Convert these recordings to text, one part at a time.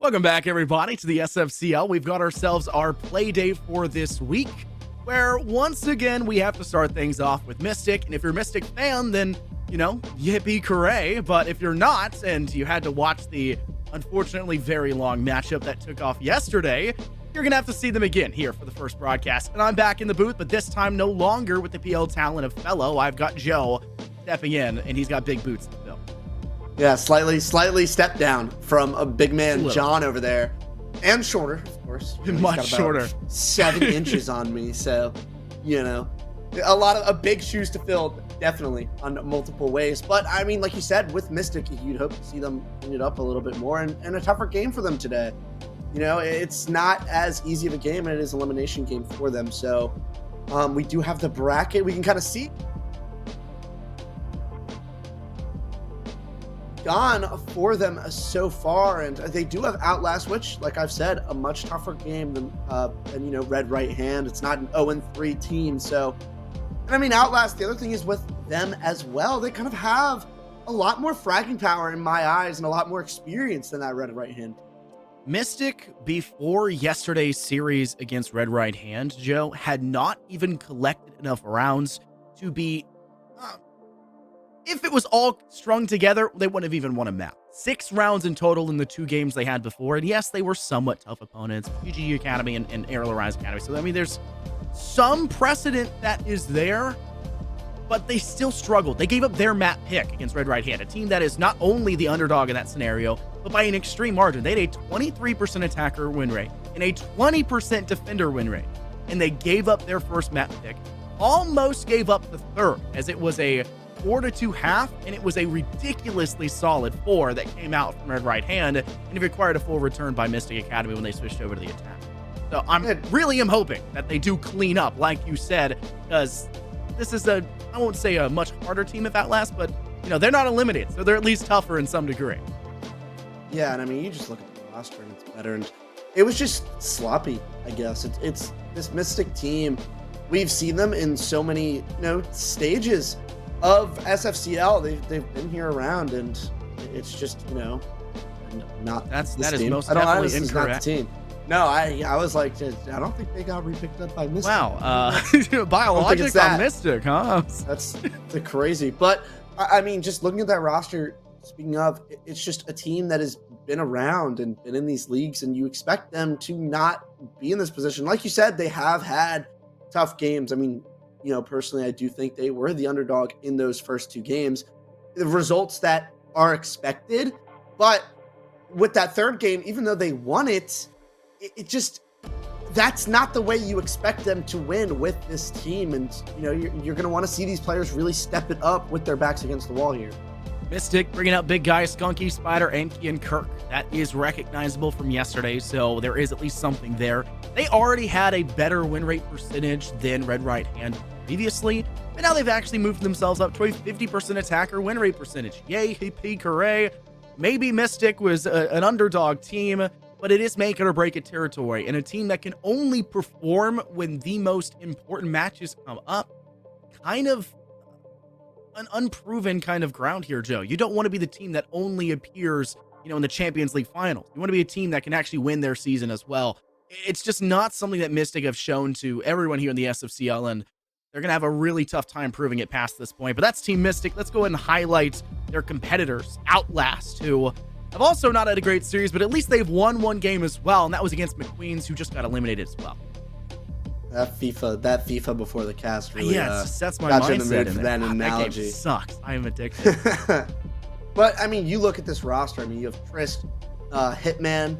Welcome back, everybody, to the SFCL. We've got ourselves our play day for this week, where once again we have to start things off with Mystic. And if you're a Mystic fan, then, yippee hooray. But if you're not, and you had to watch the unfortunately very long matchup that took off yesterday, you're going to have to see them again here for the first broadcast. And I'm back in the booth, but this time no longer with the PL talent of Fellow. I've got Joe stepping in, and he's got big boots to fill. Yeah, slightly stepped down from a big man, John, over there. And shorter, of course. Much shorter. 7 inches on me, so, a big shoes to fill, definitely, on multiple ways. But, I mean, like you said, with Mystic, you'd hope to see them clean it up a little bit more, and a tougher game for them today. It's not as easy of a game, and it is an elimination game for them. So, we do have the bracket. We can kind of see gone for them so far, and they do have Outlast, which, like I've said, a much tougher game than Red Right Hand. It's not an 0-3 team. So, and I mean, Outlast, the other thing is with them as well, they kind of have a lot more fragging power in my eyes and a lot more experience than that Red Right Hand. Mystic, before yesterday's series against Red Right Hand, Joe, had not even collected enough rounds to be if it was all strung together, they wouldn't have even won a map. 6 rounds in total in the 2 games they had before. And yes, they were somewhat tough opponents, PGU Academy and Aerial Rise Academy. So, I mean, there's some precedent that is there, but they still struggled. They gave up their map pick against Red Right Hand, a team that is not only the underdog in that scenario, but by an extreme margin. They had a 23% attacker win rate and a 20% defender win rate. And they gave up their first map pick, almost gave up the third, as it was a 4-2 half, and it was a ridiculously solid 4 that came out from Red Right Hand, and it required a full return by Mystic Academy when they switched over to the attack. So I really am hoping that they do clean up, like you said, because this is I won't say a much harder team if Outlast, but they're not eliminated, so they're at least tougher in some degree. Yeah, and I mean, you just look at the roster and it's better, and it was just sloppy, I guess. It's this Mystic team. We've seen them in so many stages of SFCL. They've been here around, and it's just not that is team. most definitely incorrect. Not the team. No, I was like, I don't think they got repicked up by Mystic. Wow, biologic on Mystic, huh? That's crazy. But I mean, just looking at that roster, speaking of, it's just a team that has been around and been in these leagues, and you expect them to not be in this position. Like you said, they have had tough games. I mean, personally, I do think they were the underdog in those first 2 games. The results that are expected, but with that third game, even though they won it just, that's not the way you expect them to win with this team. And, you're going to want to see these players really step it up with their backs against the wall here. Mystic bringing out big guys, Skunky, Spider, Anki, and Kirk. That is recognizable from yesterday, so there is at least something there. They already had a better win rate percentage than Red Right Hand previously, but now they've actually moved themselves up to a 50% attacker win rate percentage. Yay, hippie, hooray. Maybe Mystic was an underdog team, but it is make it or break it territory, and a team that can only perform when the most important matches come up. Kind of an unproven kind of ground here, Joe. You don't want to be the team that only appears, in the Champions League finals. You want to be a team that can actually win their season as well. It's just not something that Mystic have shown to everyone here in the SFCL, and they're going to have a really tough time proving it past this point. But that's Team Mystic. Let's go ahead and highlight their competitors, Outlast, who have also not had a great series, but at least they've won 1 game as well, and that was against McQueen's, who just got eliminated as well. That FIFA before the cast really that's my got you in the mindset mood for that analogy. That game sucks. I am addicted. But, I mean, you look at this roster. I mean, you have Trist, Hitman,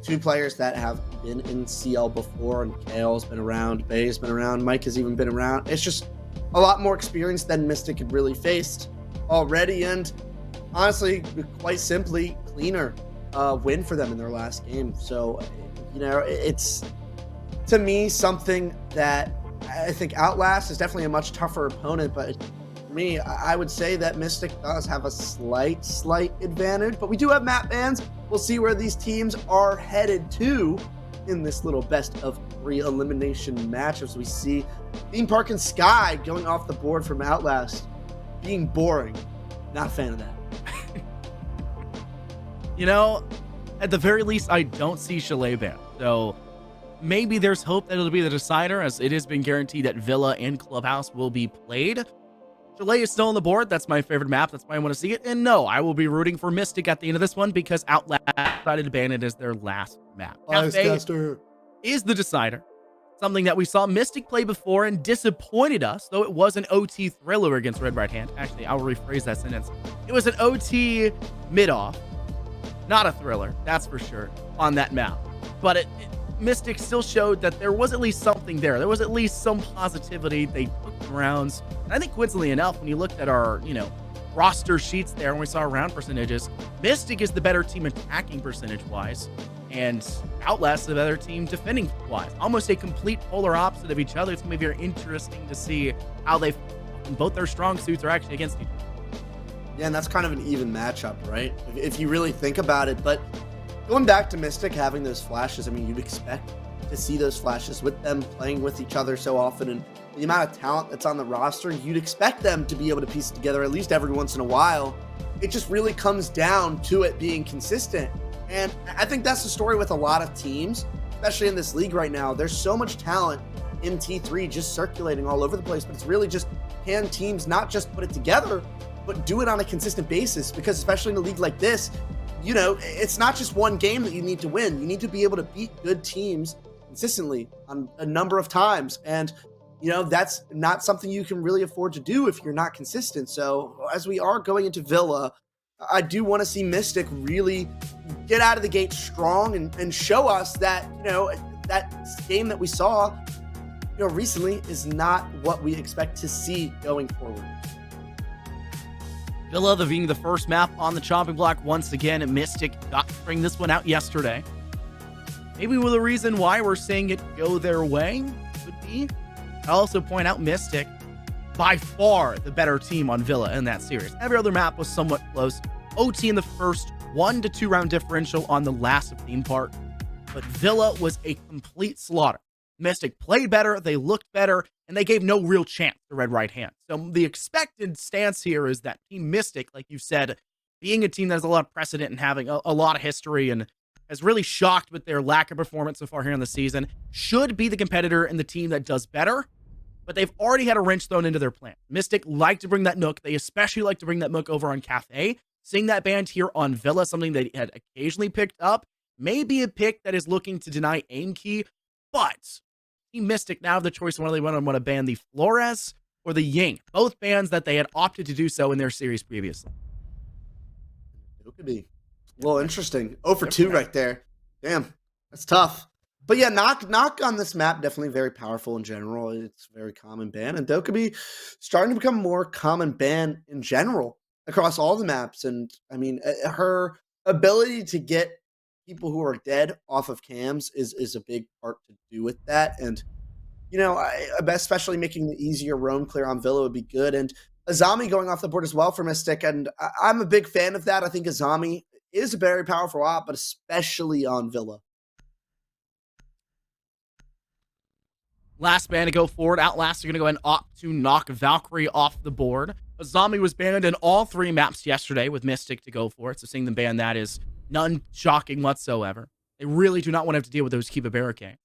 2 players that have been in CL before, and Kale's been around, Bay's been around, Mike has even been around. It's just a lot more experience than Mystic had really faced already, and honestly, quite simply, cleaner win for them in their last game. So, it's, to me, something that I think Outlast is definitely a much tougher opponent, but for me, I would say that Mystic does have a slight advantage, but we do have map bans. We'll see where these teams are headed to in this little best of 3 elimination match, as we see Theme Park and Sky going off the board from Outlast, being boring. Not a fan of that. at the very least, I don't see Chalet banned. So maybe there's hope that it'll be the decider, as it has been guaranteed that Villa and Clubhouse will be played. Chalet is still on the board. That's my favorite map. That's why I want to see it. And no, I will be rooting for Mystic at the end of this one because Outlast decided to ban it as their last map. Cafe is the decider. Something that we saw Mystic play before and disappointed us, though it was an OT thriller against Red Right Hand. Actually, I'll rephrase that sentence. It was an OT mid-off, not a thriller, that's for sure, on that map. But Mystic still showed that there was at least something there. There was at least some positivity. They took the rounds. And I think coincidentally enough, when you looked at our, roster sheets there and we saw round percentages, Mystic is the better team attacking percentage-wise, and Outlast the better team defending-wise. Almost a complete polar opposite of each other. It's going to be very interesting to see how both their strong suits are actually against each other. Yeah, and that's kind of an even matchup, right? If you really think about it. But going back to Mystic having those flashes, I mean, you'd expect to see those flashes with them playing with each other so often, and the amount of talent that's on the roster, you'd expect them to be able to piece it together at least every once in a while. It just really comes down to it being consistent. And I think that's the story with a lot of teams, especially in this league right now. There's so much talent in T3 just circulating all over the place, but it's really just, can teams not just put it together, but do it on a consistent basis? Because especially in a league like this, it's not just one game that you need to win. You need to be able to beat good teams consistently on a number of times. And that's not something you can really afford to do if you're not consistent. So as we are going into Villa, I do want to see Mystic really get out of the gate strong and show us that, that game that we saw, recently is not what we expect to see going forward. Villa being the first map on the chopping block once again. Mystic got to bring this one out yesterday. Maybe the reason why we're seeing it go their way could be, I'll also point out Mystic, by far the better team on Villa in that series. Every other map was somewhat close. OT in the first 1 to 2 round differential on the last of Theme Park. But Villa was a complete slaughter. Mystic played better, they looked better, and they gave no real chance to Red Right Hand. So the expected stance here is that Team Mystic, like you said, being a team that has a lot of precedent and having a lot of history and has really shocked with their lack of performance so far here in the season, should be the competitor and the team that does better. But they've already had a wrench thrown into their plan. Mystic like to bring that Nook. They especially like to bring that Nook over on Cafe. Seeing that band here on Villa, something they had occasionally picked up, may be a pick that is looking to deny aim key. But Team Mystic now have the choice of whether they want to ban the Flores or the Ying. Both bans that they had opted to do so in their series previously. It could be. Well, interesting. 0 for 2 right there. Damn, that's tough. But yeah, knock on this map, definitely very powerful in general. It's a very common ban, and Dokkaebi starting to become more common ban in general across all the maps. And I mean, her ability to get people who are dead off of cams is a big part to do with that. And especially making the easier roam clear on Villa would be good. And Azami going off the board as well for Mystic, and I'm a big fan of that. I think Azami is a very powerful op, but especially on Villa. Last ban to go forward. Outlast are going to go ahead and opt to knock Valkyrie off the board. Azami was banned in all 3 maps yesterday with Mystic to go for it. So seeing them ban that is none shocking whatsoever. They really do not want to have to deal with those Kiba Barricade.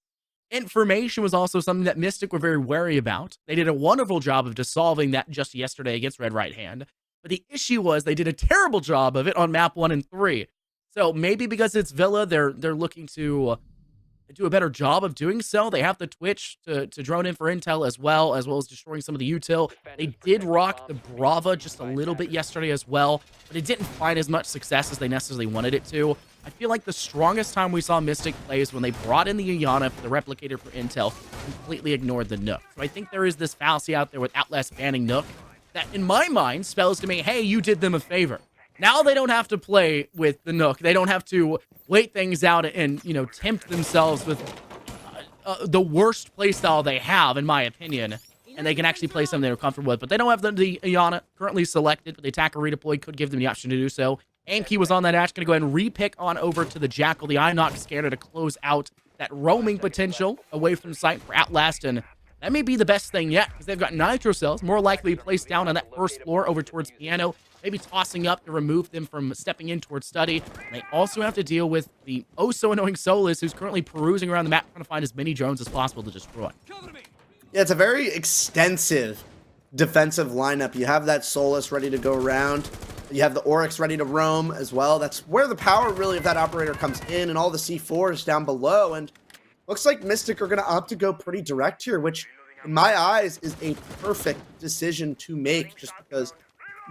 Information was also something that Mystic were very wary about. They did a wonderful job of dissolving that just yesterday against Red Right Hand. But the issue was they did a terrible job of it on map 1 and 3. So maybe because it's Villa, they're looking to do a better job of doing so. They have the Twitch to drone in for intel as well as destroying some of the util. They did rock the Brava just a little bit yesterday as well, but it didn't find as much success as they necessarily wanted it to. I feel like the strongest time we saw Mystic play is when they brought in the Iana for the Replicator for intel, completely ignored the Nook. So I think there is this fallacy out there with Outlast banning Nook that, in my mind, spells to me, hey, you did them a favor. Now they don't have to play with the Nook. They don't have to wait things out and, tempt themselves with the worst playstyle they have, in my opinion. And they can actually play something they're comfortable with. But they don't have the Iana currently selected, but the attacker redeploy could give them the option to do so. Aim key was on that Ash. Going to go ahead and repick on over to the Jackal. The Inox scanner to close out that roaming potential away from sight for Outlast. And that may be the best thing yet, because they've got Nitro Cells more likely placed down on that first floor over towards Piano. maybe tossing up to remove them from stepping in towards study. And they also have to deal with the oh-so-annoying Solus, who's currently perusing around the map trying to find as many drones as possible to destroy. Yeah, it's a very extensive defensive lineup. You have that Solus ready to go around. You have the Oryx ready to roam as well. That's where the power really of that operator comes in, and all the C4s down below. And looks like Mystic are going to opt to go pretty direct here, which in my eyes is a perfect decision to make, just because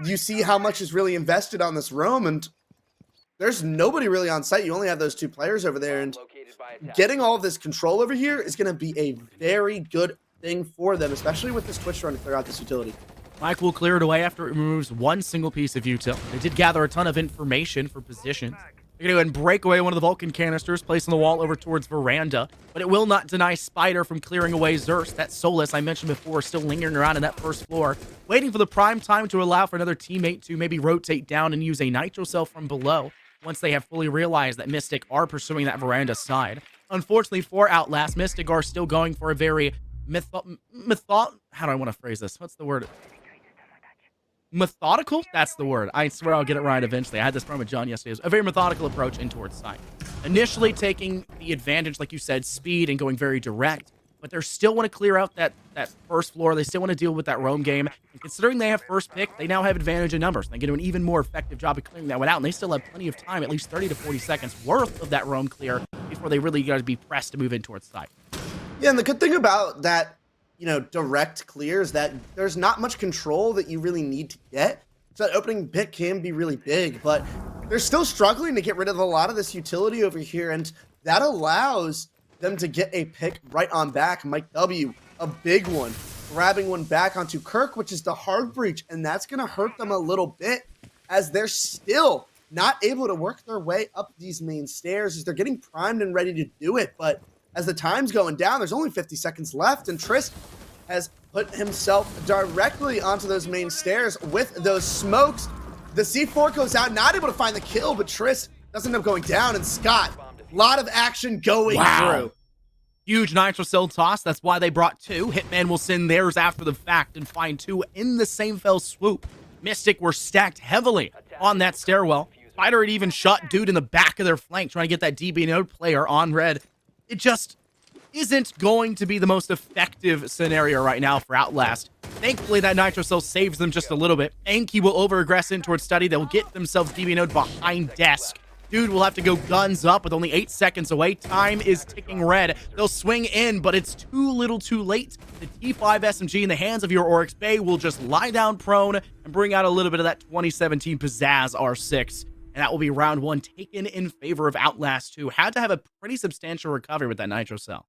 you see how much is really invested on this roam, and there's nobody really on site. You only have those two players over there, and getting all of this control over here is going to be a very good thing for them, especially with this Twitch trying to clear out this utility. Mike will clear it away after it removes one single piece of util. They did gather a ton of information for positions. They're going to go ahead and break away one of the Vulcan canisters, placing the wall over towards Veranda, but it will not deny Spider from clearing away Zerst. That Solus I mentioned before still lingering around in that first floor, waiting for the prime time to allow for another teammate to maybe rotate down and use a Nitro Cell from below once they have fully realized that Mystic are pursuing that Veranda side. Unfortunately for Outlast, Mystic are still going for a very how do I want to phrase this? What's the word? Methodical? That's the word. I swear I'll get it right eventually. I had this problem with John yesterday. A very methodical approach in towards side. Initially taking the advantage, like you said, speed and going very direct, but they still want to clear out that first floor. They still want to deal with that roam game. And considering they have first pick, they now have advantage in numbers. They can do an even more effective job of clearing that one out, and they still have plenty of time, at least 30 to 40 seconds worth of that roam clear before they really got to be pressed to move in towards side. Yeah, and the good thing about that, direct clear is that there's not much control that you really need to get. So that opening pick can be really big, but they're still struggling to get rid of a lot of this utility over here, and that allows them to get a pick right on back. Mike W, a big one, grabbing one back onto Kirk, which is the hard breach, and that's going to hurt them a little bit as they're still not able to work their way up these main stairs as they're getting primed and ready to do it. But as the time's going down, there's only 50 seconds left, and Trist has put himself directly onto those main stairs with those smokes. The C4 goes out, not able to find the kill, but Trist does end up going down, and Scott, a lot of action going through. Huge Nitro Cell toss. That's why they brought two. Hitman will send theirs after the fact and find two in the same fell swoop. Mystic were stacked heavily on that stairwell. Spider had even shot dude in the back of their flank, trying to get that DB node player on red. It just isn't going to be the most effective scenario right now for Outlast. Thankfully, that Nitro Cell saves them just a little bit. Anki will over-aggress in towards study. They'll get themselves DB node behind desk. Dude will have to go guns up with only 8 seconds away. Time is ticking red. They'll swing in, but it's too little too late. The T5 SMG in the hands of your Oryx Bay will just lie down prone and bring out a little bit of that 2017 pizzazz R6. And that will be round one taken in favor of Outlast, who had to have a pretty substantial recovery with that Nitro Cell.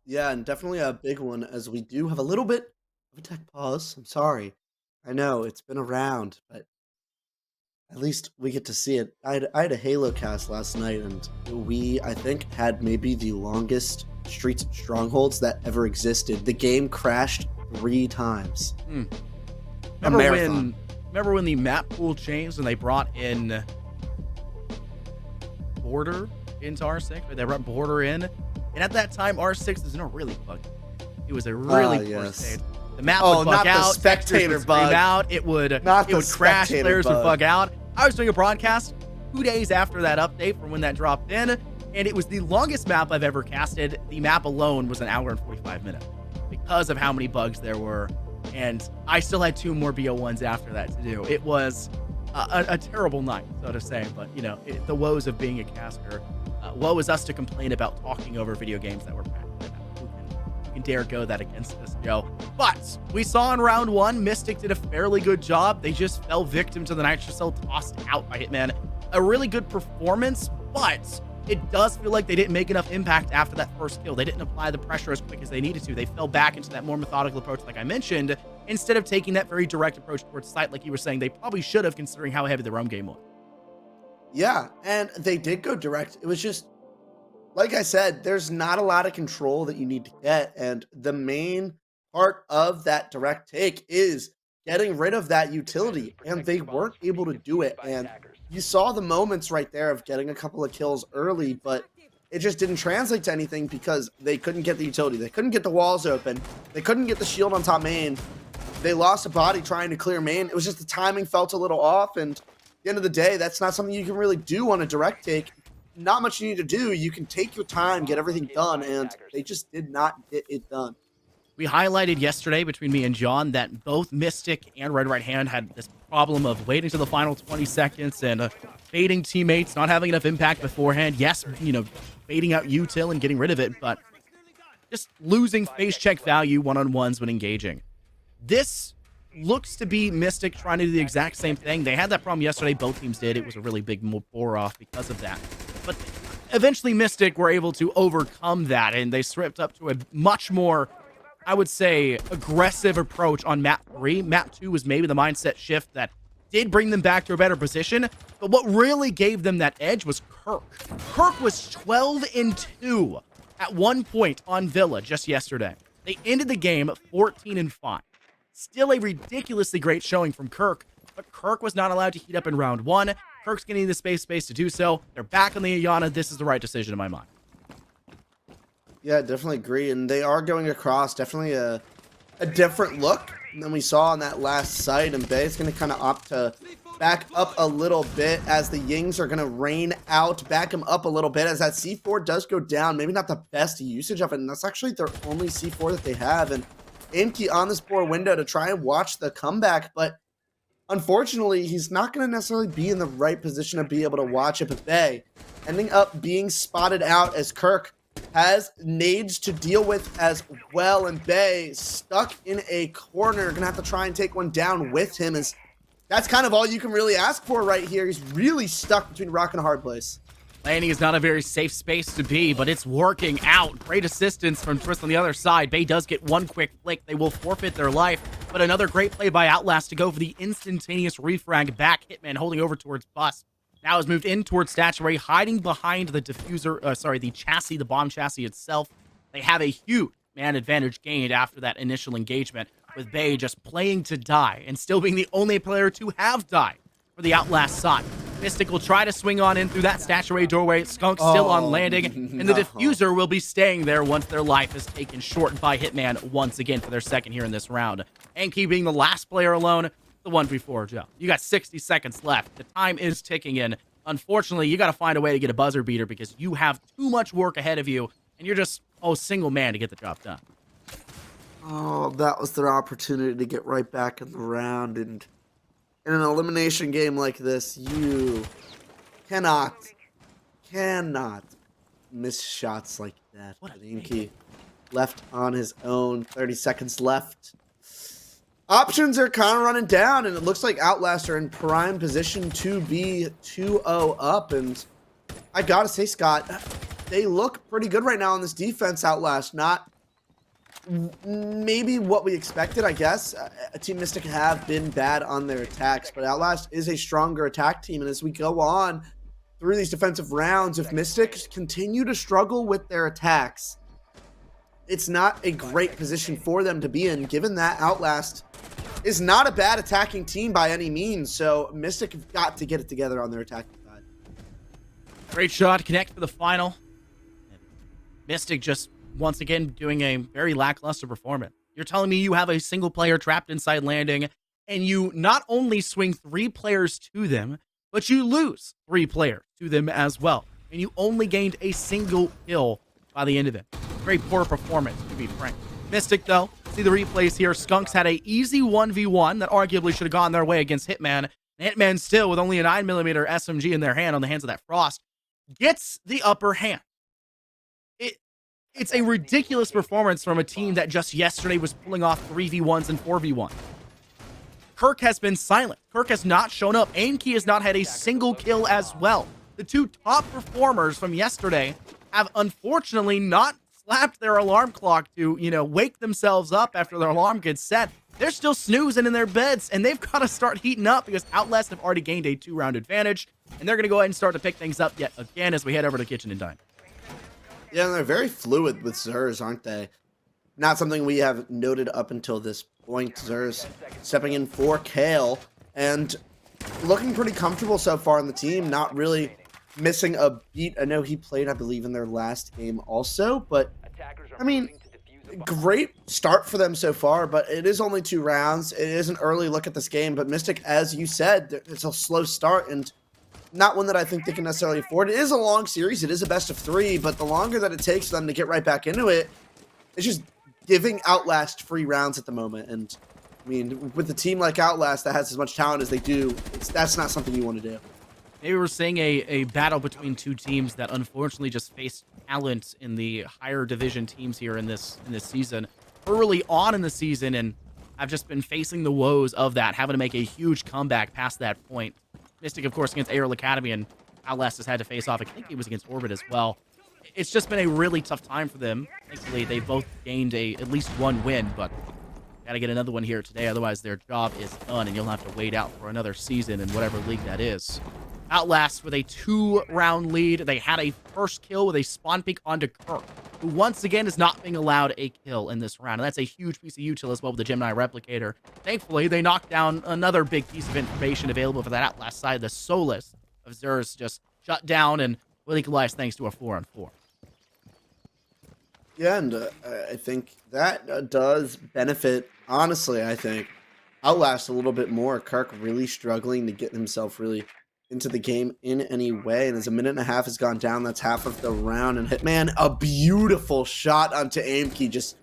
Yeah, and definitely a big one, as we do have a little bit of a tech pause. I'm sorry. I know, it's been around, but at least we get to see it. I had a Halo cast last night, and we, I think, had maybe the longest Streets of Strongholds that ever existed. The game crashed 3 times. Remember when the map pool changed and they brought in Border into R6? Or they brought Border in? And at that time, R6 was in a really buggy. It was a really poor state. The map would bug out, spectator bug. Out, it would crash, players would bug out. I was doing a broadcast 2 days after that update from when that dropped in, and it was the longest map I've ever casted. The map alone was 1 hour and 45 minutes because of how many bugs there were, and I still had 2 more BO1s after that to do. It was a terrible night, so to say, but the woes of being a caster. Woe is us to complain about talking over video games that were passionate about. Who can dare go that against us, Joe? But we saw in round 1, Mystic did a fairly good job. They just fell victim to the Nitro Cell tossed out by Hitman. A really good performance, but it does feel like they didn't make enough impact after that first kill. They didn't apply the pressure as quick as they needed to. They fell back into that more methodical approach, like I mentioned, instead of taking that very direct approach towards site, like you were saying. They probably should have, considering how heavy the roam game was. Yeah, and they did go direct. It was just, like I said, there's not a lot of control that you need to get, and the main part of that direct take is getting rid of that utility, and they weren't able to do it. And you saw the moments right there of getting a couple of kills early, but it just didn't translate to anything because they couldn't get the utility. They couldn't get the walls open. They couldn't get the shield on top main. They lost a body trying to clear main. It was just the timing felt a little off, and at the end of the day, that's not something you can really do on a direct take. Not much you need to do. You can take your time, get everything done, and they just did not get it done. We highlighted yesterday between me and John that both Mystic and Red Right Hand had this problem of waiting to the final 20 seconds and baiting teammates, not having enough impact beforehand. Yes, baiting out util and getting rid of it, but just losing face check value one-on-ones when engaging. This looks to be Mystic trying to do the exact same thing. They had that problem yesterday. Both teams did. It was a really big bore-off because of that. But eventually Mystic were able to overcome that, and they stripped up to a much more, I would say, aggressive approach on map 3. Map 2 was maybe the mindset shift that did bring them back to a better position, but what really gave them that edge was Kirk. Kirk was 12-2 at one point on Villa just yesterday. They ended the game 14-5. Still a ridiculously great showing from Kirk, but Kirk was not allowed to heat up in round 1. Kirk's getting the space to do so. They're back on the Ayana. This is the right decision in my mind. Yeah, definitely agree. And they are going across definitely a different look than we saw on that last site. And Bay's going to kind of opt to back up a little bit as the Yings are going to rain out, back him up a little bit as that C4 does go down. Maybe not the best usage of it. And that's actually their only C4 that they have. And Imke on this poor window to try and watch the comeback. But unfortunately, he's not going to necessarily be in the right position to be able to watch it. But Bay ending up being spotted out as Kirk has nades to deal with as well, and Bay stuck in a corner. Gonna have to try and take one down with him. As that's kind of all you can really ask for right here. He's really stuck between rock and a hard place. Landing is not a very safe space to be, but it's working out. Great assistance from Twist on the other side. Bay does get one quick flick. They will forfeit their life, but another great play by Outlast to go for the instantaneous refrag back. Hitman holding over towards Bus. Now has moved in towards Statuary, hiding behind the diffuser, the chassis, the bomb chassis itself. They have a huge man advantage gained after that initial engagement, with Bay just playing to die and still being the only player to have died for the Outlast side. Mystic will try to swing on in through that Statuary doorway. Skunk's still on landing, and the diffuser will be staying there once their life is taken short by Hitman once again for their second here in this round. Enki being the last player alone, the 1v4, Joe. You got 60 seconds left. The time is ticking in. Unfortunately, you got to find a way to get a buzzer beater because you have too much work ahead of you, and you're just, single man to get the job done. Oh, that was their opportunity to get right back in the round. And in an elimination game like this, you cannot miss shots like that. Inky left on his own. 30 seconds left. Options are kind of running down, and it looks like Outlast are in prime position to be 2-0 up. And I gotta say, Scott, they look pretty good right now on this defense, Outlast. Not maybe what we expected, I guess. Team Mystic have been bad on their attacks, but Outlast is a stronger attack team. And as we go on through these defensive rounds, if Mystic continue to struggle with their attacks, it's not a great position for them to be in, given that Outlast is not a bad attacking team by any means. So Mystic have got to get it together on their attacking side. Great shot, connect for the final. Mystic just, once again, doing a very lackluster performance. You're telling me you have a single player trapped inside landing, and you not only swing 3 players to them, but you lose 3 players to them as well. And you only gained a single kill by the end of it. Very poor performance, to be frank. Mystic, though, see the replays here. Skunks had a easy 1v1 that arguably should have gone their way against Hitman. And Hitman still, with only a 9mm SMG in their hand on the hands of that Frost, gets the upper hand. It's a ridiculous performance from a team that just yesterday was pulling off 3v1s and 4v1. Kirk has been silent. Kirk has not shown up. Aimkey has not had a single kill as well. The 2 top performers from yesterday have unfortunately not slapped their alarm clock to, wake themselves up after their alarm gets set. They're still snoozing in their beds, and they've got to start heating up because Outlast have already gained a 2-round advantage, and they're going to go ahead and start to pick things up yet again as we head over to Kitchen and Dine. Yeah, and they're very fluid with Zers, aren't they? Not something we have noted up until this point. Zers stepping in for Kale and looking pretty comfortable so far on the team, not really missing a beat. I know he played, I believe, in their last game also, but I mean, great start for them so far, but it is only 2 rounds. It is an early look at this game, but Mystic, as you said, it's a slow start and not one that I think they can necessarily afford. It is a long series. It is a best of 3, but the longer that it takes them to get right back into it, it's just giving Outlast free rounds at the moment. And I mean, with a team like Outlast that has as much talent as they do, that's not something you want to do. Maybe we're seeing a battle between 2 teams that unfortunately just face talent in the higher division teams here in this season, early on in the season, and I've just been facing the woes of that, having to make a huge comeback past that point. Mystic, of course, against Aerial Academy, and Outlast has had to face off. I think it was against Orbit as well. It's just been a really tough time for them. Thankfully, they both gained at least 1 win, but gotta get another one here today, otherwise their job is done, and you'll have to wait out for another season in whatever league that is. Outlast with a 2-round lead. They had a first kill with a spawn peek onto Kirk, who once again is not being allowed a kill in this round. And that's a huge piece of util as well with the Gemini Replicator. Thankfully, they knocked down another big piece of information available for that Outlast side. The Solus of Xurs just shut down and will equalize thanks to a 4-on-4. Yeah, and I think that does benefit, honestly, I think, Outlast a little bit more. Kirk really struggling to get himself really into the game in any way, and as a minute and a half has gone down, that's half of the round, and Hitman, a beautiful shot onto Aimkey, just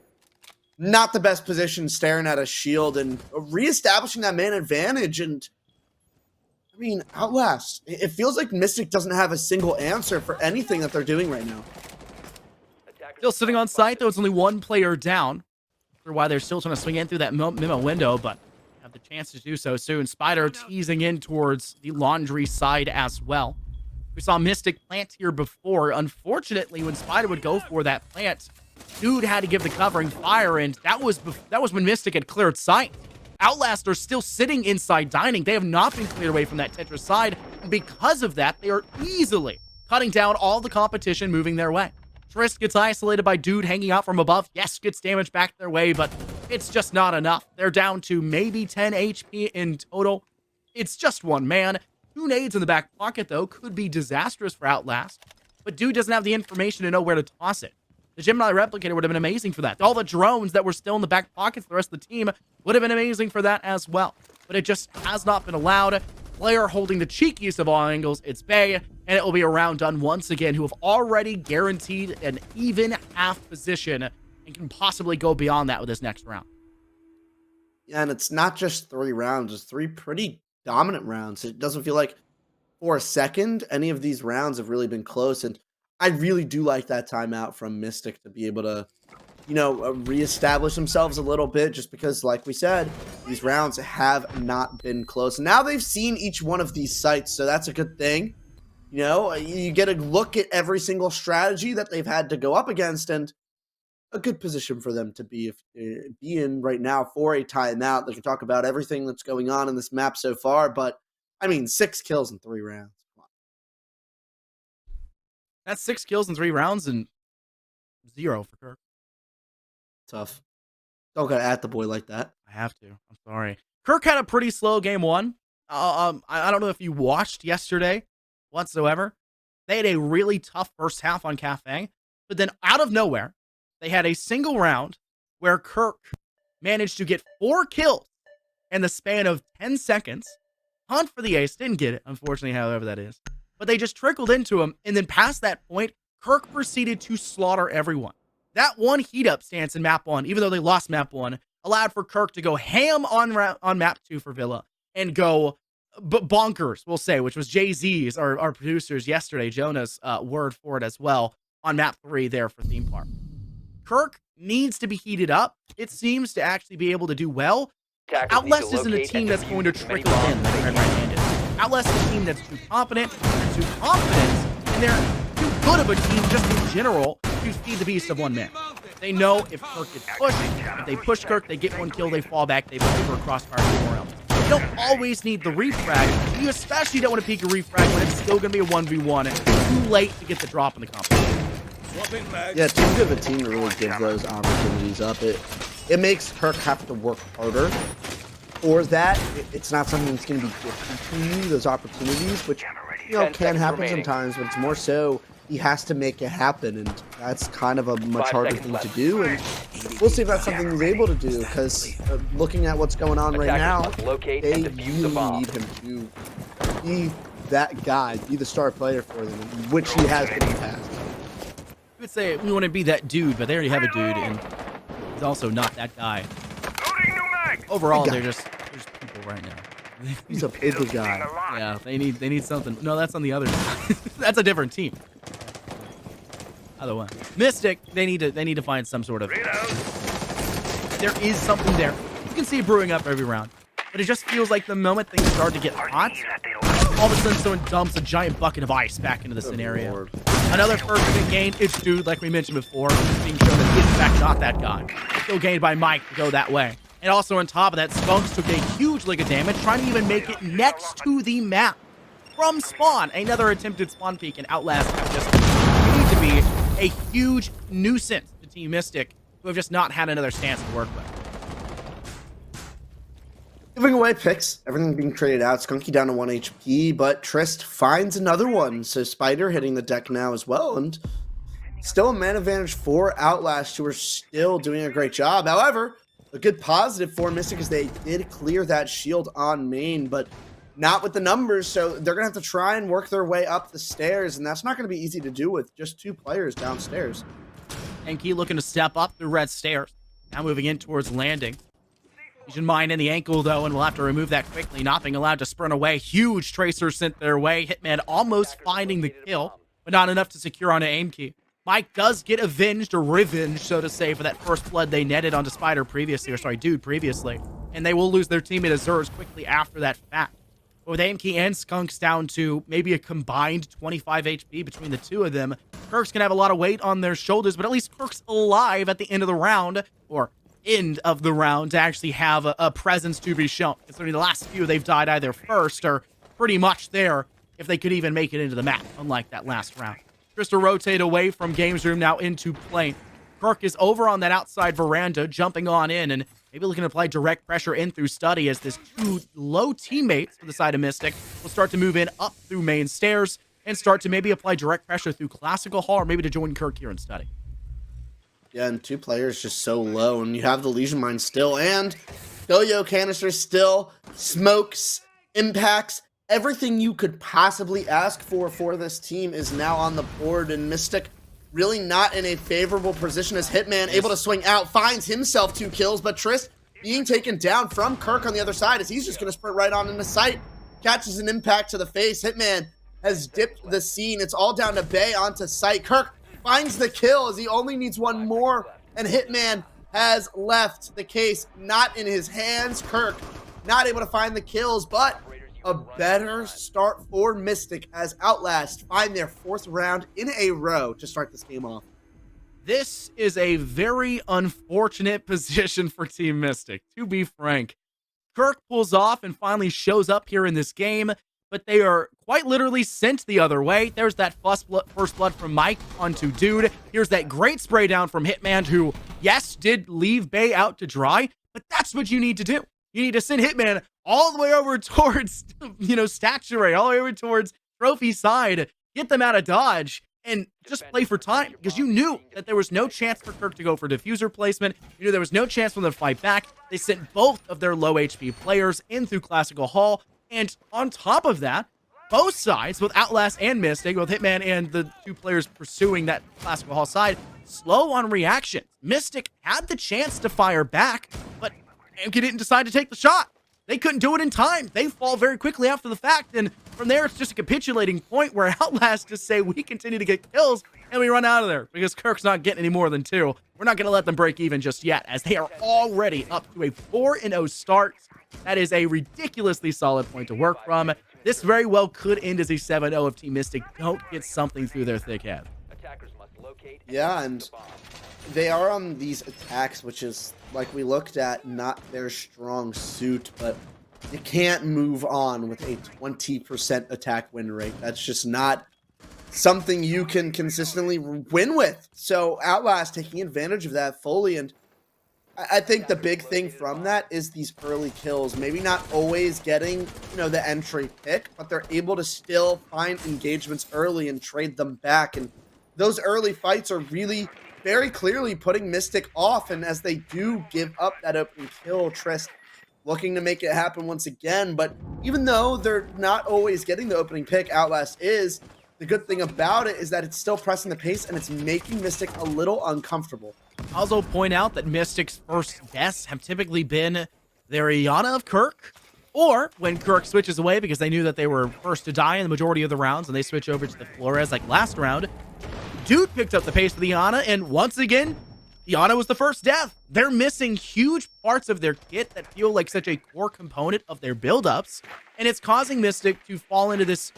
not the best position, staring at a shield and reestablishing that man advantage. And I mean, Outlast, it feels like Mystic doesn't have a single answer for anything that they're doing right now. Still sitting on site, though. It's only 1 player down. For why they're still trying to swing in through that memo window, but have the chance to do so soon. Spider teasing in towards the laundry side as well. We saw Mystic plant here before. Unfortunately, when Spider would go for that plant, Dude had to give the covering fire, and that was when Mystic had cleared sight. Outlast are still sitting inside dining. They have not been cleared away from that Tetris side, and because of that, they are easily cutting down all the competition moving their way. Trisk gets isolated by Dude hanging out from above. Yes, gets damage back their way, but it's just not enough. They're down to maybe 10 HP in total. It's just 1 man. 2 nades in the back pocket, though, could be disastrous for Outlast. But Dude doesn't have the information to know where to toss it. The Gemini Replicator would have been amazing for that. All the drones that were still in the back pockets, the rest of the team, would have been amazing for that as well. But it just has not been allowed. Player holding the cheekiest of all angles, it's Bay, and it will be a round done once again, who have already guaranteed an even half position and can possibly go beyond that with this next round. Yeah, and it's not just 3 rounds, it's 3 pretty dominant rounds. It doesn't feel like for a second any of these rounds have really been close, and I really do like that timeout from Mystic to be able to, you know, reestablish themselves a little bit, just because, like we said, these rounds have not been close. Now they've seen each one of these sites, so that's a good thing. You know, you get a look at every single strategy that they've had to go up against, and a good position for them to be in right now for a timeout. They can talk about everything that's going on in this map so far, but I mean, 6 kills in 3 rounds. That's 6 kills in 3 rounds and 0 for Kirk. Tough. Don't gotta at the boy like that. I have to. I'm sorry. Kirk had a pretty slow game 1. I don't know if you watched yesterday whatsoever. They had a really tough first half on Cafe, but then out of nowhere, they had a single round where Kirk managed to get 4 kills in the span of 10 seconds. Hunt for the ace. Didn't get it, unfortunately, however that is. But they just trickled into him, and then past that point, Kirk proceeded to slaughter everyone. That one heat-up stance in Map 1, even though they lost Map 1, allowed for Kirk to go ham on Map 2 for Villa and go bonkers, we'll say, which was Jay-Z's, our producers yesterday, Jonah's word for it as well, on Map 3 there for Theme Park. Kirk needs to be heated up. It seems to actually be able to do well. Outlast isn't a team that's going to trickle in like Red Right-Handed. Outlast is a team that's too competent, and they're too good of a team just in general to feed the beast of 1 man. They know if Kirk gets pushed, if they push Kirk, they get 1 kill, they fall back, they move for a crossfire somewhere else. You don't always need the refrag. You especially don't want to peek a refrag when it's still going to be a 1v1. It's too late to get the drop in the competition. Yeah, too good of a team to really give those opportunities up. It makes Kirk have to work harder for that. It's not something that's going to be gifted to you, those opportunities, which can happen sometimes, but it's more so he has to make it happen, and that's kind of a much harder thing to do. And we'll see if that's something he's able to do, because looking at what's going on right now, they really need him to be that guy, be the star player for them, which he has been in the past. You would say we want to be that dude, but they already have a dude, and he's also not that guy. Overall, they're just people right now. He's a big guy. Yeah, they need something. No, that's on the other side. That's a different team. Other one. Mystic, they need to find some sort of. There is something there. You can see it brewing up every round, but it just feels like the moment things start to get hot, all of a sudden someone dumps a giant bucket of ice back into the scenario. Lord. Another first big gain. It's dude, like we mentioned before, being shown that he is in fact not that guy. Still gained by Mike to go that way. And also on top of that, Skunks took a huge lick of damage, trying to even make it next to the map. From spawn, another attempted spawn peek, and Outlast have just continued to be a huge nuisance to Team Mystic, who have just not had another stance to work with. Giving away picks, everything being traded out. Skunky down to 1 HP, but Trist finds another one. So Spider hitting the deck now as well, and still a man advantage for Outlast, who are still doing a great job. However, a good positive for Mystic is they did clear that shield on main, but not with the numbers, so they're going to have to try and work their way up the stairs, and that's not going to be easy to do with just 2 players downstairs. Enki looking to step up the red stairs, now moving in towards landing. Fusion Mine in the ankle, though, and we'll have to remove that quickly, not being allowed to sprint away. Huge tracer sent their way. Hitman almost finding the kill, but not enough to secure on an aim key. Mike does get avenged, or revenge, so to say, for that first blood they netted onto Spider previously, or sorry, Dude previously. And they will lose their teammate Azurs quickly after that fact. But with aim key and Skunks down to maybe a combined 25 HP between the two of them, Kirk's gonna have a lot of weight on their shoulders, but at least Kirk's alive at the end of the round, or end of the round, to actually have a presence to be shown. Considering the last few they've died either first or pretty much there, if they could even make it into the map, unlike that last round. Trista rotate away from Games Room now into plane. Kirk is over on that outside veranda, jumping on in, and maybe looking to apply direct pressure in through Study, as this 2 low teammates for the side of Mystic will start to move in up through main stairs and start to maybe apply direct pressure through Classical Hall, or maybe to join Kirk here in Study. Yeah, and 2 players just so low, and you have the Legion Mine still, and Yo-Yo Canister still, smokes, impacts, everything you could possibly ask for this team is now on the board, and Mystic really not in a favorable position, as Hitman able to swing out, finds himself 2 kills, but Trist being taken down from Kirk on the other side, as he's just going to sprint right on into sight, catches an impact to the face. Hitman has dipped the scene. It's all down to Bay onto sight. Kirk finds the kill, as he only needs 1 more, and Hitman has left the case not in his hands. Kirk not able to find the kills, but a better start for Mystic, as Outlast find their 4th round in a row to start this game off. This is a very unfortunate position for Team Mystic, to be frank. Kirk pulls off and finally shows up here in this game, but they are quite literally sent the other way. There's that first blood from Mike onto Dude. Here's that great spray down from Hitman, who, yes, did leave Bay out to dry, but that's what you need to do. You need to send Hitman all the way over towards, Statuary, all the way over towards Trophy side, get them out of dodge, and just play for time, because you knew that there was no chance for Kirk to go for diffuser placement. You knew there was no chance for them to fight back. They sent both of their low HP players in through Classical Hall, and on top of that, both sides, both Outlast and Mystic, both Hitman and the 2 players pursuing that Classical Hall side, slow on reactions. Mystic had the chance to fire back, but Amki didn't decide to take the shot. They couldn't do it in time. They fall very quickly after the fact, and from there, it's just a capitulating point where Outlast just say, we continue to get kills, and we run out of there, because Kirk's not getting any more than 2. We're not going to let them break even just yet, as they are already up to a 4-0 start. That is a ridiculously solid point to work from. This very well could end as a 7-0 if Team Mystic don't get something through their thick head. Yeah, and they are on these attacks, which is, like we looked at, not their strong suit, but you can't move on with a 20% attack win rate. That's just not something you can consistently win with. So Outlast taking advantage of that fully, and I think the big thing from that is these early kills. Maybe not always getting, the entry pick, but they're able to still find engagements early and trade them back. And those early fights are really very clearly putting Mystic off. And as they do give up that opening kill, Trist looking to make it happen once again. But even though they're not always getting the opening pick, Outlast is. The good thing about it is that it's still pressing the pace and it's making Mystic a little uncomfortable. Also point out that Mystic's first deaths have typically been their Iana of Kirk, or when Kirk switches away because they knew that they were first to die in the majority of the rounds, and they switch over to the Flores like last round. Dude picked up the pace with Iana, and once again, Iana was the first death. They're missing huge parts of their kit that feel like such a core component of their buildups, and it's causing Mystic to fall into this,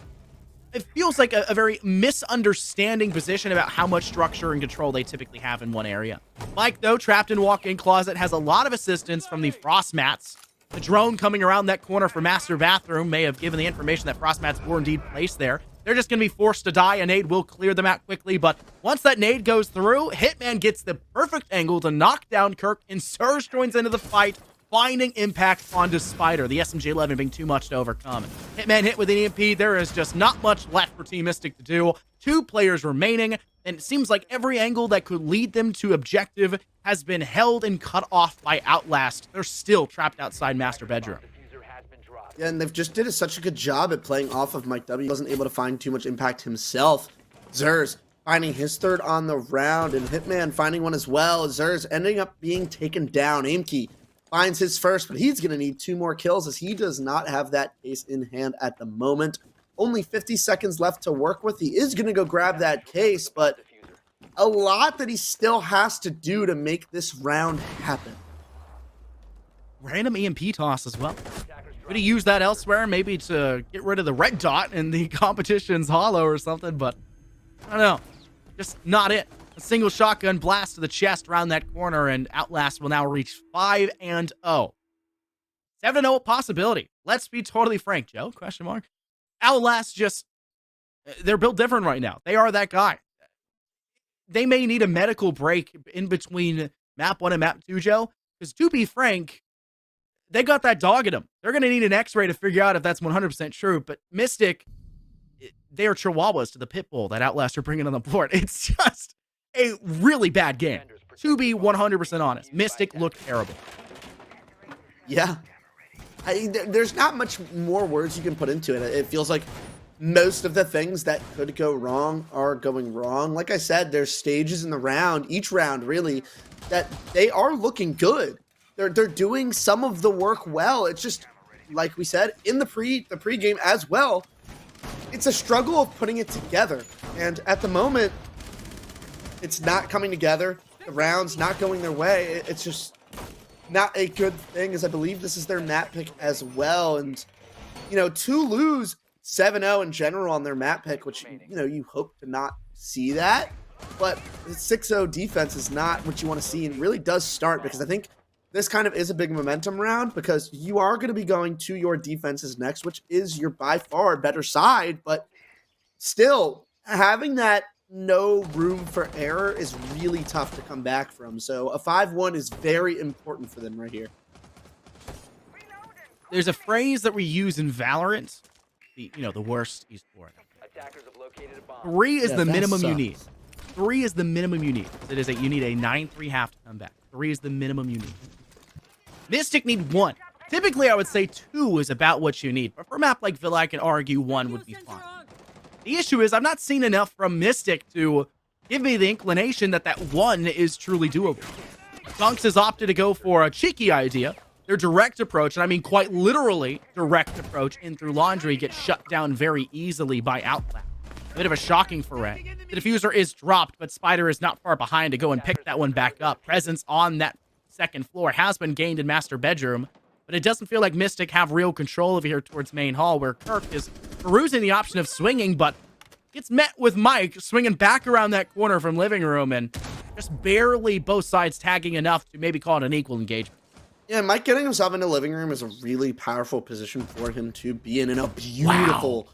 it feels like a very misunderstanding position about how much structure and control they typically have in one area. Mike, though, trapped in walk-in closet, has a lot of assistance from the frost mats. The drone coming around that corner for master bathroom may have given the information that frost mats were indeed placed there. They're just going to be forced to die. A nade will clear them out quickly, but once that nade goes through, Hitman gets the perfect angle to knock down Kirk, and Surge joins into the fight, finding impact onto Spider, the SMG-11 being too much to overcome. Hitman hit with an EMP. There is just not much left for Team Mystic to do. 2 players remaining, and it seems like every angle that could lead them to objective has been held and cut off by Outlast. They're still trapped outside master bedroom. Yeah, and they've just did such a good job at playing off of Mike W. He wasn't able to find too much impact himself. Zers finding his third on the round, and Hitman finding one as well. Zers ending up being taken down. Aimkey finds his first, but he's going to need 2 more kills as he does not have that case in hand at the moment. Only 50 seconds left to work with. He is going to go grab that case, but a lot that he still has to do to make this round happen. Random EMP toss as well. Could he use that elsewhere, maybe to get rid of the red dot in the competition's hollow or something, but I don't know. Just not it. A single shotgun blast to the chest around that corner, and Outlast will now reach 5-0. 7-0 possibility. Let's be totally frank, Joe, question mark. Outlast just, they're built different right now. They are that guy. They may need a medical break in between map 1 and map 2, Joe, because to be frank, they got that dog in them. They're going to need an x-ray to figure out if that's 100% true, but Mystic, they are chihuahuas to the pit bull that Outlast are bringing on the board. It's just a really bad game. To be 100% honest, Mystic looked terrible. Yeah. There's not much more words you can put into it. It feels like most of the things that could go wrong are going wrong. Like I said, there's stages in the round, each round really, that they are looking good. They're doing some of the work well. It's just, like we said, in the pregame as well, it's a struggle of putting it together. And at the moment, it's not coming together. The round's not going their way. It's just not a good thing, as I believe this is their map pick as well. And, to lose 7-0 in general on their map pick, which, you hope to not see that. But the 6-0 defense is not what you want to see, and really does start, because I think this kind of is a big momentum round, because you are going to be going to your defenses next, which is your by far better side. But still, having that no room for error is really tough to come back from. So a 5-1 is very important for them right here. There's a phrase that we use in Valorant, the worst esport. 3 is the minimum you need. 3 is the minimum you need. You need a 9-3 half to come back. 3 is the minimum you need. Mystic need 1. Typically, I would say 2 is about what you need. But for a map like Villa, I can argue 1 would be fine. The issue is, I've not seen enough from Mystic to give me the inclination that 1 is truly doable. Dunks has opted to go for a cheeky idea. Their direct approach, and I mean quite literally direct approach in through Laundry, gets shut down very easily by Outlast. A bit of a shocking foray. The diffuser is dropped, but Spider is not far behind to go and pick that one back up. Presence on that second floor has been gained in master bedroom, but it doesn't feel like Mystic have real control over here towards main hall, where Kirk is perusing the option of swinging, but gets met with Mike swinging back around that corner from living room, and just barely both sides tagging enough to maybe call it an equal engagement. Yeah, Mike getting himself into living room is a really powerful position for him to be in, and a beautiful,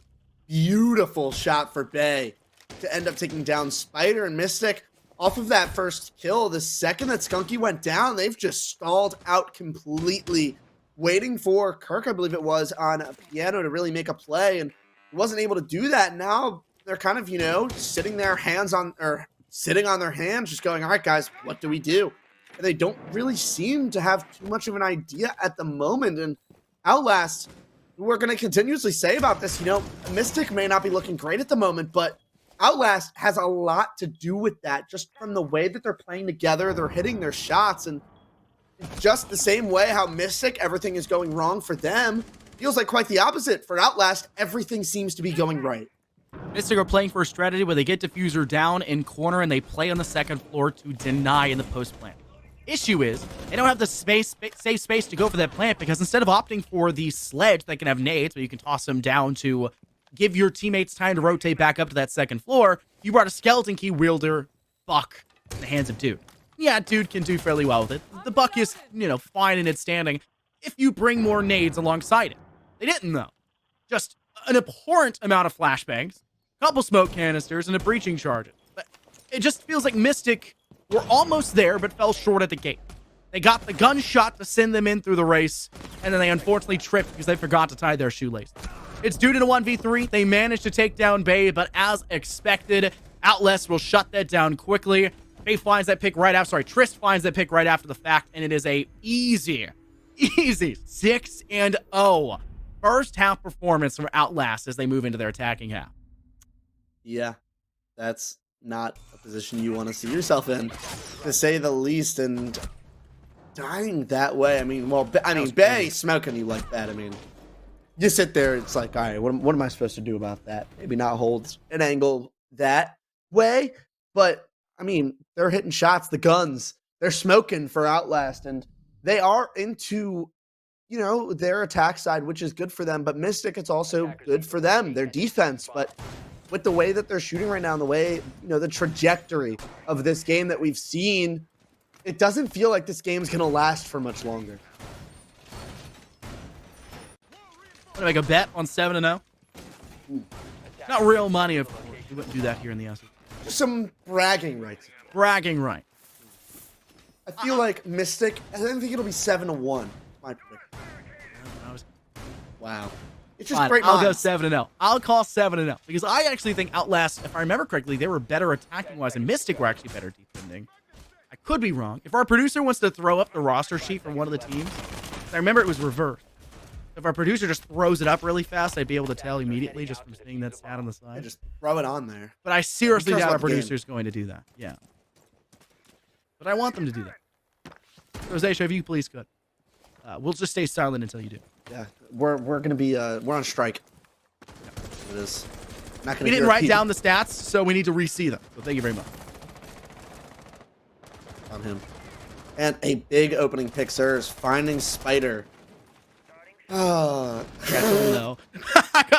beautiful shot for Bay to end up taking down Spider and Mystic. off of that first kill, the second that Skunky went down, they've just stalled out completely, waiting for Kirk, I believe it was, on a piano to really make a play, and he wasn't able to do that. Now they're kind of, sitting their hands on, or sitting on their hands, just going, all right, guys, what do we do? And they don't really seem to have too much of an idea at the moment. And Outlast, we're going to continuously say about this, Mystic may not be looking great at the moment, but Outlast has a lot to do with that, just from the way that they're playing together. They're hitting their shots, and just the same way how Mystic, everything is going wrong for them, feels like quite the opposite. For Outlast, everything seems to be going right. Mystic are playing for a strategy where they get Diffuser down in corner and they play on the second floor to deny in the post plant. Issue is, they don't have the safe space to go for that plant, because instead of opting for the sledge that can have nades, where you can toss them down to give your teammates time to rotate back up to that second floor, you brought a skeleton key wielder Buck in the hands of Dude. Yeah, Dude can do fairly well with it. The Buck is, fine in its standing if you bring more nades alongside it. They didn't, though. Just an abhorrent amount of flashbangs, a couple smoke canisters, and a breaching charge. But it just feels like Mystic were almost there, but fell short at the gate. They got the gunshot to send them in through the race, and then they unfortunately tripped because they forgot to tie their shoelace. It's Dude in a 1v3. They managed to take down Bay, but as expected, Outlast will shut that down quickly. Bay finds that pick right after, Trist finds that pick right after the fact, and it is a easy 6-0 first half performance from Outlast as they move into their attacking half. Yeah, that's not a position you want to see yourself in, to say the least, and dying that way. Bay smoking you like that. You sit there, it's like, all right, what am I supposed to do about that? Maybe not hold an angle that way, but they're hitting shots, the guns, they're smoking for Outlast, and they are into, their attack side, which is good for them, but Mystic, it's also good for them, their defense. But with the way that they're shooting right now, and the way, the trajectory of this game that we've seen, it doesn't feel like this game's going to last for much longer. Want to make a bet on 7-0? Not real money, of course. We wouldn't do that here in the SFCL. Just some bragging rights. Bragging right. I feel like Mystic, I think it'll be 7-1. My prediction. Wow. It's just great I'll minds. go 7-0. I'll call 7-0 because I actually think Outlast, if I remember correctly, they were better attacking wise, and Mystic were actually better defending. I could be wrong. If our producer wants to throw up the roster sheet from one of the teams, I remember it was reversed. If our producer just throws it up really fast, I'd be able to tell immediately just from seeing that stat on the side. Yeah, just throw it on there. But I seriously Who cares doubt our about the game? producer is going to do that. Yeah. But I want them to do that. So, Zaysha, if you please could. We'll just stay silent until you do. Yeah, we're gonna be we're on strike. It is not gonna. We didn't write down the stats, so we need to re-see them. So thank you very much. On him, and a big opening pick, sirs. Finding Spider. I got told no.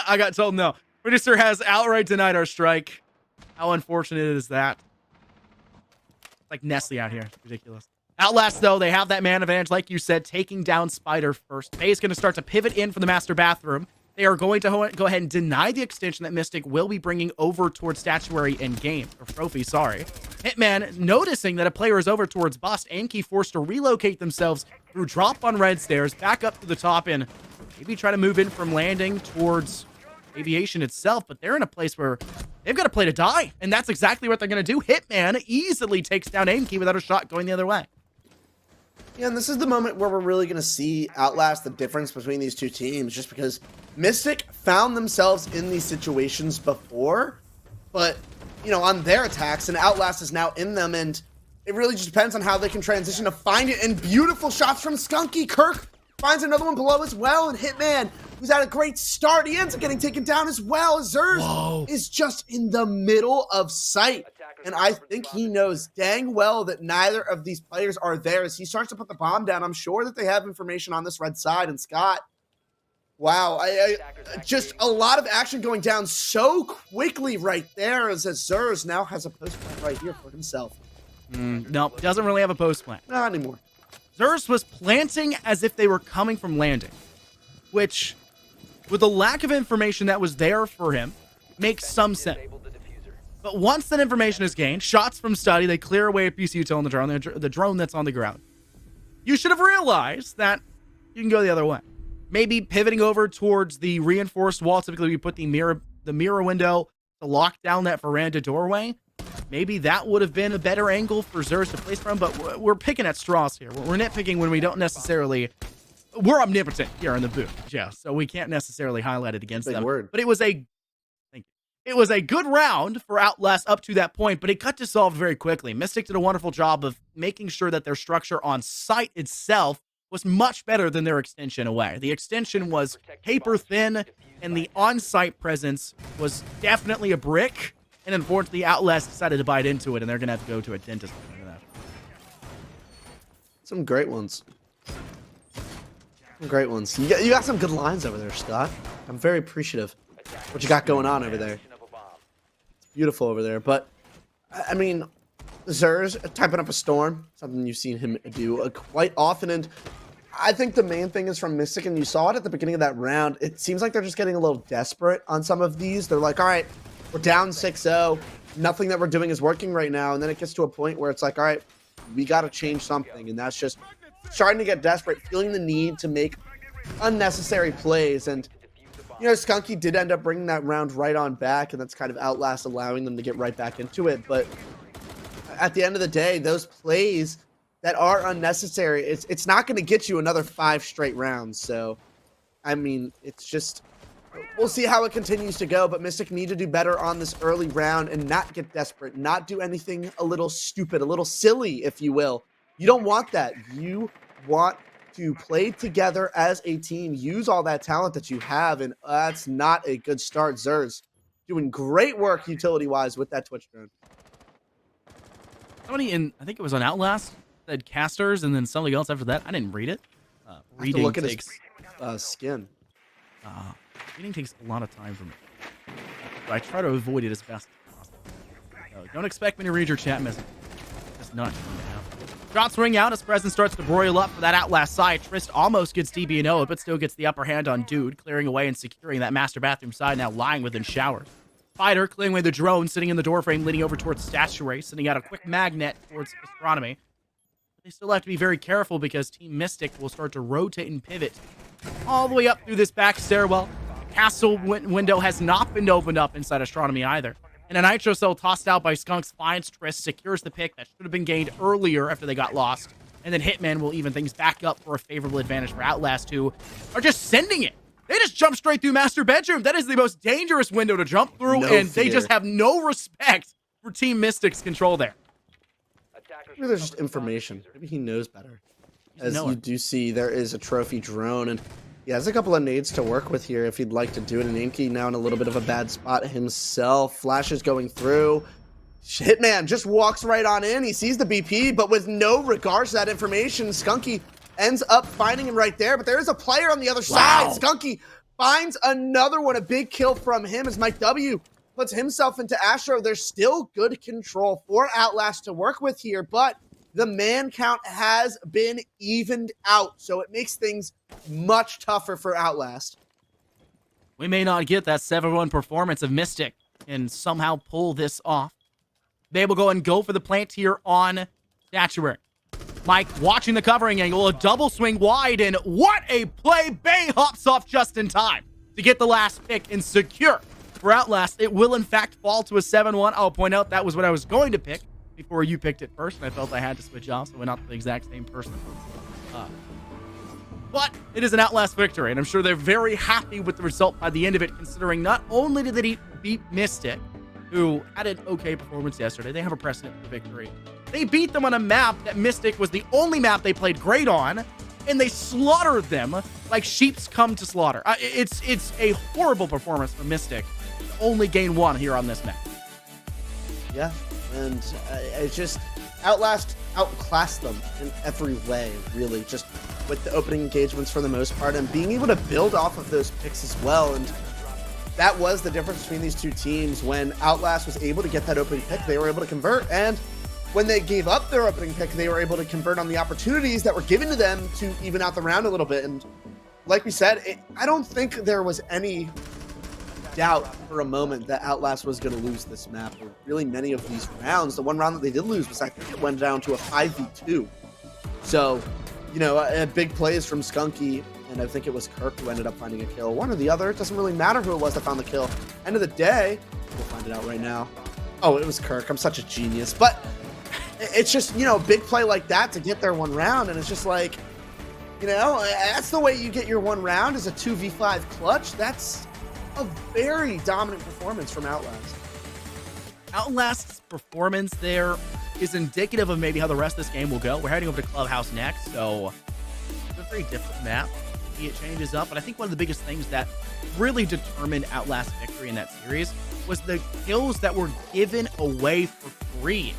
I got told no. Producer has outright denied our strike. How unfortunate is that? It's like Nestle out here. It's ridiculous. Outlast, though, they have that man advantage, like you said, taking down Spider first. Bay is going to start to pivot in from the master bathroom. They are going to go ahead and deny the extension that Mystic will be bringing over towards Statuary in game. Or Trophy, sorry. Hitman, noticing that a player is over towards Bust, and Key forced to relocate themselves through drop on red stairs, back up to the top, and maybe try to move in from landing towards Aviation itself. But they're in a place where they've got to play to die, and that's exactly what they're going to do. Hitman easily takes down Key without a shot going the other way. Yeah, and this is the moment where we're really going to see Outlast the difference between these two teams, just because Mystic found themselves in these situations before, but, on their attacks, and Outlast is now in them, and it really just depends on how they can transition to find it, and beautiful shots from Skunky. Kirk finds another one below as well, and Hitman, who's had a great start, he ends up getting taken down as well. Zers is just in the middle of sight. And I think he knows dang well that neither of these players are there. As he starts to put the bomb down, I'm sure that they have information on this red side. And Scott, wow, just a lot of action going down so quickly right there, as Zers now has a post plant right here for himself. No, doesn't really have a post plant. Not anymore. Zers was planting as if they were coming from landing, which, with the lack of information that was there for him, makes some sense. But once that information is gained, shots from study, they clear away a PC util on the drone that's on the ground. You should have realized that you can go the other way. Maybe pivoting over towards the reinforced wall. Typically, we put the mirror window to lock down that veranda doorway. Maybe that would have been a better angle for Zers to place from, but we're picking at straws here. We're nitpicking when we don't necessarily... We're omnipotent here in the booth, yeah, so we can't necessarily highlight it against them. Word. But it was a... It was a good round for Outlast up to that point, but it got dissolved very quickly. Mystic did a wonderful job of making sure that their structure on site itself was much better than their extension away. The extension was paper thin, and the on-site presence was definitely a brick. And unfortunately, Outlast decided to bite into it, and they're going to have to go to a dentist for that. Some great ones. Some great ones. You got some good lines over there, Scott. I'm very appreciative of what you got going on over there. It's beautiful over there. But, I mean, Zers typing up a storm, something you've seen him do quite often. And I think the main thing is from Mystic, and you saw it at the beginning of that round. It seems like they're just getting a little desperate on some of these. They're like, all right, we're down 6-0. Nothing that we're doing is working right now. And then it gets to a point where it's like, all right, we got to change something. And that's just starting to get desperate, feeling the need to make unnecessary plays. And, you know, Skunky did end up bringing that round right on back. And that's kind of Outlast allowing them to get right back into it. But at the end of the day, those plays that are unnecessary, it's not going to get you another 5 straight rounds. So, I mean, it's just... We'll see how it continues to go, but Mystic need to do better on this early round and not get desperate, not do anything a little stupid, a little silly, if you will. You don't want that. You want to play together as a team, use all that talent that you have, and that's not a good start. Zers doing great work utility-wise with that Twitch drone. Somebody I think it was on Outlast, said casters, and then something else after that. I didn't read it. Reading look takes... at his skin. Reading takes a lot of time for me. But I try to avoid it as best as possible. So don't expect me to read your chat message. That's not going to happen. Shots ring out as Presence starts to broil up for that Outlast side. Trist almost gets DB&O, but still gets the upper hand on Dude, clearing away and securing that master bathroom side, now lying within showers. Fighter clearing away the drone, sitting in the doorframe, leading over towards Statuary, sending out a quick magnet towards Astronomy. But they still have to be very careful because Team Mystic will start to rotate and pivot all the way up through this back stairwell. Castle window has not been opened up inside Astronomy either. And a Nitro Cell tossed out by Skunks finds Trist, secures the pick that should have been gained earlier after they got lost. And then Hitman will even things back up for a favorable advantage for Outlast, who are just sending it. They just jump straight through Master Bedroom. That is the most dangerous window to jump through, and they just have no respect for Team Mystic's control there. Maybe there's just information. Maybe he knows better. As you do see, there is a trophy drone, and he has a couple of nades to work with here if he'd like to do it. And Inky now in a little bit of a bad spot himself. Flashes going through. Hitman just walks right on in. He sees the BP, but with no regards to that information, Skunky ends up finding him right there. But there is a player on the other side. Skunky finds another one. A big kill from him as Mike W puts himself into Astro. There's still good control for Outlast to work with here, but the man count has been evened out, so it makes things much tougher for Outlast. We may not get that 7-1 performance of Mystic and somehow pull this off. They will go and go for the plant here on Statuary. Mike watching the covering angle, a double swing wide, and what a play! Bay hops off just in time to get the last pick and secure. For Outlast, it will in fact fall to a 7-1. I'll point out that was what I was going to pick before you picked it first, and I felt I had to switch off, so I went out to the exact same person. But it is an Outlast victory, and I'm sure they're very happy with the result by the end of it, considering not only did they beat Mystic, who had an okay performance yesterday, they have a precedent for victory. They beat them on a map that Mystic was the only map they played great on, and they slaughtered them like sheeps come to slaughter. It's a horrible performance for Mystic to only gain 1 here on this map. Yeah. And it's just Outlast outclassed them in every way, really, just with the opening engagements for the most part and being able to build off of those picks as well. And that was the difference between these two teams. When Outlast was able to get that opening pick, they were able to convert. And when they gave up their opening pick, they were able to convert on the opportunities that were given to them to even out the round a little bit. And like we said, I don't think there was any doubt for a moment that Outlast was going to lose this map, or really many of these rounds. The one round that they did lose was, I think it went down to a 5v2. So, you know, big plays from Skunky, and I think it was Kirk who ended up finding a kill. One or the other, it doesn't really matter who it was that found the kill. End of the day, we'll find it out right now. Oh, it was Kirk. I'm such a genius. But it's just, you know, big play like that to get their one round, and it's just like, you know, that's the way you get your one round, is a 2v5 clutch. That's a very dominant performance from Outlast. Outlast's performance there is indicative of maybe how the rest of this game will go. We're heading over to Clubhouse next, so it's a very different map. Maybe it changes up, but I think one of the biggest things that really determined Outlast's victory in that series was the kills that were given away for free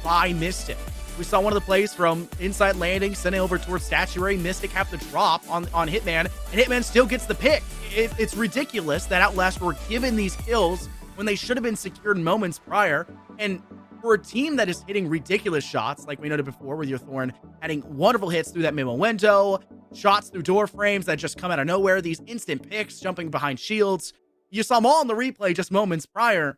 by Mystic. We saw one of the plays from inside landing, sending over towards Statuary. Mystic have to drop on Hitman, and Hitman still gets the pick. It's ridiculous that Outlast were given these kills when they should have been secured moments prior. And for a team that is hitting ridiculous shots, like we noted before with your Thorn, having wonderful hits through that mid window, shots through door frames that just come out of nowhere, these instant picks, jumping behind shields. You saw them all in the replay just moments prior.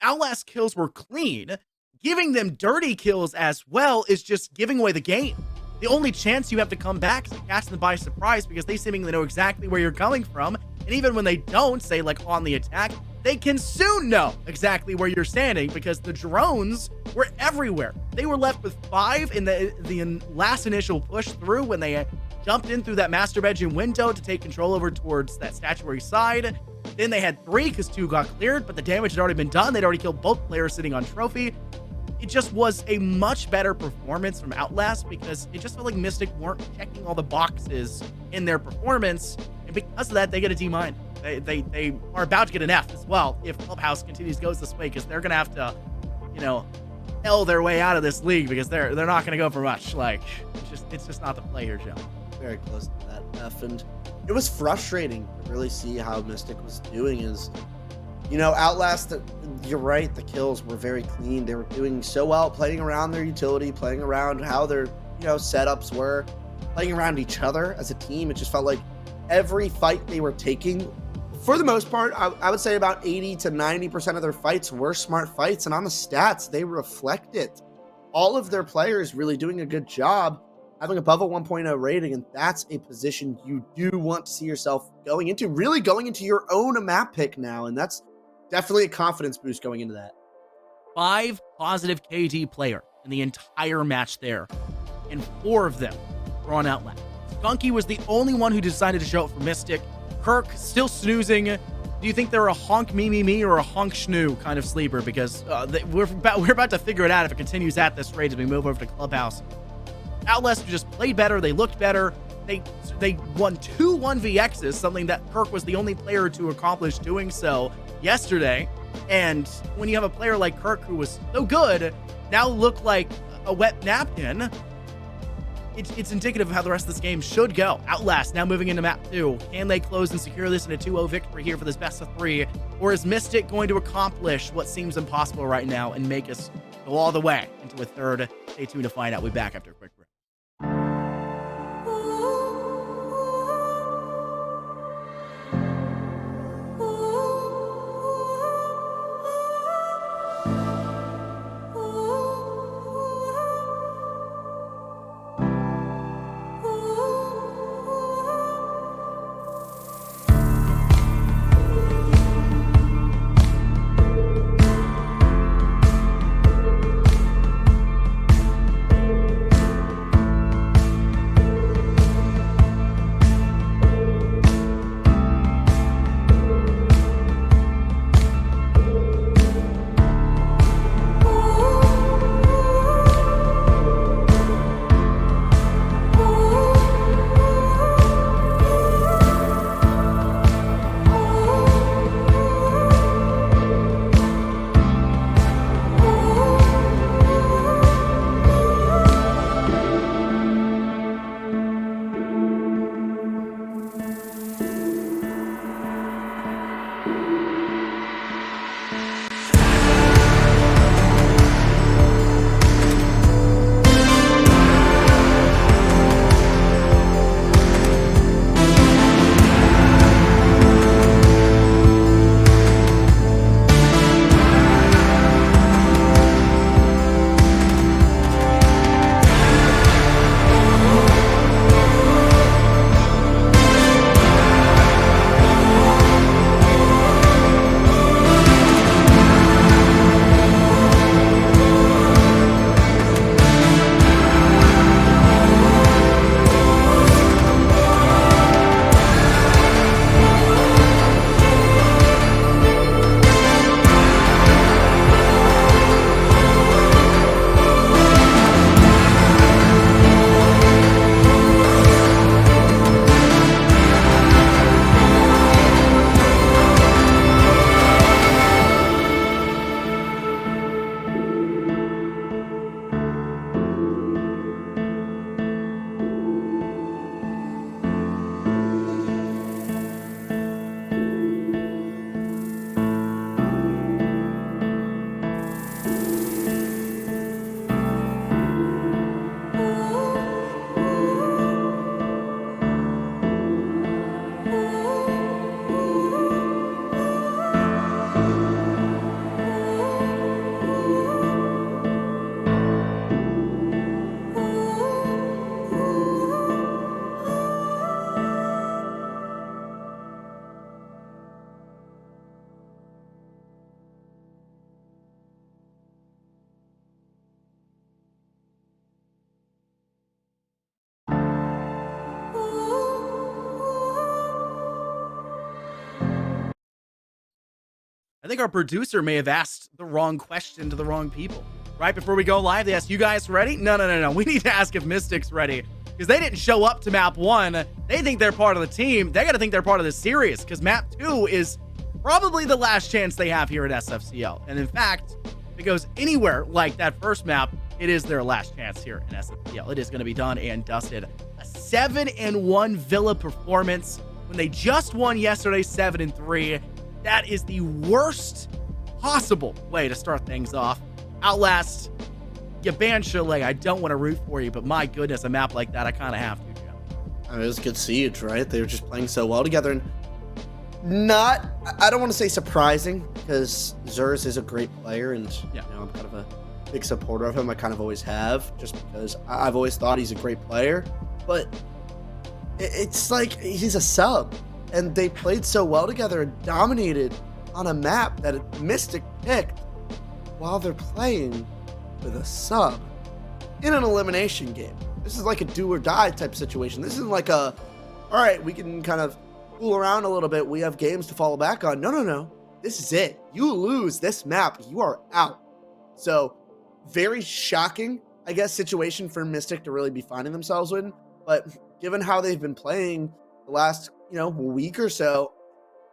Outlast kills were clean. Giving them dirty kills as well is just giving away the game. The only chance you have to come back is to catch them by surprise, because they seemingly know exactly where you're coming from. And even when they don't, say like on the attack, they can soon know exactly where you're standing, because the drones were everywhere. They were left with 5 in the last initial push through when they jumped in through that master bedroom window to take control over towards that statuary side. Then they had 3 because 2 got cleared, but the damage had already been done. They'd already killed both players sitting on trophy. It just was a much better performance from Outlast, because it just felt like Mystic weren't checking all the boxes in their performance. And because of that, they get a D-. They are about to get an F as well if Clubhouse continues to go this way, because they're going to have to, you know, L their way out of this league, because they're not going to go for much. Like, it's just not the play here, Joe. Very close to that F, and it was frustrating to really see how Mystic was doing. Is, you know, Outlast, you're right, the kills were very clean. They were doing so well, playing around their utility, playing around how their, you know, setups were, playing around each other as a team. It just felt like every fight they were taking, for the most part, I would say about 80 to 90% of their fights were smart fights, and on the stats, they reflect it. All of their players really doing a good job, having above a 1.0 rating, and that's a position you do want to see yourself going into, really going into your own map pick now, and that's definitely a confidence boost going into that. 5 positive KD player in the entire match there, and 4 of them were on Outlast. Skunky was the only one who decided to show up for Mystic. Kirk still snoozing. Do you think they're a honk me or a honk schnoo kind of sleeper? Because we're about to figure it out if it continues at this rate as we move over to Clubhouse. Outlast just played better. They looked better. They won 2 1vx's, something that Kirk was the only player to accomplish doing so yesterday. And when you have a player like Kirk, who was so good, now look like a wet napkin, it's indicative of how the rest of this game should go. Outlast now moving into map 2. Can they close and secure this in a 2-0 victory here for this best of 3? Or is Mystic going to accomplish what seems impossible right now and make us go all the way into a third? Stay tuned to find out. We'll be back after a quick break. I think our producer may have asked the wrong question to the wrong people. Right before we go live, they asked, you guys ready? No. We need to ask if Mystic's ready, because they didn't show up to map 1. They think they're part of the team. They got to think they're part of the series, because map 2 is probably the last chance they have here at SFCL. And in fact, if it goes anywhere like that first map, it is their last chance here in SFCL. It is going to be done and dusted. A 7-1 Villa performance when they just won yesterday, 7-3. That is the worst possible way to start things off. Outlast, you banned Chalet. I don't want to root for you, but my goodness, a map like that, I kind of have to, Joe. I mean, it was a good siege, right? They were just playing so well together. And not, I don't want to say surprising, because Zers is a great player, and Yeah. I'm kind of a big supporter of him. I kind of always have, just because I've always thought he's a great player. But it's like he's a sub, and they played so well together and dominated on a map that Mystic picked while they're playing with a sub in an elimination game. This is like a do or die type situation. This isn't like a, all right, we can kind of fool around a little bit. We have games to fall back on. No. This is it. You lose this map, you are out. So very shocking, I guess, situation for Mystic to really be finding themselves in. But given how they've been playing the last, week or so,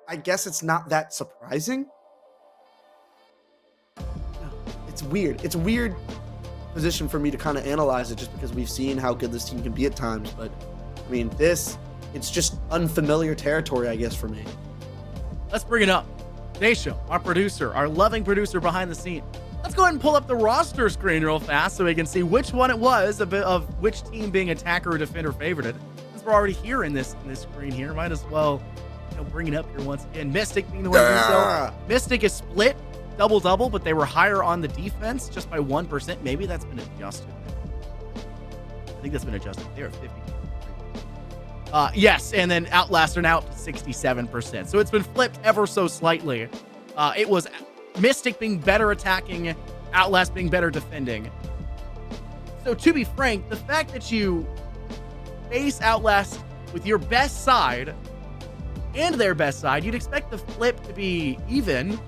I guess it's not that surprising. It's weird. It's a weird position for me to kind of analyze it, just because we've seen how good this team can be at times. But I mean, it's just unfamiliar territory, I guess, for me. Let's bring it up. Daisho, our producer, our loving producer behind the scene. Let's go ahead and pull up the roster screen real fast so we can see which one it was of which team being attacker or defender favorited. Since we're already here in this screen here, might as well bring it up here once again. Mystic being the one to do so. Mystic is split double, but they were higher on the defense just by 1%. Maybe that's been adjusted. I think that's been adjusted. They're at 50. Yes, and then Outlast are now up to 67%. So it's been flipped ever so slightly. It was Mystic being better attacking, Outlast being better defending. So to be frank, the fact that you face Outlast with your best side and their best side, you'd expect the flip to be even.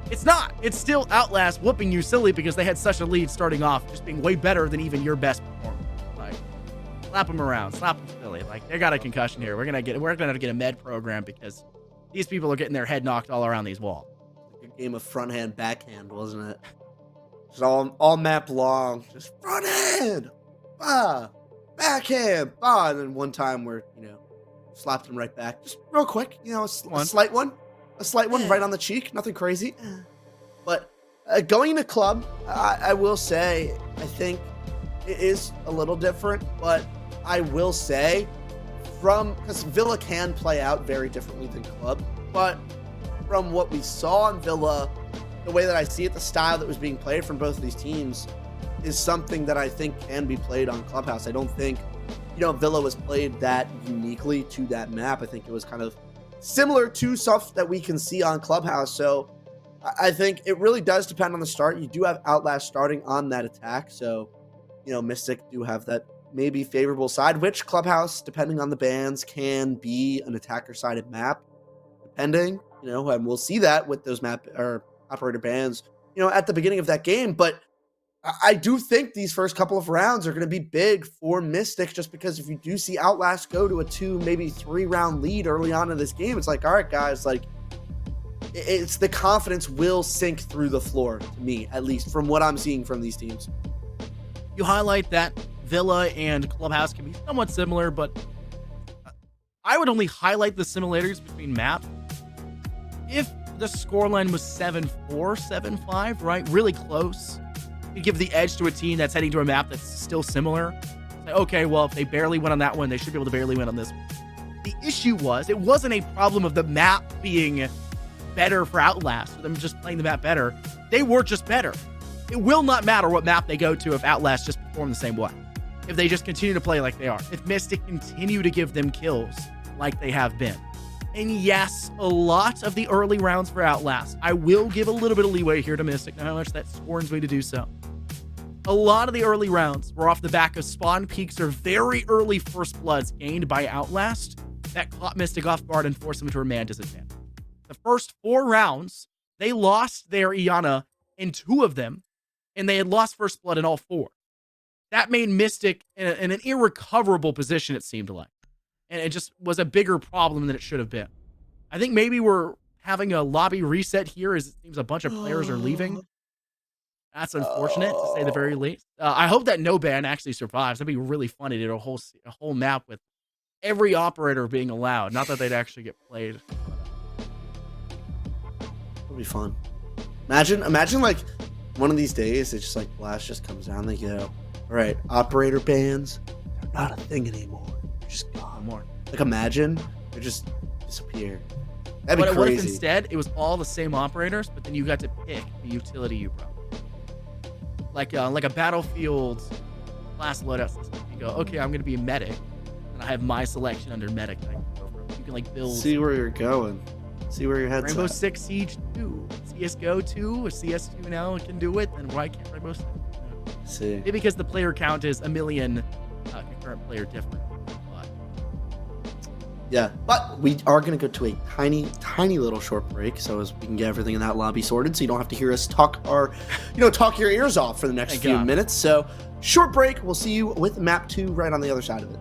It's not. It's still Outlast whooping you silly because they had such a lead starting off, just being way better than even your best performer. Like, slap them around, slap them silly. Like, they got a concussion here. We're gonna get a med program because these people are getting their head knocked all around these walls. A game of front hand, backhand, wasn't it? Just all map long, just front hand, backhand, and then one time where slapped him right back, just real quick, a slight one right on the cheek, nothing crazy. But going into club, I will say I think it is a little different, but I will say because Villa can play out very differently than club, but from what we saw in Villa, the way that I see it, the style that was being played from both of these teams is something that I think can be played on Clubhouse. I don't think, Villa was played that uniquely to that map. I think it was kind of similar to stuff that we can see on Clubhouse. So I think it really does depend on the start. You do have Outlast starting on that attack. So, Mystic do have that maybe favorable side, which Clubhouse, depending on the bans, can be an attacker-sided map, depending, and we'll see that with those map or operator bans, at the beginning of that game. But I do think these first couple of rounds are going to be big for Mystic, just because if you do see Outlast go to a 2, maybe 3 round lead early on in this game, it's like, all right, guys, like it's the confidence will sink through the floor to me, at least from what I'm seeing from these teams. You highlight that Villa and Clubhouse can be somewhat similar, but I would only highlight the similarities between maps if the scoreline was 7-4, 7-5, right? Really close. You give the edge to a team that's heading to a map that's still similar. Say, okay, well, if they barely win on that one, they should be able to barely win on this one. The issue was, it wasn't a problem of the map being better for Outlast, or them just playing the map better. They were just better. It will not matter what map they go to if Outlast just perform the same way. If they just continue to play like they are. If Mystic continue to give them kills like they have been. And yes, a lot of the early rounds for Outlast, I will give a little bit of leeway here to Mystic, know how much that scorns me to do so. A lot of the early rounds were off the back of spawn peaks or very early first bloods gained by Outlast that caught Mystic off guard and forced him to a man disadvantage. The first 4 rounds They lost their Iana in 2 of them, and they had lost First Blood in all 4. That made Mystic in an irrecoverable position, it seemed like. And it just was a bigger problem than it should have been. I think maybe we're having a lobby reset here as it seems a bunch of players are leaving. That's unfortunate, to say the very least. I hope that no ban actually survives. That'd be really funny to do a whole map with every operator being allowed. Not that they'd actually get played. It'll be fun. Imagine like one of these days, it's just like Blast just comes down. They go, all right, operator bans, they're not a thing anymore. They're just gone. No more. Like imagine they just disappear. That'd But be it would have crazy. instead, it was all the same operators, but then you got to pick the utility you brought. Like a Battlefield class loadout system. You go, okay, I'm gonna be a medic, and I have my selection under medic that I can go from. You can like build. See where you're going. See where your head's Rainbow at. Six Siege 2, CS:GO 2, CS2 now can do it, then why can't Rainbow Six? See. Maybe because the player count is a million concurrent player different. But Yeah, but we are going to go to a tiny little short break, so as we can get everything in that lobby sorted, so you don't have to hear us talk your ears off for the next Thank few God. minutes. So short break. We'll see you with map 2 right on the other side of it.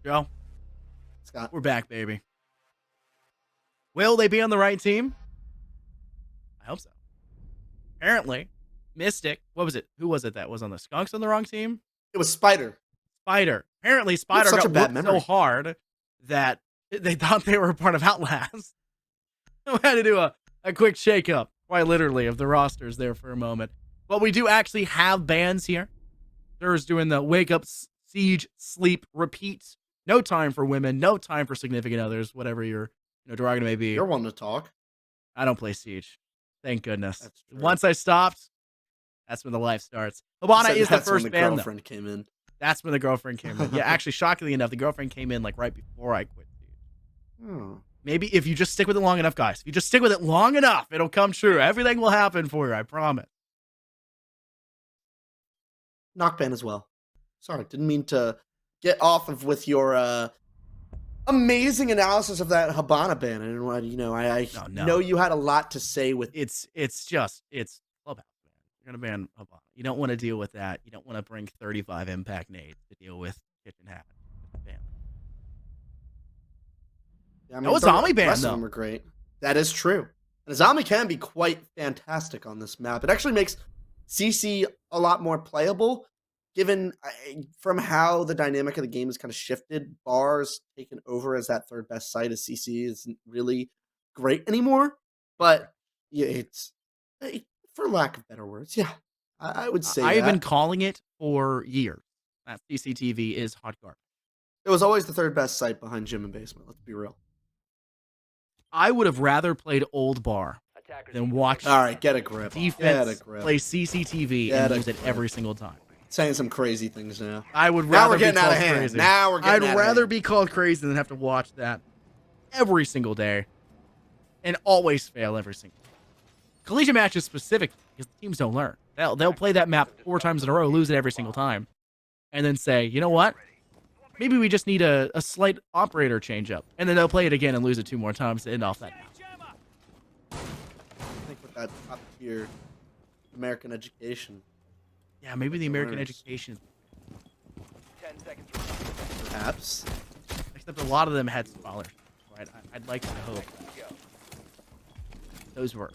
Joe, Scott. we're back, baby. Will they be on the right team? I hope so. Apparently, Mystic, what was it? Who was it that was on the Skunks on the wrong team? It was Spider. Spider. Apparently, Spider such got a bad whooped so memory. hard that they thought they were a part of Outlast. We had to do a quick shakeup, quite literally, of the rosters there for a moment. But we do actually have bans here. There's doing the wake up siege, sleep, repeat. No time for women, no time for significant others, whatever your derogatory may be. You're one to talk. I don't play siege. Thank goodness. That's true. Once I stopped, that's when the life starts. You Hibana said is the that's when first the ban, though. girlfriend came in. That's when the girlfriend came in. Yeah, actually, shockingly enough, the girlfriend came in like right before I quit siege. Oh. Maybe if you just stick with it long enough, guys. If you just stick with it long enough, it'll come true. Everything will happen for you, I promise. Knockban as well. Sorry, didn't mean to get off of with your amazing analysis of that Hibana ban. I didn't want, I No. know you had a lot to say with It's Clubhouse, man. You're gonna ban Hibana. You don't want to deal with that. You don't want to bring 35 impact nades to deal with Kitchen Hat. Ban. I mean, No Azami ban, rest though. of them are great. That is true. And Azami can be quite fantastic on this map. It actually makes CC a lot more playable, given from how the dynamic of the game has kind of shifted. Bars taken over as that third best site as CC isn't really great anymore. But yeah, it's, for lack of better words, yeah, I would say I've that. been calling it for years. That CCTV is hot garbage. It was always the third best site behind Gym and Basement. Let's be real. I would have rather played Old Bar than watch All right, get a grip. defense Get a grip. play CCTV Get and a use it grip. every single time. Saying some crazy things now. I would Now rather we're getting be out called of hand. crazy. Now we're getting I'd out of rather hand. be called crazy than have to watch that every single day and always fail every single day. Collegiate matches specifically, because the teams don't learn. They'll play that map 4 times in a row, lose it every single time, and then say, you know what? Maybe we just need a slight operator change up. And then they'll play it again and lose it 2 more times to end off that map. I think with that top tier American education, Yeah, maybe the American learners. education. perhaps. Except a lot of them had scholarships, right? I'd like to hope those were.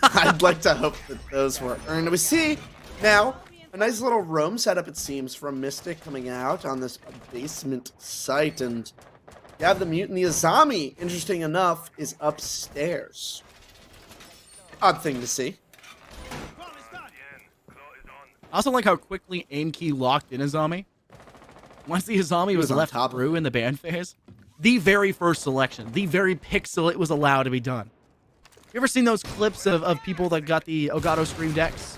I'd like to hope that those were earned. We see now a nice little roam setup, it seems, from Mystic coming out on this basement site. And you have the Mutant. The Azami, interesting enough, is upstairs. Odd thing to see. I also like how quickly aim key locked in Azami. Once the Azami was on left top of through in the ban phase, the very first selection, the very pixel it was allowed to be done. You ever seen those clips of people that got the Elgato Stream Decks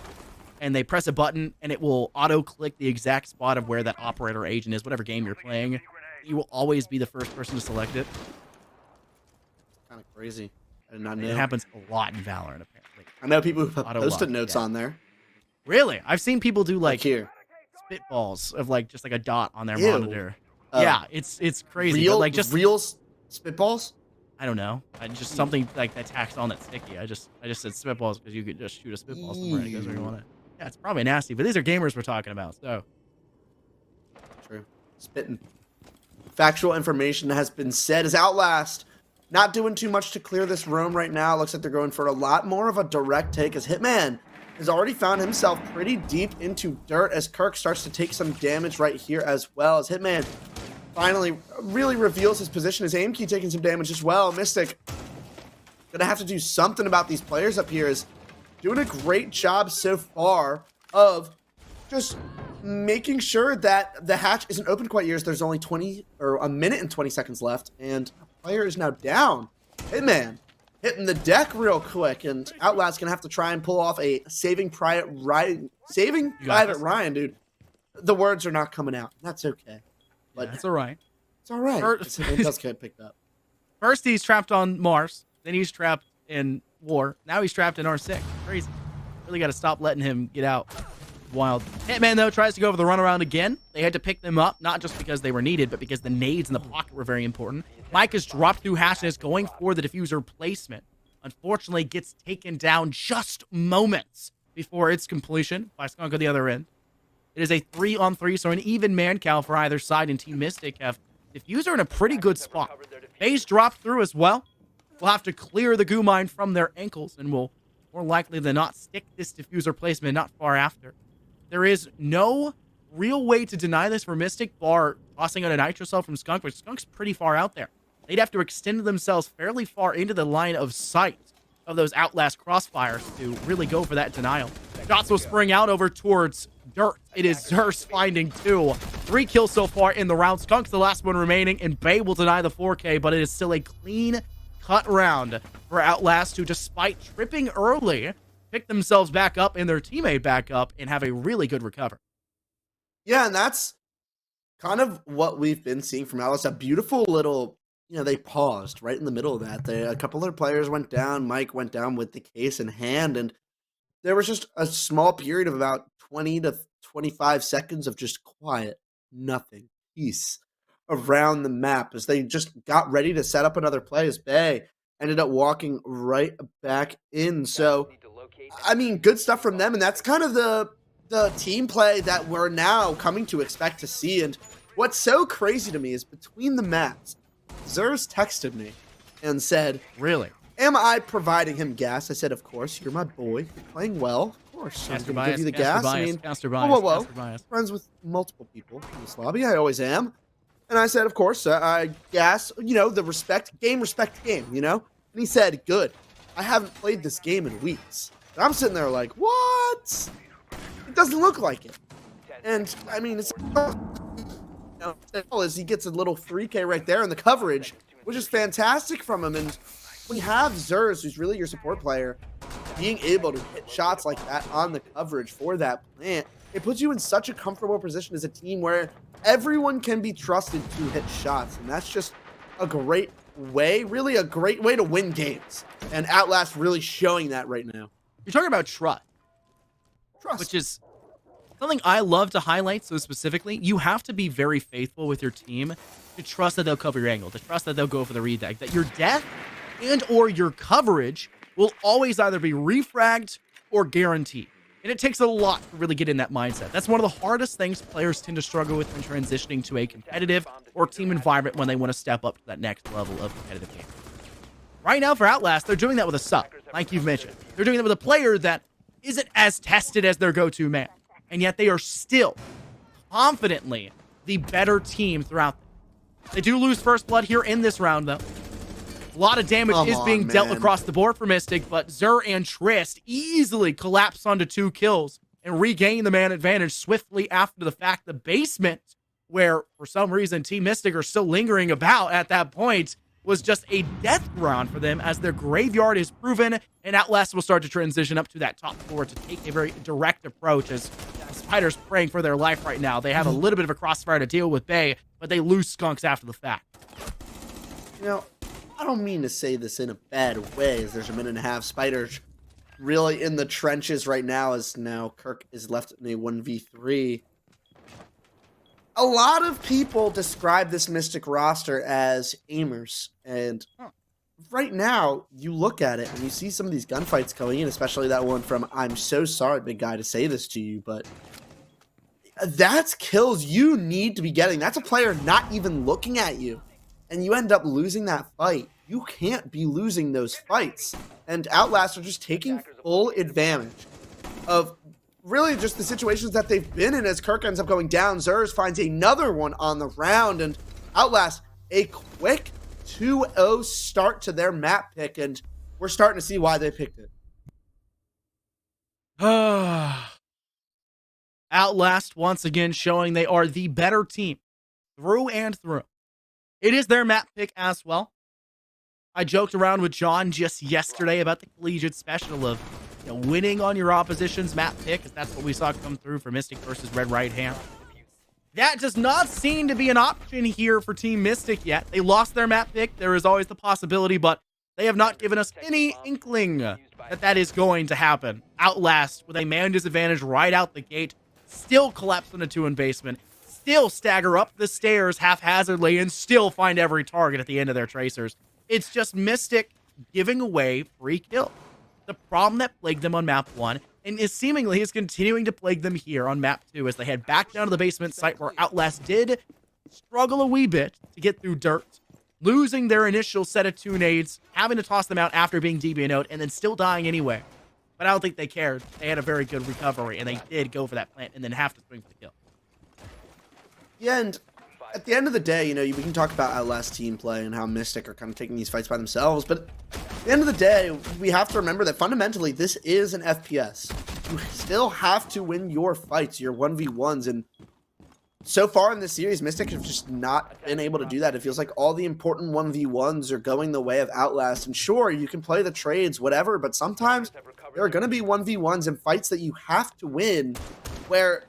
and they press a button and it will auto-click the exact spot of where that operator agent is, whatever game you're playing? You will always be the first person to select it. Kind of crazy. I did not It know. happens a lot in Valorant, apparently. I know people who put Auto post-it lock, notes yeah. on there. Really? I've seen people do Like like here. spitballs of like just like a dot on their Ew. monitor. Uh, Yeah, it's crazy. Real, But like just real spitballs? I don't know. Just something like that's tacked on that's sticky. I just said spitballs because you could just shoot a spitball somewhere and it goes where you want it. Yeah, it's probably nasty, but these are gamers we're talking about. So True. Spitting. Factual information has been said as Outlast. Not doing too much to clear this room right now. Looks like they're going for a lot more of a direct take as Hitman has already found himself pretty deep into dirt as Kirk starts to take some damage right here as well as Hitman finally really reveals his position. His aim key taking some damage as well. Mystic gonna have to do something about these players up here. Is doing a great job so far of just making sure that the hatch isn't open quite yet. There's only 20 or a minute and 20 seconds left, and a player is now down. Hitman hitting the deck real quick, and Outlast gonna have to try and pull off a saving Private Ryan. Saving You got Private this. Ryan, dude. The words are not coming out. That's okay. But that's all right. it's all right. First- It does get picked up. First he's trapped on Mars, then he's trapped in War. Now he's trapped in R6. Crazy. Really got to stop letting him get out. Wild. Hitman though tries to go for the runaround again. They had to pick them up, not just because they were needed, but because the nades in the pocket were very important. Mike is dropped through Hash and is going for the diffuser placement. Unfortunately, gets taken down just moments before its completion by Skunk on the other end. It is a 3-on-3, so an even man count for either side, and Team Mystic have diffuser in a pretty good spot. Base dropped through as well. We'll have to clear the goo mine from their ankles, and will more likely than not stick this diffuser placement not far after. There is no real way to deny this for Mystic, bar tossing out a nitro cell from Skunk, but Skunk's pretty far out there. They'd have to extend themselves fairly far into the line of sight of those Outlast crossfires to really go for that denial. Shots will spring out over towards dirt. It is Zer's finding 2. 3 kills so far in the round. Skunk's the last one remaining, and Bay will deny the 4K, but it is still a clean cut round for Outlast, who, despite tripping early, pick themselves back up and their teammate back up and have a really good recovery. Yeah, and that's kind of what we've been seeing from Outlast. A beautiful little, they paused right in the middle of that. A couple other players went down. Mike went down with the case in hand, and there was just a small period of about 20 to 25 seconds of just quiet, nothing, peace around the map as they just got ready to set up another play as Bay ended up walking right back in. So, I mean, good stuff from them, and that's kind of the team play that we're now coming to expect to see. And what's so crazy to me is between the maps, Zers texted me and said, "Really? Am I providing him gas?" I said, "Of course. You're my boy. You're playing well. Of course. I'm going to give you the gas." I mean, whoa. Friends with multiple people in this lobby. I always am. And I said, "Of course. I gas, the respect game, And he said, "Good. I haven't played this game in weeks." And I'm sitting there like, what? It doesn't look like it. And, I mean, it's as he gets a little 3K right there in the coverage, which is fantastic from him. And when you have Zers, who's really your support player, being able to hit shots like that on the coverage for that plant, it puts you in such a comfortable position as a team where everyone can be trusted to hit shots. And that's just a great way, really a great way to win games. And Outlast really showing that right now. You're talking about trust, which is something I love to highlight so specifically. You have to be very faithful with your team to trust that they'll cover your angle, to trust that they'll go for the redact, that your death and or your coverage will always either be refragged or guaranteed. And it takes a lot to really get in that mindset. That's one of the hardest things players tend to struggle with when transitioning to a competitive or team environment when they want to step up to that next level of competitive game. Right now for Outlast, they're doing that with a sub, like you've mentioned. They're doing that with a player that isn't as tested as their go-to man. And yet they are still confidently the better team throughout. They do lose first blood here in this round, though. A lot of damage is being dealt across the board for Mystic, but Zer and Trist easily collapse onto 2 kills and regain the man advantage swiftly after the fact. The basement, where for some reason Team Mystic are still lingering about at that point, was just a death round for them as their graveyard is proven, and Outlast will start to transition up to that top floor to take a very direct approach as Spider's praying for their life right now. They have a little bit of a crossfire to deal with Bay, but they lose Skunks after the fact. I don't mean to say this in a bad way, as there's a minute and a half. Spider's really in the trenches right now, as now Kirk is left in a 1v3. A lot of people describe this Mystic roster as aimers, and right now, you look at it and you see some of these gunfights going in, especially that one from, I'm so sorry, big guy, to say this to you, but that's kills you need to be getting. That's a player not even looking at you, and you end up losing that fight. You can't be losing those fights, and Outlast are just taking full advantage of really just the situations that they've been in as Kirk ends up going down. Zers finds another one on the round, and Outlast a quick 2-0 start to their map pick, and we're starting to see why they picked it. Outlast once again showing they are the better team through and through. It is their map pick as well. I joked around with John just yesterday about the collegiate special of winning on your opposition's map pick, because that's what we saw come through for Mystic versus Red Right Hand. That does not seem to be an option here for Team Mystic yet. They lost their map pick. There is always the possibility, but they have not given us any inkling that that is going to happen. Outlast with a man disadvantage right out the gate, still collapse into 2 in basement, still stagger up the stairs haphazardly, and still find every target at the end of their tracers. It's just Mystic giving away free kills. The problem that plagued them on map 1 and is seemingly continuing to plague them here on map 2 as they head back down to the basement site where Outlast did struggle a wee bit to get through dirt, losing their initial set of 2 nades, having to toss them out after being DBNO'd, and then still dying anyway. But I don't think they cared. They had a very good recovery, and they did go for that plant and then have to swing for the kill. Yeah, and at the end of the day, we can talk about Outlast team play and how Mystic are kind of taking these fights by themselves, but at the end of the day, we have to remember that fundamentally this is an FPS. you still have to win your fights, your 1v1s, and so far in this series, Mystic have just not been able to do that. It feels like all the important 1v1s are going the way of Outlast. And sure, you can play the trades, whatever, but sometimes there are going to be 1v1s and fights that you have to win where,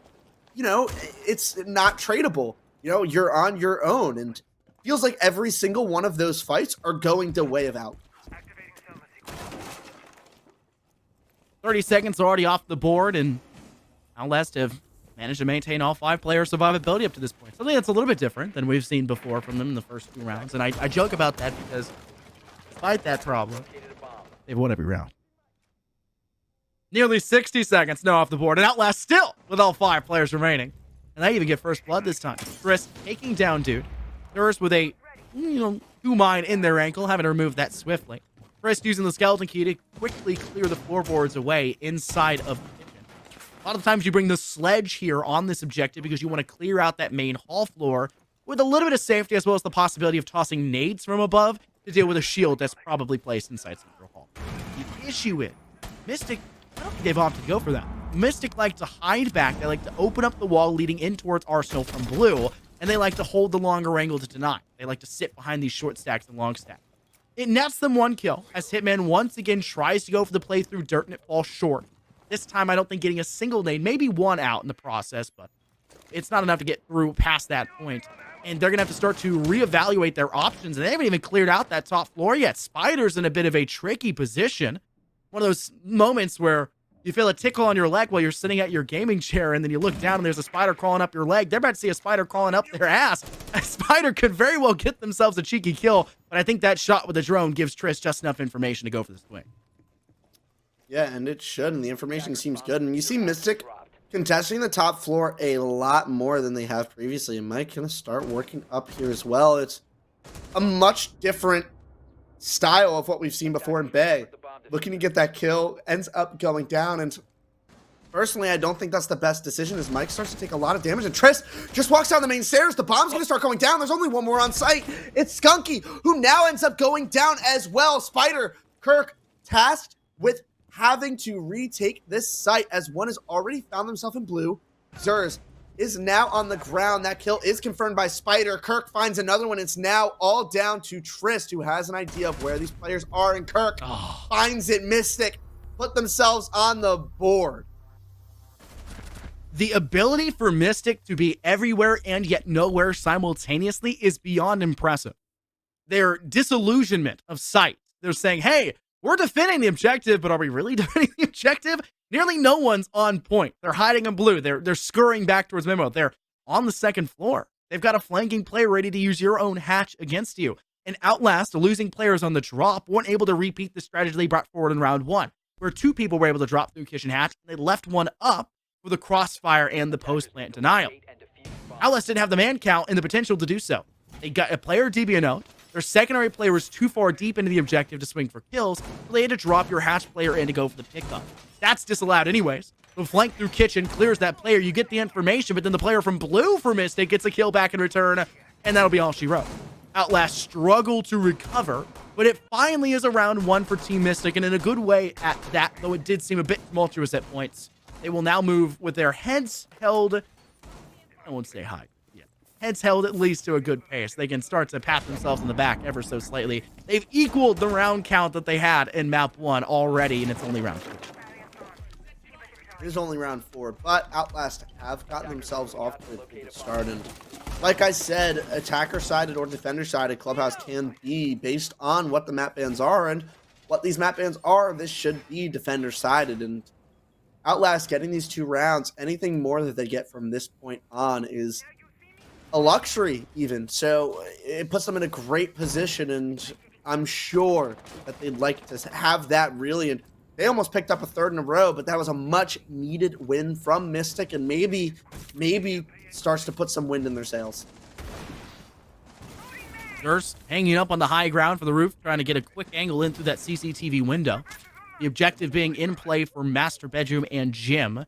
you know, it's not tradable. You know, you're on your own. And it feels like every single one of those fights are going the way of Outlast. 30 seconds already off the board, and Outlast have managed to maintain all 5 players' survivability up to this point. Something that's a little bit different than we've seen before from them in the first 2 rounds. And I joke about that because despite that problem, they've won every round. Nearly 60 seconds now off the board, and Outlast still with all 5 players remaining. And they even get first blood this time. Chris taking down Dude. Nurse with a, 2 mine in their ankle, having to remove that swiftly. Chris using the skeleton key to quickly clear the floorboards away inside of the kitchen. A lot of times you bring the sledge here on this objective because you want to clear out that main hall floor with a little bit of safety, as well as the possibility of tossing nades from above to deal with a shield that's probably placed inside Central Hall. The issue is, Mystic, I don't think they've opted to go for that. Mystic like to hide back. They like to open up the wall leading in towards Arsenal from blue, and they like to hold the longer angle to deny. They like to sit behind these short stacks and long stacks. It nets them 1 kill, as Hitman once again tries to go for the play through dirt, and it falls short. This time, I don't think getting a single nade, maybe 1 out in the process, but it's not enough to get through past that point. And they're going to have to start to reevaluate their options, and they haven't even cleared out that top floor yet. Spider's in a bit of a tricky position. One of those moments where you feel a tickle on your leg while you're sitting at your gaming chair, and then you look down and there's a spider crawling up your leg. They're about to see a spider crawling up their ass. A spider could very well get themselves a cheeky kill, but I think that shot with the drone gives Triss just enough information to go for the swing. Yeah, and it should, and the information seems good. And you see Mystic contesting the top floor a lot more than they have previously, and Mike going to start working up here as well. It's a much different style of what we've seen before in Bay. Looking to get that kill, ends up going down, and personally, I don't think that's the best decision as Mike starts to take a lot of damage, and Triss just walks down the main stairs. The bomb's going to start going down. There's only 1 more on site. It's Skunky, who now ends up going down as well. Spider, Kirk, tasked with having to retake this site as one has already found themselves in blue. Zers is now on the ground. That kill is confirmed by Spider. Kirk finds another one. It's now all down to Trist, who has an idea of where these players are, and Kirk finds it. Mystic put themselves on the board. The ability for Mystic to be everywhere and yet nowhere simultaneously is beyond impressive. Their disillusionment of sight. They're saying, hey, we're defending the objective, but are we really defending the objective? Nearly no one's on point. They're hiding in blue. They're scurrying back towards Memo. They're on the 2nd floor. They've got a flanking player ready to use your own hatch against you. And Outlast, losing players on the drop, weren't able to repeat the strategy they brought forward in round 1, where 2 people were able to drop through kitchen hatch, and they left 1 up for the crossfire and the post-plant denial. Outlast didn't have the man count and the potential to do so. They got a player DB out. Their secondary player was too far deep into the objective to swing for kills, so they had to drop your hatch player in to go for the pickup. That's disallowed anyways. The flank through kitchen clears that player. You get the information, but then the player from blue for Mystic gets a kill back in return, and that'll be all she wrote. Outlast struggled to recover, but it finally is a round 1 for Team Mystic, and in a good way at that, though it did seem a bit tumultuous at points. They will now move with their heads held, I won't say high. Heads held at least to a good pace. They can start to pat themselves in the back ever so slightly. They've equaled the round count that they had in map 1 already, and it's only round 2. It is only round 4, but Outlast have gotten themselves off to a good start. And like I said, attacker-sided or defender-sided Clubhouse can be based on what the map bans are, and what these map bans are, this should be defender-sided. And Outlast getting these 2 rounds, anything more that they get from this point on is a luxury even. So it puts them in a great position, and I'm sure that they'd like to have that really. And they almost picked up a 3rd in a row, but that was a much needed win from Mystic, and maybe starts to put some wind in their sails. Nurse hanging up on the high ground for the roof, trying to get a quick angle in through that CCTV window. The objective being in play for Master Bedroom and Gym.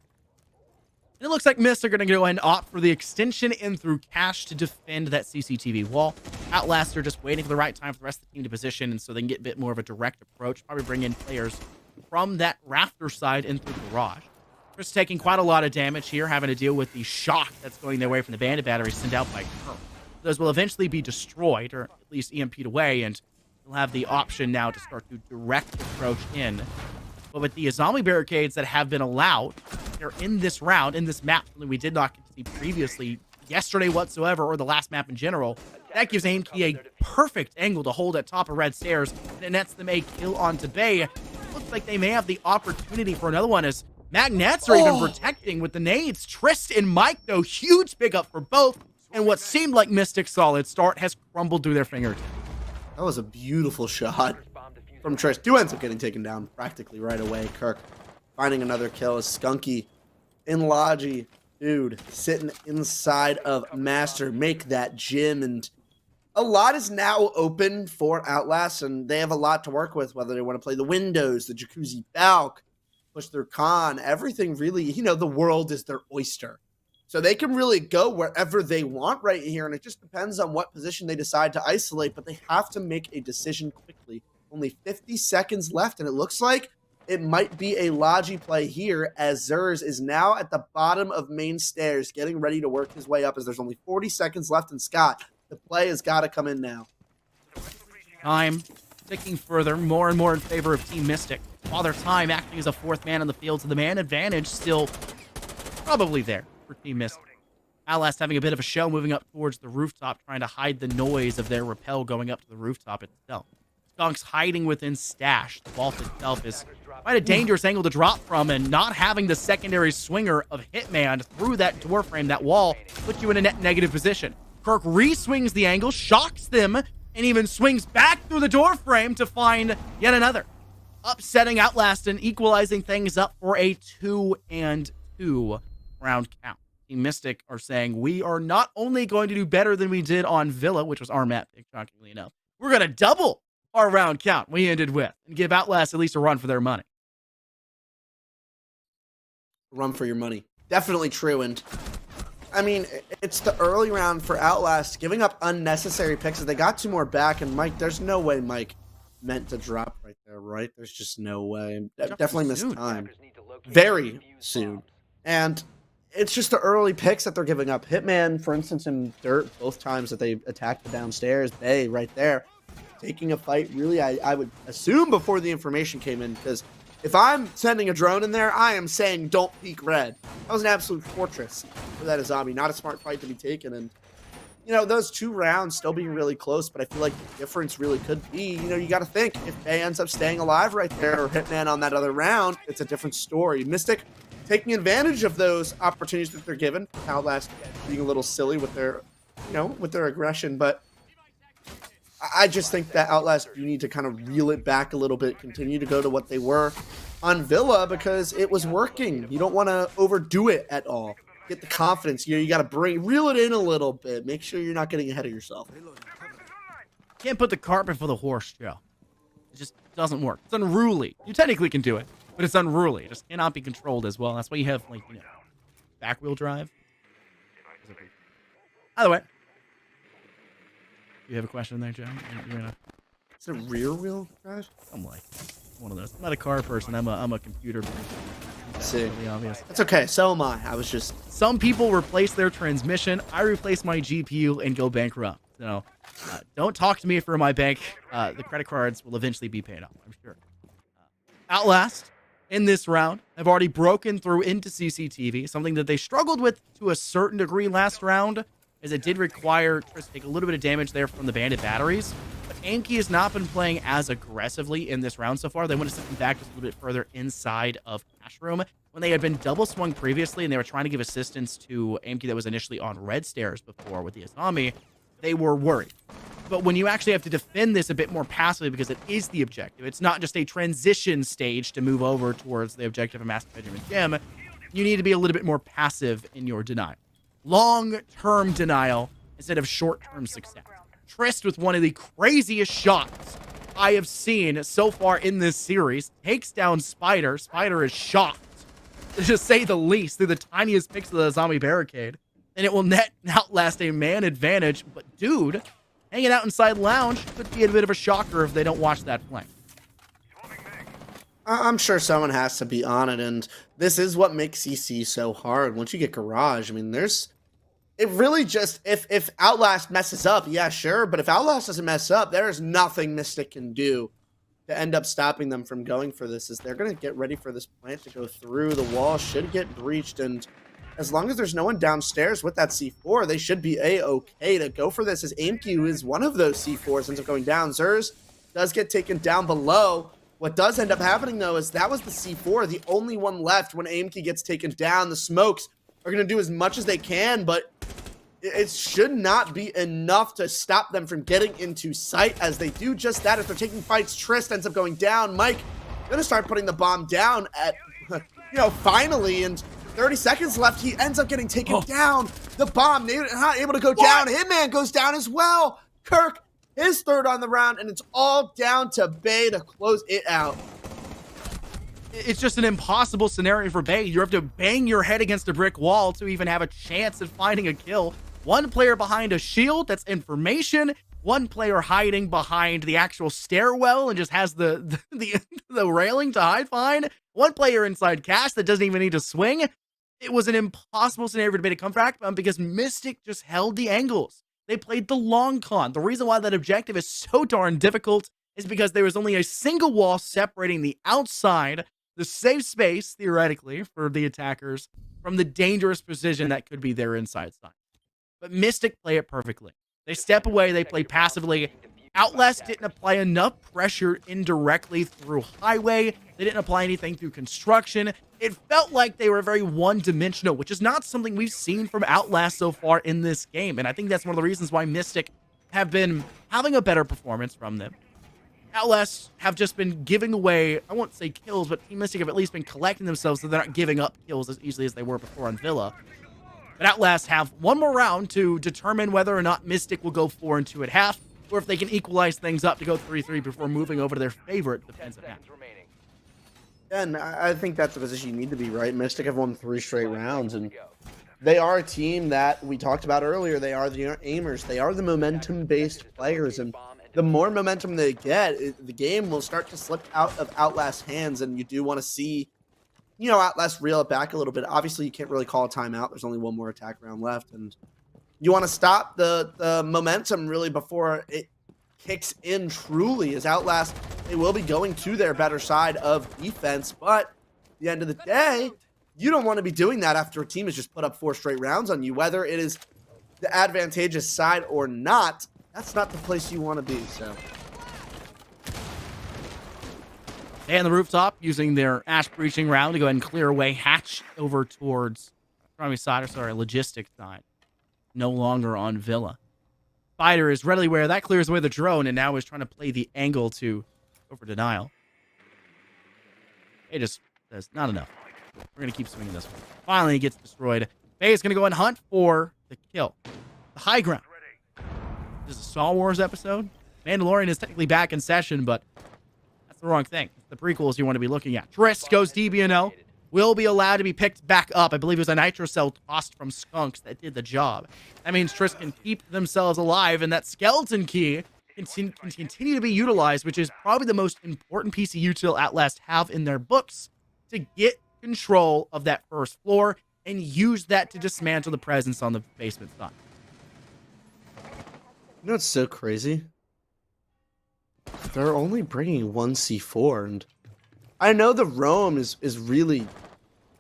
It looks like Mist are going to go ahead and opt for the extension in through Cash to defend that CCTV wall. Outlast are just waiting for the right time for the rest of the team to position, and so they can get a bit more of a direct approach. Probably bring in players from that rafter side in through the garage. Chris taking quite a lot of damage here, having to deal with the shock that's going their way from the bandit battery sent out by Kirk. Those will eventually be destroyed, or at least EMP'd away, and you'll have the option now to start to direct approach in. But with the zombie barricades that have been allowed, they're in this round, in this map, something we did not get to see previously yesterday whatsoever, or the last map in general. That gives AIMKey a perfect angle to hold at top of red stairs, and it nets them a kill onto Bay. Looks like they may have the opportunity for another one, as Magnets are even protecting with the nades. Trist and Mike, though, huge pickup for both, and what seemed like Mystic's solid start has crumbled through their fingertips. That was a beautiful shot from Trist, who ends up getting taken down practically right away. Kirk finding another kill as Skunky in Logi. Dude, sitting inside of Master, make that gym, and a lot is now open for Outlast, and they have a lot to work with, whether they want to play the Windows, the Jacuzzi Balk, push their con, everything really, you know, the world is their oyster. So they can really go wherever they want right here, and it just depends on what position they decide to isolate, but they have to make a decision quickly. Only 50 seconds left, and it looks like it might be a Logi play here, as Zers is now at the bottom of main stairs, getting ready to work his way up, as there's only 40 seconds left, and Scott, the play has got to come in now. Time ticking further, more and more in favor of Team Mystic. Father Time acting as a fourth man on the field, so the man advantage still probably there for Team Mystic. Outlast having a bit of a show, moving up towards the rooftop, trying to hide the noise of their rappel going up to the rooftop itself. Skunk's hiding within Stash. The vault itself is quite a dangerous angle to drop from, and not having the secondary swinger of Hitman through that door frame, that wall, puts you in a net negative position. Kirk re-swings the angle, shocks them, and even swings back through the door frame to find yet another. Upsetting Outlast and equalizing things up for a 2-2 round count. Team Mystic are saying, we are not only going to do better than we did on Villa, which was our map pick, shockingly enough, we're going to double our round count we ended with and give Outlast at least a run for their money. Run for your money. Definitely true, and I mean, it's the early round for Outlast, giving up unnecessary picks. They got 2 more back, and Mike, there's no way Mike meant to drop right there, right? There's just no way. Definitely missed time. Very soon. And it's just the early picks that they're giving up. Hitman, for instance, in Dirt, both times that they attacked the downstairs, Bay right there, taking a fight, really, I would assume before the information came in, because if I'm sending a drone in there, I am saying don't peek red. That was an absolute fortress for that zombie. Not a smart fight to be taken. And, you know, those 2 rounds still being really close, but I feel like the difference really could be, you know, you got to think, if Bay ends up staying alive right there, or Hitman on that other round, it's a different story. Mystic taking advantage of those opportunities that they're given. Outlast being a little silly with their, you know, with their aggression, but I just think that Outlast, you need to kind of reel it back a little bit, continue to go to what they were on Villa, because it was working. You don't want to overdo it at all. Get the confidence. You got to reel it in a little bit. Make sure you're not getting ahead of yourself. Can't put the cart before the horse, Joe. It just doesn't work. It's unruly. You technically can do it, but it's unruly. It just cannot be controlled as well. That's why you have, like, you know, back wheel drive. Either way. You have a question there, Joe? Is it rear wheel drive? I'm like one of those. I'm not a car person. I'm a computer person. That's really obvious. That's okay. So am I. I was just. Some people replace their transmission. I replace my GPU and go bankrupt. So don't talk to me for my bank. The credit cards will eventually be paid off, I'm sure. Outlast in this round have already broken through into CCTV, something that they struggled with to a certain degree last round, as it did require Triss to take a little bit of damage there from the bandit batteries. But AIMKey has not been playing as aggressively in this round so far. They want to step back just a little bit further inside of Cash Room. When they had been double swung previously and they were trying to give assistance to AIMKey that was initially on red stairs before with the Asami, they were worried. But when you actually have to defend this a bit more passively, because it is the objective, it's not just a transition stage to move over towards the objective of Master Bedroom and Gym, you need to be a little bit more passive in your denial. Long-term denial instead of short-term success. Trist with one of the craziest shots I have seen so far in this series. Takes down Spider. Spider is shocked, to say the least, through the tiniest pixel of the zombie barricade. And it will net Outlast a man advantage. But dude, hanging out inside lounge could be a bit of a shocker if they don't watch that flank. I'm sure someone has to be on it, and this is what makes CC so hard. Once you get Garage, I mean, it really just, if Outlast messes up, yeah, sure, but if Outlast doesn't mess up, there's nothing Mystic can do to end up stopping them from going for this. Is they're going to get ready for this plant to go through. The wall should get breached, and as long as there's no one downstairs with that C4, they should be A-okay to go for this, as AimQ is one of those C4s, ends up going down. Zers does get taken down below. What does end up happening, though, is that was the C4, the only one left when AimQ gets taken down. The smokes are going to do as much as they can, but it should not be enough to stop them from getting into sight, as they do just that. If they're taking fights, Trist ends up going down. Mike going to start putting the bomb down at, finally, and 30 seconds left. He ends up getting taken down. The bomb not able to go down. Hitman goes down as well. Kirk, his third on the round, and it's all down to Bay to close it out. It's just an impossible scenario for Bay. You have to bang your head against a brick wall to even have a chance at finding a kill. One player behind a shield, that's information. One player hiding behind the actual stairwell and just has the railing to hide behind. One player inside cash that doesn't even need to swing. It was an impossible scenario for Bay to come back because Mystic just held the angles. They played the long con. The reason why that objective is so darn difficult is because there was only a single wall separating the outside, the safe space, theoretically, for the attackers, from the dangerous position that could be their inside side. But Mystic play it perfectly. They step away, they play passively. Outlast didn't apply enough pressure indirectly through highway. They didn't apply anything through construction. It felt like they were very one-dimensional, which is not something we've seen from Outlast so far in this game. And I think that's one of the reasons why Mystic have been having a better performance from them. Outlast have just been giving away, I won't say kills, but Team Mystic have at least been collecting themselves so they're not giving up kills as easily as they were before on Villa. But Outlast have one more round to determine whether or not Mystic will go 4-2 at half, or if they can equalize things up to go 3-3 before moving over to their favorite defensive half. And I think that's the position you need to be, right? Mystic have won 3 straight rounds, and they are a team that we talked about earlier. They are the aimers. They are the momentum-based players, and the more momentum they get, the game will start to slip out of Outlast's hands, and you do want to see, Outlast reel it back a little bit. Obviously, you can't really call a timeout. There's only one more attack round left, and you want to stop the momentum really before it kicks in truly. As Outlast, they will be going to their better side of defense, but at the end of the day, you don't want to be doing that after a team has just put up 4 straight rounds on you. Whether it is the advantageous side or not, that's not the place you want to be. So, And the rooftop using their Ash breaching round to go ahead and clear away hatch over towards primary side, or sorry, logistics side. No longer on Villa. Spider is readily aware that clears away the drone and now is trying to play the angle to go for denial. It just says, not enough. We're going to keep swinging this one. Finally, it gets destroyed. Bay is going to go and hunt for the kill. The high ground. This is a Star Wars episode. Mandalorian is technically back in session, but that's the wrong thing. It's the prequels you want to be looking at. Trist goes DBNO. Will be allowed to be picked back up. I believe it was a nitro cell tossed from Skunks that did the job. That means Trist can keep themselves alive, and that skeleton key can continue to be utilized, which is probably the most important piece of util Outlast have in their books, to get control of that first floor and use that to dismantle the presence on the basement side. You know what's so crazy? They're only bringing 1 C4, and I know the roam is really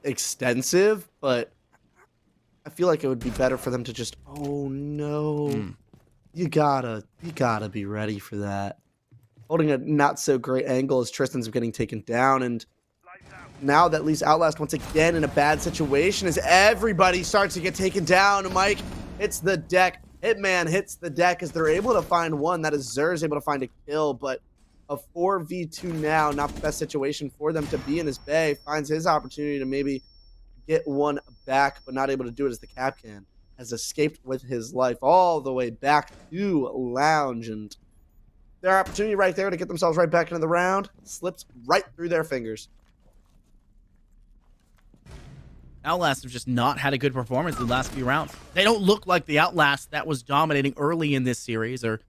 extensive, but I feel like it would be better for them to just, oh no. You gotta be ready for that. Holding a not so great angle as Tristan's getting taken down, and now that leaves Outlast once again in a bad situation as everybody starts to get taken down. Mike hits the deck. Hitman hits the deck as they're able to find one. That is Zer's able to find a kill, but a 4v2 now, not the best situation for them to be in as Bay finds his opportunity to maybe get one back, but not able to do it as the Capcan has escaped with his life all the way back to Lounge, and their opportunity right there to get themselves right back into the round slips right through their fingers. Outlast have just not had a good performance in the last few rounds. They don't look like the Outlast that was dominating early in this series or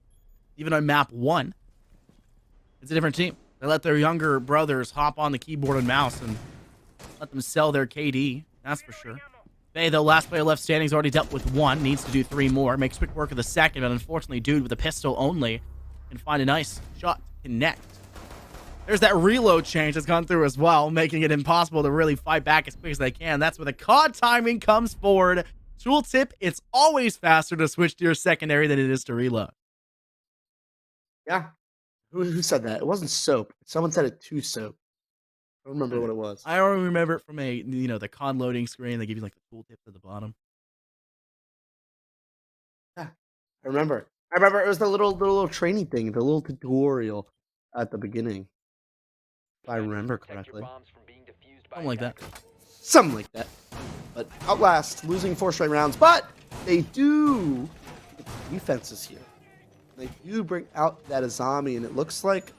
even on map 1. It's a different team. They let their younger brothers hop on the keyboard and mouse and let them sell their KD. That's for sure. Bay, though, last player left standing, is already dealt with one. Needs to do 3 more. Makes quick work of the second, but unfortunately, dude with a pistol only can find a nice shot to connect. There's that reload change that's gone through as well, making it impossible to really fight back as quick as they can. That's where the COD timing comes forward. Tooltip, it's always faster to switch to your secondary than it is to reload. Yeah. Who said that? It wasn't soap. Someone said it to soap. I don't remember what it was. I already remember it from the COD loading screen. They give you like the tooltip at the bottom. Yeah, I remember. It was the little training thing, the little tutorial at the beginning. If I remember correctly. Something like that. Something like that. But Outlast losing 4 straight rounds, but they do get the defenses here. They do bring out that Azami, and it looks like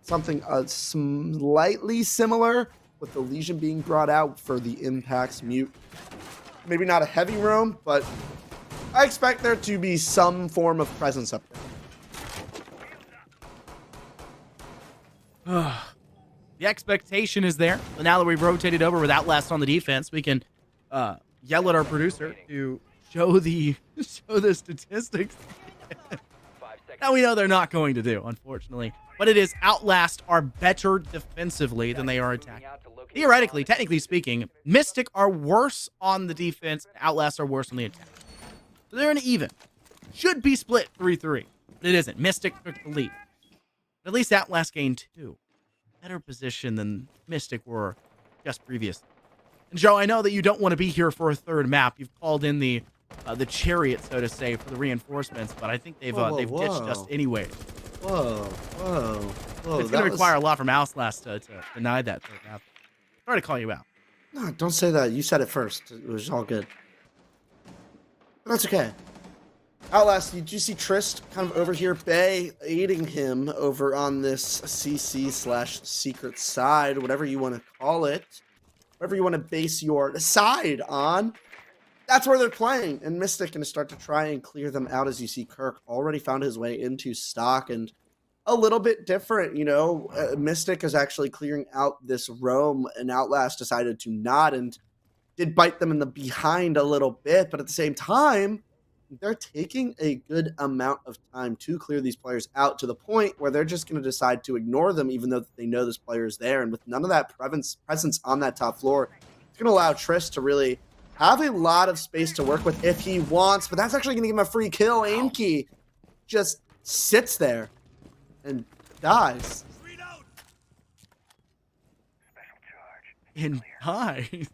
something slightly similar with the Legion being brought out for the Impact's mute. Maybe not a heavy roam, but I expect there to be some form of presence up there. The expectation is there. But now that we've rotated over with Outlast on the defense, we can yell at our producer to show the statistics. Now we know they're not going to do, unfortunately. But it is Outlast are better defensively than they are attacking. Theoretically, technically speaking, Mystic are worse on the defense, and Outlast are worse on the attack. So they're an even. Should be split 3-3, but it isn't. Mystic took the lead. But at least Outlast gained 2. Better position than Mystic were just previous. And Joe, I know that you don't want to be here for a third map. You've called in the chariot, so to say, for the reinforcements, but I think they've ditched us anyway. Whoa. It's going to require a lot from Outlast to deny that third map. Sorry to call you out. No, don't say that. You said it first. It was all good. But that's okay. Outlast, did you see Trist kind of over here, Bay, aiding him over on this CC/secret side, whatever you want to call it, whatever you want to base your side on? That's where they're playing, and Mystic going to start to try and clear them out. As you see, Kirk already found his way into stock, and a little bit different, Mystic is actually clearing out this roam, and Outlast decided to not, and did bite them in the behind a little bit, but at the same time, they're taking a good amount of time to clear these players out to the point where they're just going to decide to ignore them, even though they know this player is there. And with none of that presence on that top floor, it's going to allow Trist to really have a lot of space to work with if he wants, but that's actually going to give him a free kill. Aimkey just sits there and dies. And dies.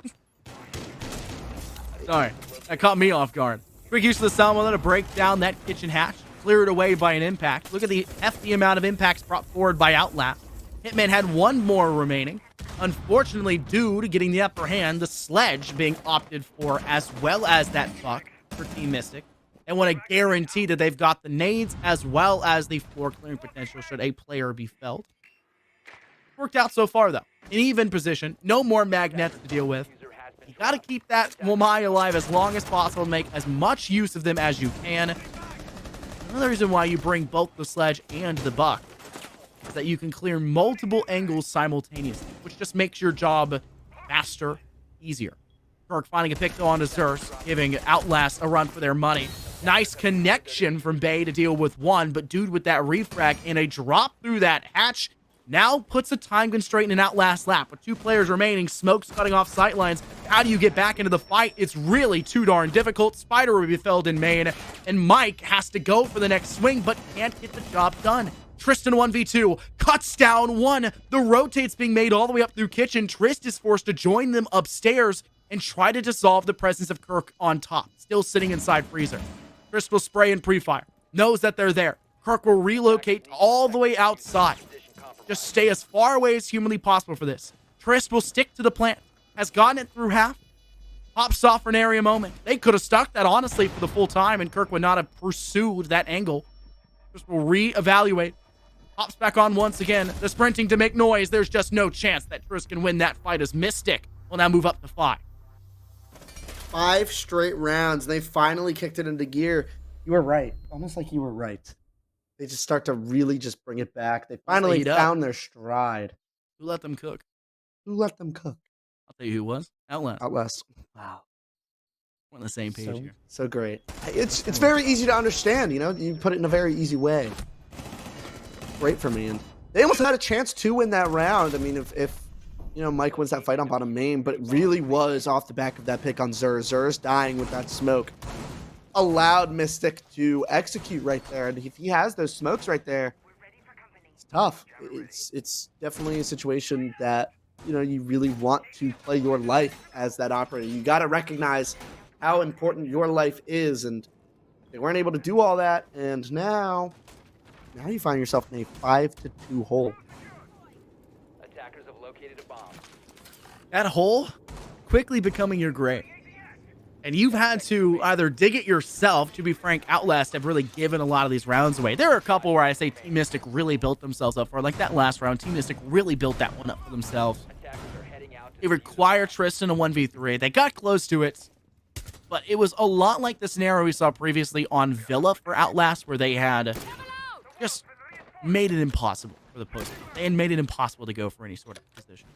Sorry, that caught me off guard. Quick use of the Salmo to break down that kitchen hatch, clear it away by an impact. Look at the hefty amount of impacts brought forward by Outlast. Hitman had 1 more remaining. Unfortunately, Dude getting the upper hand, the sledge being opted for, as well as that fuck for Team Mystic. They want to guarantee that they've got the nades as well as the floor clearing potential should a player be felled. Worked out so far, though. An even position, no more magnets to deal with. You got to keep that Wamai alive as long as possible, make as much use of them as you can. Another reason why you bring both the sledge and the buck is that you can clear multiple angles simultaneously, which just makes your job faster, easier. Kirk finding a pick onto Zerse, giving Outlast a run for their money. Nice connection from Bay to deal with 1, but Dude with that refrag and a drop through that hatch now puts a time constraint in an Outlast lap. With 2 players remaining, Smoke's cutting off sightlines. How do you get back into the fight? It's really too darn difficult. Spider will be felled in main, and Mike has to go for the next swing, but can't get the job done. Tristan 1v2, cuts down 1. The rotate's being made all the way up through kitchen. Trist is forced to join them upstairs and try to dissolve the presence of Kirk on top, still sitting inside Freezer. Trist will spray and pre-fire, knows that they're there. Kirk will relocate all the way outside. Just stay as far away as humanly possible for this. Trist will stick to the plant. Has gotten it through half. Pops off for an area moment. They could have stuck that, honestly, for the full time, and Kirk would not have pursued that angle. Trist will reevaluate. Pops back on once again. The sprinting to make noise. There's just no chance that Trist can win that fight as Mystic will now move up to 5. 5 straight rounds. They finally kicked it into gear. You were right. Almost like you were right. they just start to really just bring it back. They Once they finally heat up, found their stride. who let them cook? Who let them cook? I'll tell you who was. Outlast. Outlast. Wow. We're on the same page here. So great. It's very easy to understand, you know? You put it in a very easy way. Great for me. And they almost had a chance to win that round. I mean, if you know, Mike wins that fight on bottom main, but it really was off the back of that pick on Xur. Xur's dying with that smoke allowed Mystic to execute right there. And if he has those smokes right there, it's tough. It's definitely a situation that, you know, you really want to play your life as that operator. You got to recognize how important your life is, and they weren't able to do all that, and now you find yourself in a 5-2 hole. Attackers have located a bomb. That hole quickly becoming your grave. And you've had to either dig it yourself. To be frank, Outlast have really given a lot of these rounds away. There are a couple where I say Team Mystic really built themselves up for, like that last round. Team Mystic really built that one up for themselves. Attackers are heading out. It required Tristan a 1v3. They got close to it, but it was a lot like the scenario we saw previously on Villa for Outlast, where they had just made it impossible for the post. They had made it impossible to go for any sort of position.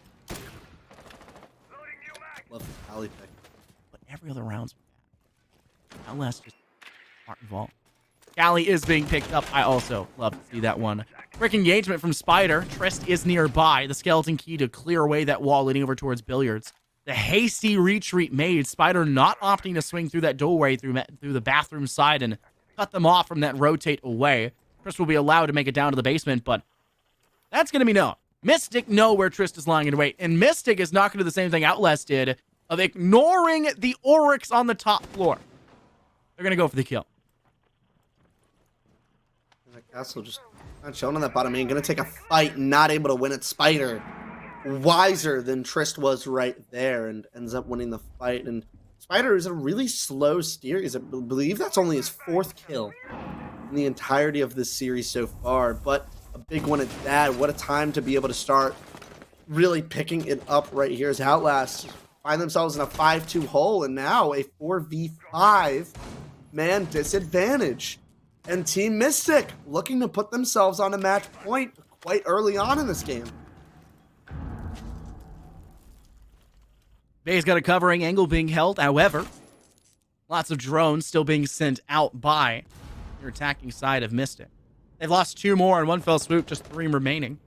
Love the alley pick. But every other round's bad. Outlast just aren't involved. Galley is being picked up. I also love to see that one. Quick engagement from Spider. Trist is nearby. The skeleton key to clear away that wall leading over towards Billiards. The hasty retreat made. Spider not opting to swing through that doorway through the bathroom side and cut them off from that rotate away. Trist will be allowed to make it down to the basement, but that's going to be known. Mystic know where Trist is lying in wait, and Mystic is not going to do the same thing Outlast did of ignoring the Oryx on the top floor. They're going to go for the kill. That castle just not showing on that bottom main. Gonna take a fight, not able to win it. Spider, wiser than Trist was right there, and ends up winning the fight. And Spider is a really slow steer. I believe that's only his 4th kill in the entirety of this series so far, but a big one at that. What a time to be able to start really picking it up right here as Outlast find themselves in a 5-2 hole, and now a 4v5 man disadvantage. And Team Mystic looking to put themselves on a match point quite early on in this game. Bay's got a covering angle being held. However, lots of drones still being sent out by your attacking side of Mystic. They've lost 2 more in one fell swoop, just 3 remaining.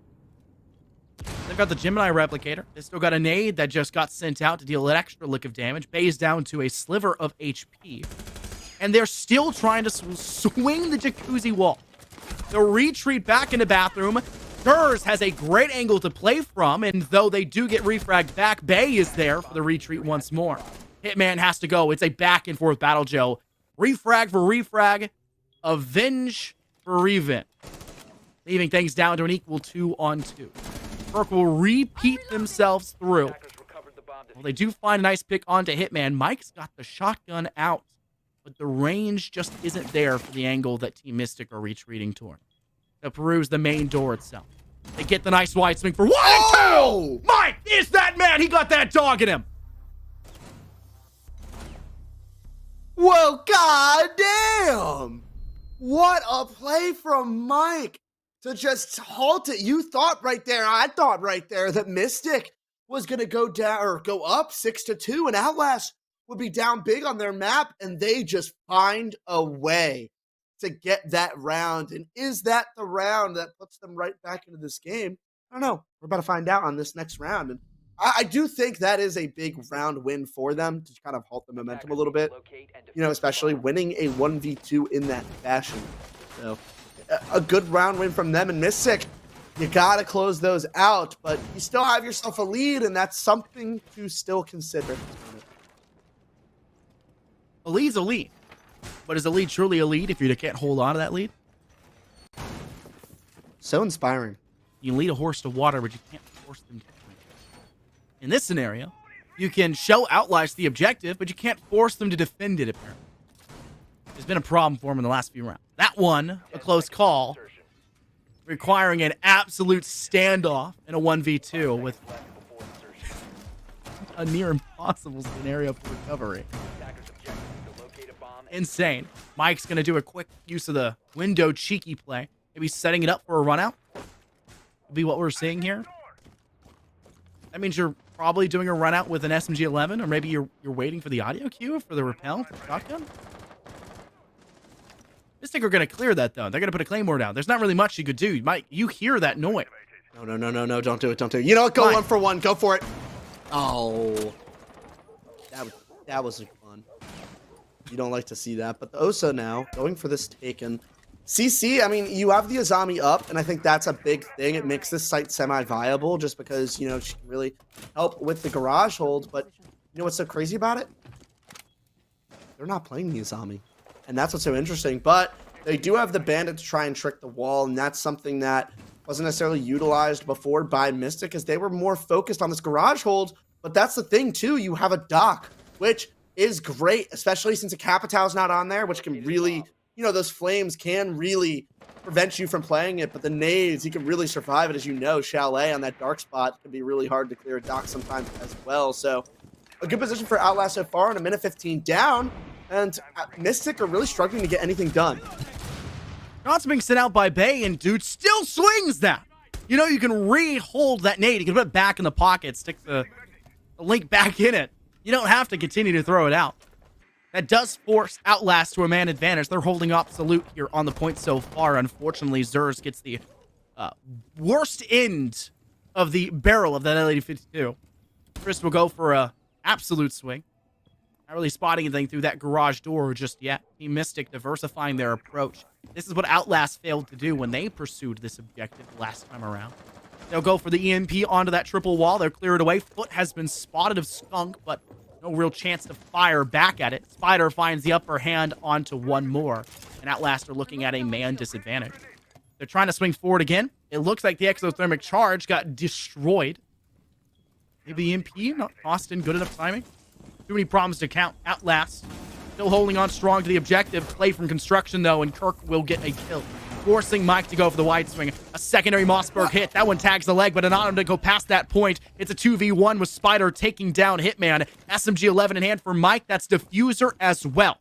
They've got the Gemini replicator. They still got a nade that just got sent out to deal an extra lick of damage. Bay's down to a sliver of HP. And they're still trying to swing the jacuzzi wall. The retreat back into bathroom. Gers has a great angle to play from, and though they do get refragged back, Bay is there for the retreat once more. Hitman has to go. It's a back and forth battle, Joe. Refrag for refrag. Avenge for revenge. Leaving things down to an equal 2-on-2. Burke will repeat themselves through. Well, they do find a nice pick onto Hitman. Mike's got the shotgun out, but the range just isn't there for the angle that Team Mystic are retreating toward. They'll peruse the main door itself. They get the nice wide swing for 1 and 2! Mike is that man! He got that dog in him! Well, goddamn! What a play from Mike to just halt it. You thought right there, I thought right there that Mystic was going to go down or go up 6-2, and Outlast would be down big on their map, and they just find a way to get that round. And is that the round that puts them right back into this game? I don't know. We're about to find out on this next round. And I do think that is a big round win for them to kind of halt the momentum a little bit, you know, especially winning a 1v2 in that fashion. So a good round win from them. And Mystic, you got to close those out, but you still have yourself a lead, and that's something to still consider. A lead's a lead. But is a lead truly a lead if you can't hold on to that lead? So inspiring. You can lead a horse to water, but you can't force them to drink. In this scenario, you can show Outlast the objective, but you can't force them to defend it, apparently. There's been a problem for them in the last few rounds. That one, a close call, requiring an absolute standoff in a 1v2 with a near impossible scenario for recovery. Insane. Mike's going to do a quick use of the window cheeky play. Maybe setting it up for a run out. Would be what we're seeing here. That means you're probably doing a run out with an SMG-11, or maybe you're waiting for the audio cue for the rappel for the shotgun. Mystic are going to clear that, though. They're going to put a claymore down. There's not really much you could do. You hear that noise. No, don't do it, don't do it. You know what? Go Fine. 1 for 1. Go for it. Oh. That was fun. You don't like to see that. But the Osa now going for this taken. CC, I mean, you have the Azami up, and I think that's a big thing. It makes this site semi-viable just because, you know, she can really help with the garage hold. But you know what's so crazy about it? They're not playing the Azami. And that's what's so interesting. But they do have the bandit to try and trick the wall, and that's something that wasn't necessarily utilized before by Mystic, as they were more focused on this garage hold. But that's the thing, too. You have a dock, which is great, especially since a Capitão's not on there, which can really, you know, those flames can really prevent you from playing it. But the nades, he can really survive it. As you know, Chalet on that dark spot can be really hard to clear a dock sometimes as well. So a good position for Outlast so far, and a minute 15 down. And Mystic are really struggling to get anything done. Shots being sent out by Bay, and dude still swings that. You know, you can re-hold that nade. You can put it back in the pocket, stick the link back in it. You don't have to continue to throw it out. That does force Outlast to a man advantage. They're holding Absolute here on the point so far. Unfortunately, Zers gets the worst end of the barrel of that L8052. Chris will go for a Absolute swing. Not really spotting anything through that garage door just yet. Team Mystic diversifying their approach. This is what Outlast failed to do when they pursued this objective last time around. They'll go for the EMP onto that triple wall. They'll clear it away. Foot has been spotted of Skunk, but no real chance to fire back at it. Spider finds the upper hand onto one more, and Outlast are looking at a man disadvantage. They're trying to swing forward again. It looks like the exothermic charge got destroyed. Maybe the EMP not tossed in good enough timing. Too many problems to count. Outlast still holding on strong to the objective. Play from construction, though, and Kirk will get a kill, forcing Mike to go for the wide swing. A secondary Mossberg hit. That one tags the leg, but an autumn to go past that point. It's a 2v1 with Spider taking down Hitman. SMG-11 in hand for Mike. That's Diffuser as well.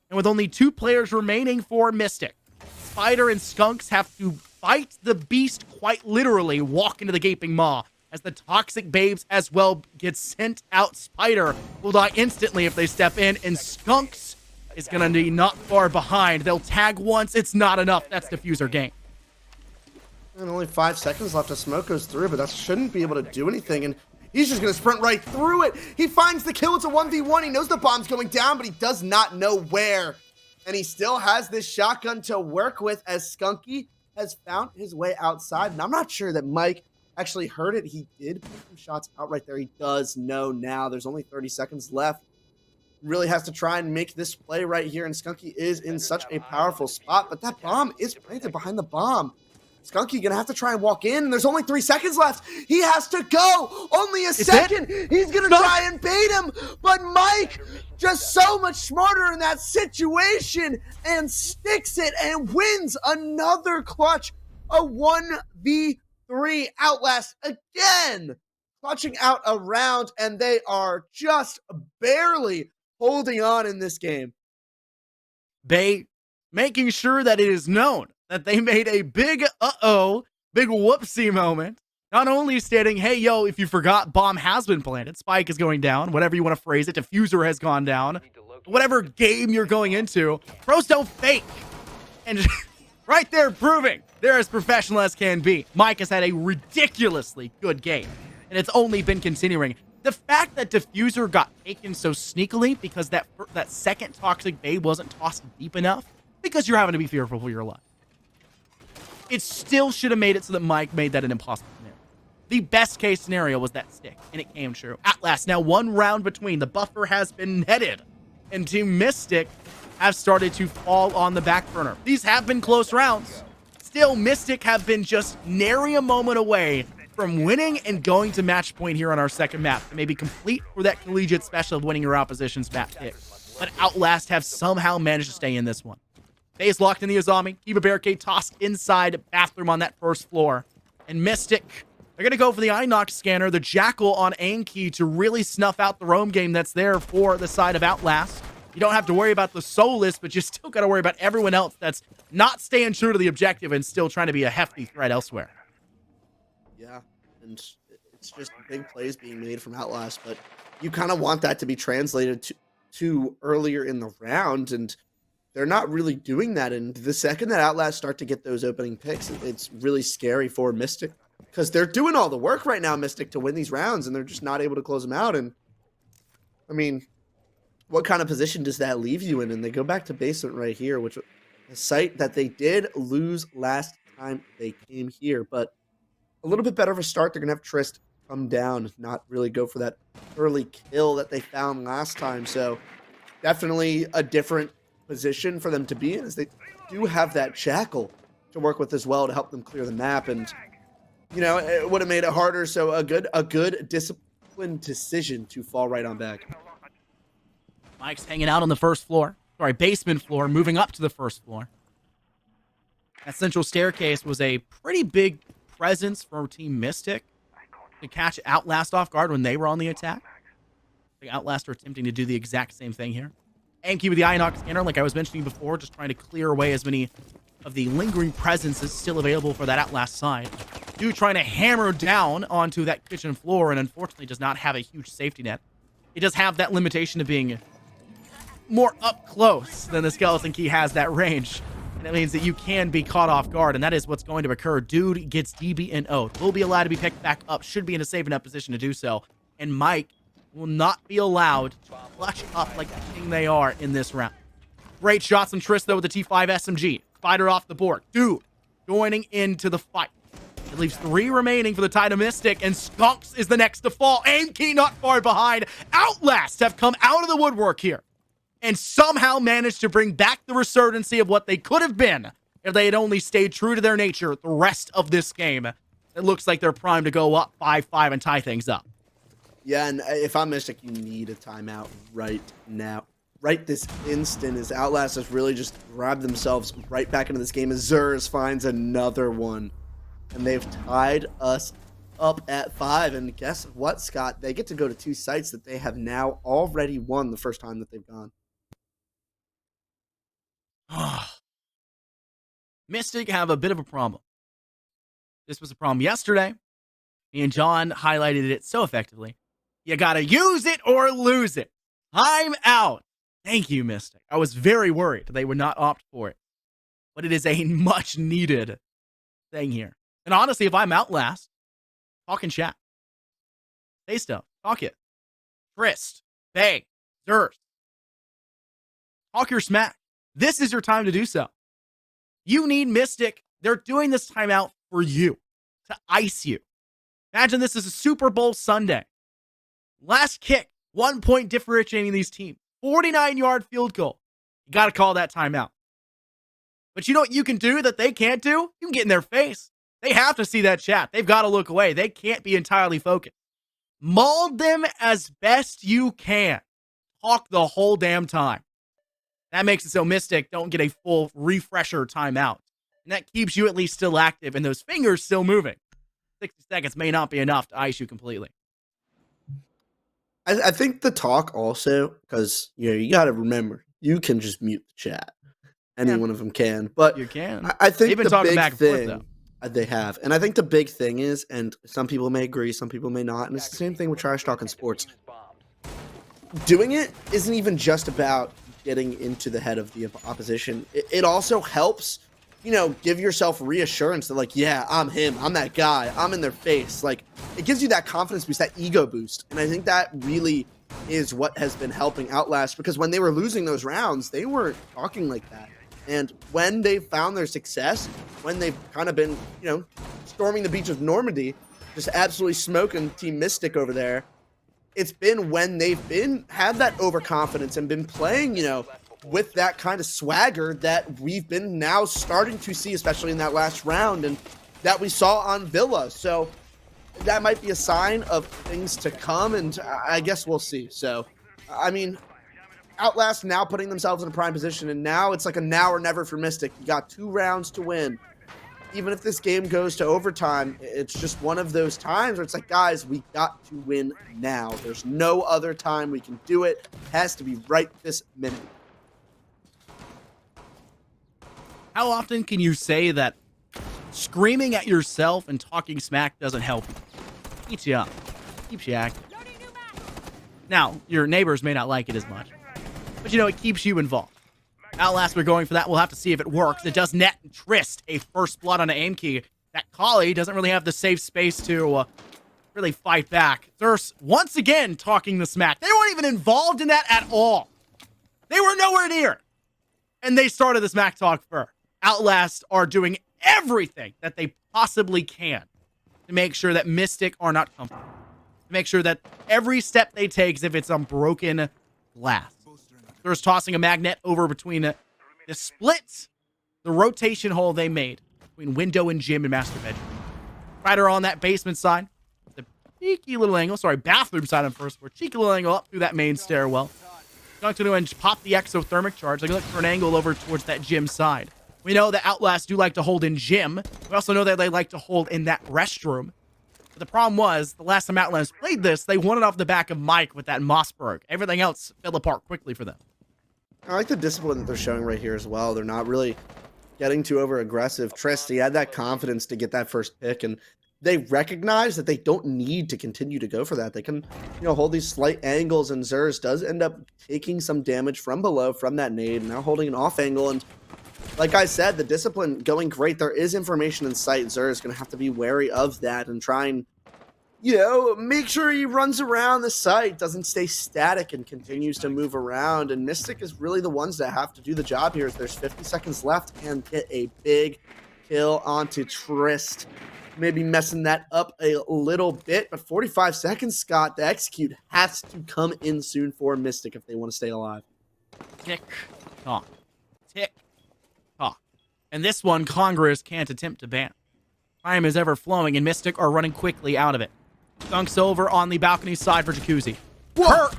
And with only 2 players remaining for Mystic, Spider and Skunks have to fight the beast, quite literally walk into the gaping maw. As the toxic babes as well get sent out. Spider will die instantly if they step in, and Skunks is going to be not far behind. They'll tag once. It's not enough. That's Diffuser game. And only 5 seconds left as smoke goes through, but that shouldn't be able to do anything. And he's just going to sprint right through it. He finds the kill. It's a 1v1. He knows the bomb's going down, but he does not know where. And he still has this shotgun to work with, as Skunky has found his way outside. And I'm not sure that Mike actually heard it. He did put some shots out right there. He does know now. There's only 30 seconds left. Really has to try and make this play right here, and Skunky is in such a powerful spot, but that bomb is planted behind the bomb. Skunky gonna have to try and walk in, and there's only 3 seconds left. He has to go. Only a second. He's gonna try and bait him, but Mike just so much smarter in that situation and sticks it and wins another clutch. A 1v3 Outlast again, clutching out a round, and they are just barely holding on in this game. Bay making sure that it is known that they made a big big whoopsie moment. Not only stating, hey, yo, if you forgot, bomb has been planted, spike is going down, whatever you want to phrase it, diffuser has gone down, whatever game you're going into, pros don't fake. And right there proving they're as professional as can be. Mike has had a ridiculously good game, and it's only been continuing. The fact that Diffuser got taken so sneakily because that second toxic babe wasn't tossed deep enough, because you're having to be fearful for your life. It still should have made it so that Mike made that an impossible scenario. The best case scenario was that stick, and it came true. Outlast, now 1 round between. The buffer has been netted, and Team Mystic have started to fall on the back burner. These have been close rounds. Still, Mystic have been just nary a moment away from winning and going to match point here on our second map to maybe complete for that collegiate special of winning your opposition's map pick. But Outlast have somehow managed to stay in this one. Base locked in the Azami. Keep a barricade tossed inside bathroom on that first floor. And Mystic, they're going to go for the Inox scanner, the Jackal on Anki to really snuff out the roam game that's there for the side of Outlast. You don't have to worry about the Soulless, but you still got to worry about everyone else that's not staying true to the objective and still trying to be a hefty threat elsewhere. Yeah, and it's just big plays being made from Outlast, but you kind of want that to be translated to earlier in the round, and they're not really doing that. And the second that Outlast start to get those opening picks, it's really scary for Mystic because they're doing all the work right now, Mystic, to win these rounds, and they're just not able to close them out. And I mean, what kind of position does that leave you in? And they go back to basement right here, which a site that they did lose last time they came here, but a little bit better of a start. They're gonna have Trist come down, not really go for that early kill that they found last time. So definitely a different position for them to be in, as they do have that Jackal to work with as well to help them clear the map. And you know, it would have made it harder. So a good disciplined decision to fall right on back. Mike's hanging out on the first floor. Sorry, basement floor, moving up to the first floor. That central staircase was a pretty big presence for Team Mystic to catch Outlast off guard when they were on the attack. The Outlast are attempting to do the exact same thing here. Amkey with the Ionox scanner, like I was mentioning before, just trying to clear away as many of the lingering presences still available for that Outlast side. Dude trying to hammer down onto that kitchen floor, and unfortunately does not have a huge safety net. It does have that limitation of being more up close than the Skeleton Key has that range. And that means that you can be caught off guard, and that is what's going to occur. Dude gets DB and O. Will be allowed to be picked back up. Should be in a safe enough position to do so. And Mike will not be allowed to clutch up like the king they are in this round. Great shots from Trist, though, with the T5 SMG. Spider off the board. Dude joining into the fight. It leaves 3 remaining for the Titan Mystic, and Skunks is the next to fall. Amkey not far behind. Outlast have come out of the woodwork here and somehow managed to bring back the resurgency of what they could have been if they had only stayed true to their nature the rest of this game. It looks like they're primed to go up 5-5 and tie things up. Yeah, and if I'm Mystic, you need a timeout right now. Right this instant, as Outlast has really just grabbed themselves right back into this game as Zers finds another one. And they've tied us up at 5. And guess what, Scott? They get to go to 2 sites that they have now already won the first time that they've gone. Mystic have a bit of a problem. This was a problem yesterday. Me and John highlighted it so effectively. You gotta use it or lose it. I'm out. Thank you, Mystic. I was very worried they would not opt for it. But it is a much needed thing here. And honestly, if I'm Outlast, talking chat. Say stuff. Talk it. Trist. Bay. Zers. Talk your smack. This is your time to do so. You need Mystic. They're doing this timeout for you, to ice you. Imagine this is a Super Bowl Sunday. Last kick, 1 point differentiating these teams. 49-yard field goal. You got to call that timeout. But you know what you can do that they can't do? You can get in their face. They have to see that chat. They've got to look away. They can't be entirely focused. Mold them as best you can. Talk the whole damn time. That makes it so Mystic don't get a full refresher timeout. And that keeps you at least still active and those fingers still moving. 60 seconds may not be enough to ice you completely. I think the talk also, because you got to remember, you can just mute the chat. Any one of them can. But you can. I think they've been the talking big back and thing, forth, though. They have. And I think the big thing is, and some people may agree, some people may not, and it's the same thing with trash talk in sports. Doing it isn't even just about getting into the head of the opposition. It also helps, give yourself reassurance that, like, yeah, I'm him. I'm that guy. I'm in their face. Like, it gives you that confidence boost, that ego boost. And I think that really is what has been helping Outlast, because when they were losing those rounds, they weren't talking like that. And when they found their success, when they've kind of been, storming the beach of Normandy, just absolutely smoking Team Mystic over there, it's been when they've had that overconfidence and been playing, with that kind of swagger that we've been now starting to see, especially in that last round, and that we saw on Villa. So that might be a sign of things to come, and I guess we'll see. So, I mean, Outlast now putting themselves in a prime position, and now it's like a now or never for Mystic. You got 2 rounds to win. Even if this game goes to overtime, it's just one of those times where it's like, guys, we got to win now. There's no other time we can do it. It has to be right this minute. How often can you say that screaming at yourself and talking smack doesn't help you? Eats you up. Keeps you active. Now, your neighbors may not like it as much, but you know, it keeps you involved. Outlast, we're going for that. We'll have to see if it works. It does net Trist a first blood on an aim key. That Collie doesn't really have the safe space to really fight back. Thirst, once again, talking the smack. They weren't even involved in that at all. They were nowhere near. And they started the smack talk first. Outlast are doing everything that they possibly can to make sure that Mystic are not comfortable. To make sure that every step they take is if it's on broken glass. There's tossing a magnet over between the splits, the rotation hole they made between window and gym and master bedroom. Rider on that basement side. The cheeky little angle. Sorry, bathroom side on first floor. Cheeky little angle up through that main stairwell. Going to do and pop the exothermic charge. They look for an angle over towards that gym side. We know that Outlast do like to hold in gym. We also know that they like to hold in that restroom. But the problem was, the last time Outlast played this, they won it off the back of Mike with that Mossberg. Everything else fell apart quickly for them. I like the discipline that they're showing right here as well. They're not really getting too over aggressive. Trist, he had that confidence to get that first pick, and they recognize that they don't need to continue to go for that. They can, hold these slight angles, and Zers does end up taking some damage from below from that nade, now holding an off angle. And like I said, the discipline going great. There is information in sight. Zers is going to have to be wary of that and try and, make sure he runs around the site, doesn't stay static and continues to move around. And Mystic is really the ones that have to do the job here as there's 50 seconds left and get a big kill onto Trist. Maybe messing that up a little bit, but 45 seconds, Scott. The execute has to come in soon for Mystic if they want to stay alive. Tick tock. Tick tock. And this one, Congress can't attempt to ban. Time is ever flowing, and Mystic are running quickly out of it. Dunks over on the balcony side for Jacuzzi. Hurt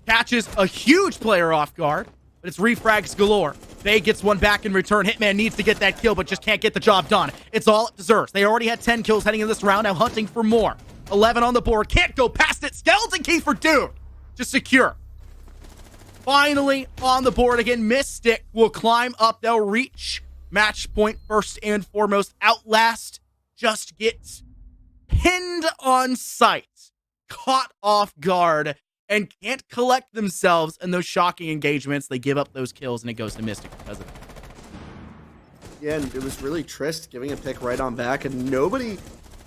catches a huge player off guard, but it's refrags galore. Bay gets one back in return. Hitman needs to get that kill, but just can't get the job done. It's all it deserves. They already had 10 kills heading in this round, now hunting for more. 11 on the board. Can't go past it. Skeleton key for Dude to secure. Finally on the board again. Mystic will climb up. They'll reach match point first and foremost. Outlast just gets pinned on sight, caught off guard, and can't collect themselves in those shocking engagements. They give up those kills, and it goes to Mystic because of it. Yeah, and it was really Trist giving a pick right on back, and nobody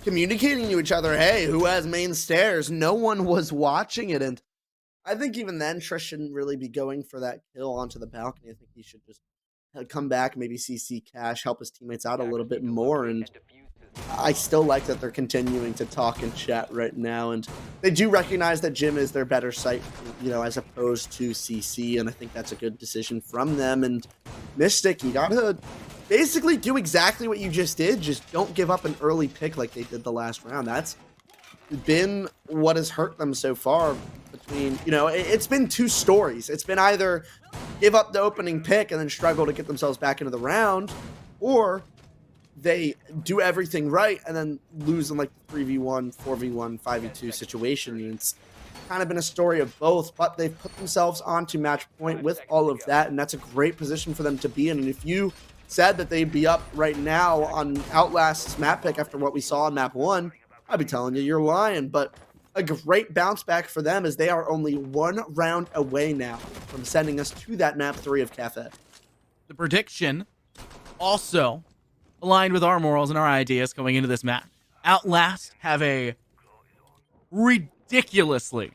communicating to each other, hey, who has main stairs? No one was watching it, and I think even then, Trist shouldn't really be going for that kill onto the balcony. I think he should just come back, maybe CC Cash, help his teammates out a little bit more, and I still like that they're continuing to talk and chat right now, and they do recognize that Jim is their better site, as opposed to CC, and I think that's a good decision from them. And Mystic, you gotta basically do exactly what you just did, just don't give up an early pick like they did the last round. That's been what has hurt them so far. Between, it's been two stories. It's been either give up the opening pick and then struggle to get themselves back into the round, or they do everything right and then lose in like the 3v1, 4v1, 5v2 situation. And it's kind of been a story of both, but they've put themselves onto match point with all of that, and that's a great position for them to be in. And if you said that they'd be up right now on Outlast's map pick after what we saw on map 1, I'd be telling you you're lying. But a great bounce back for them as they are only one round away now from sending us to that map 3 of Cafe. The prediction also aligned with our morals and our ideas going into this match. Outlast have a ridiculously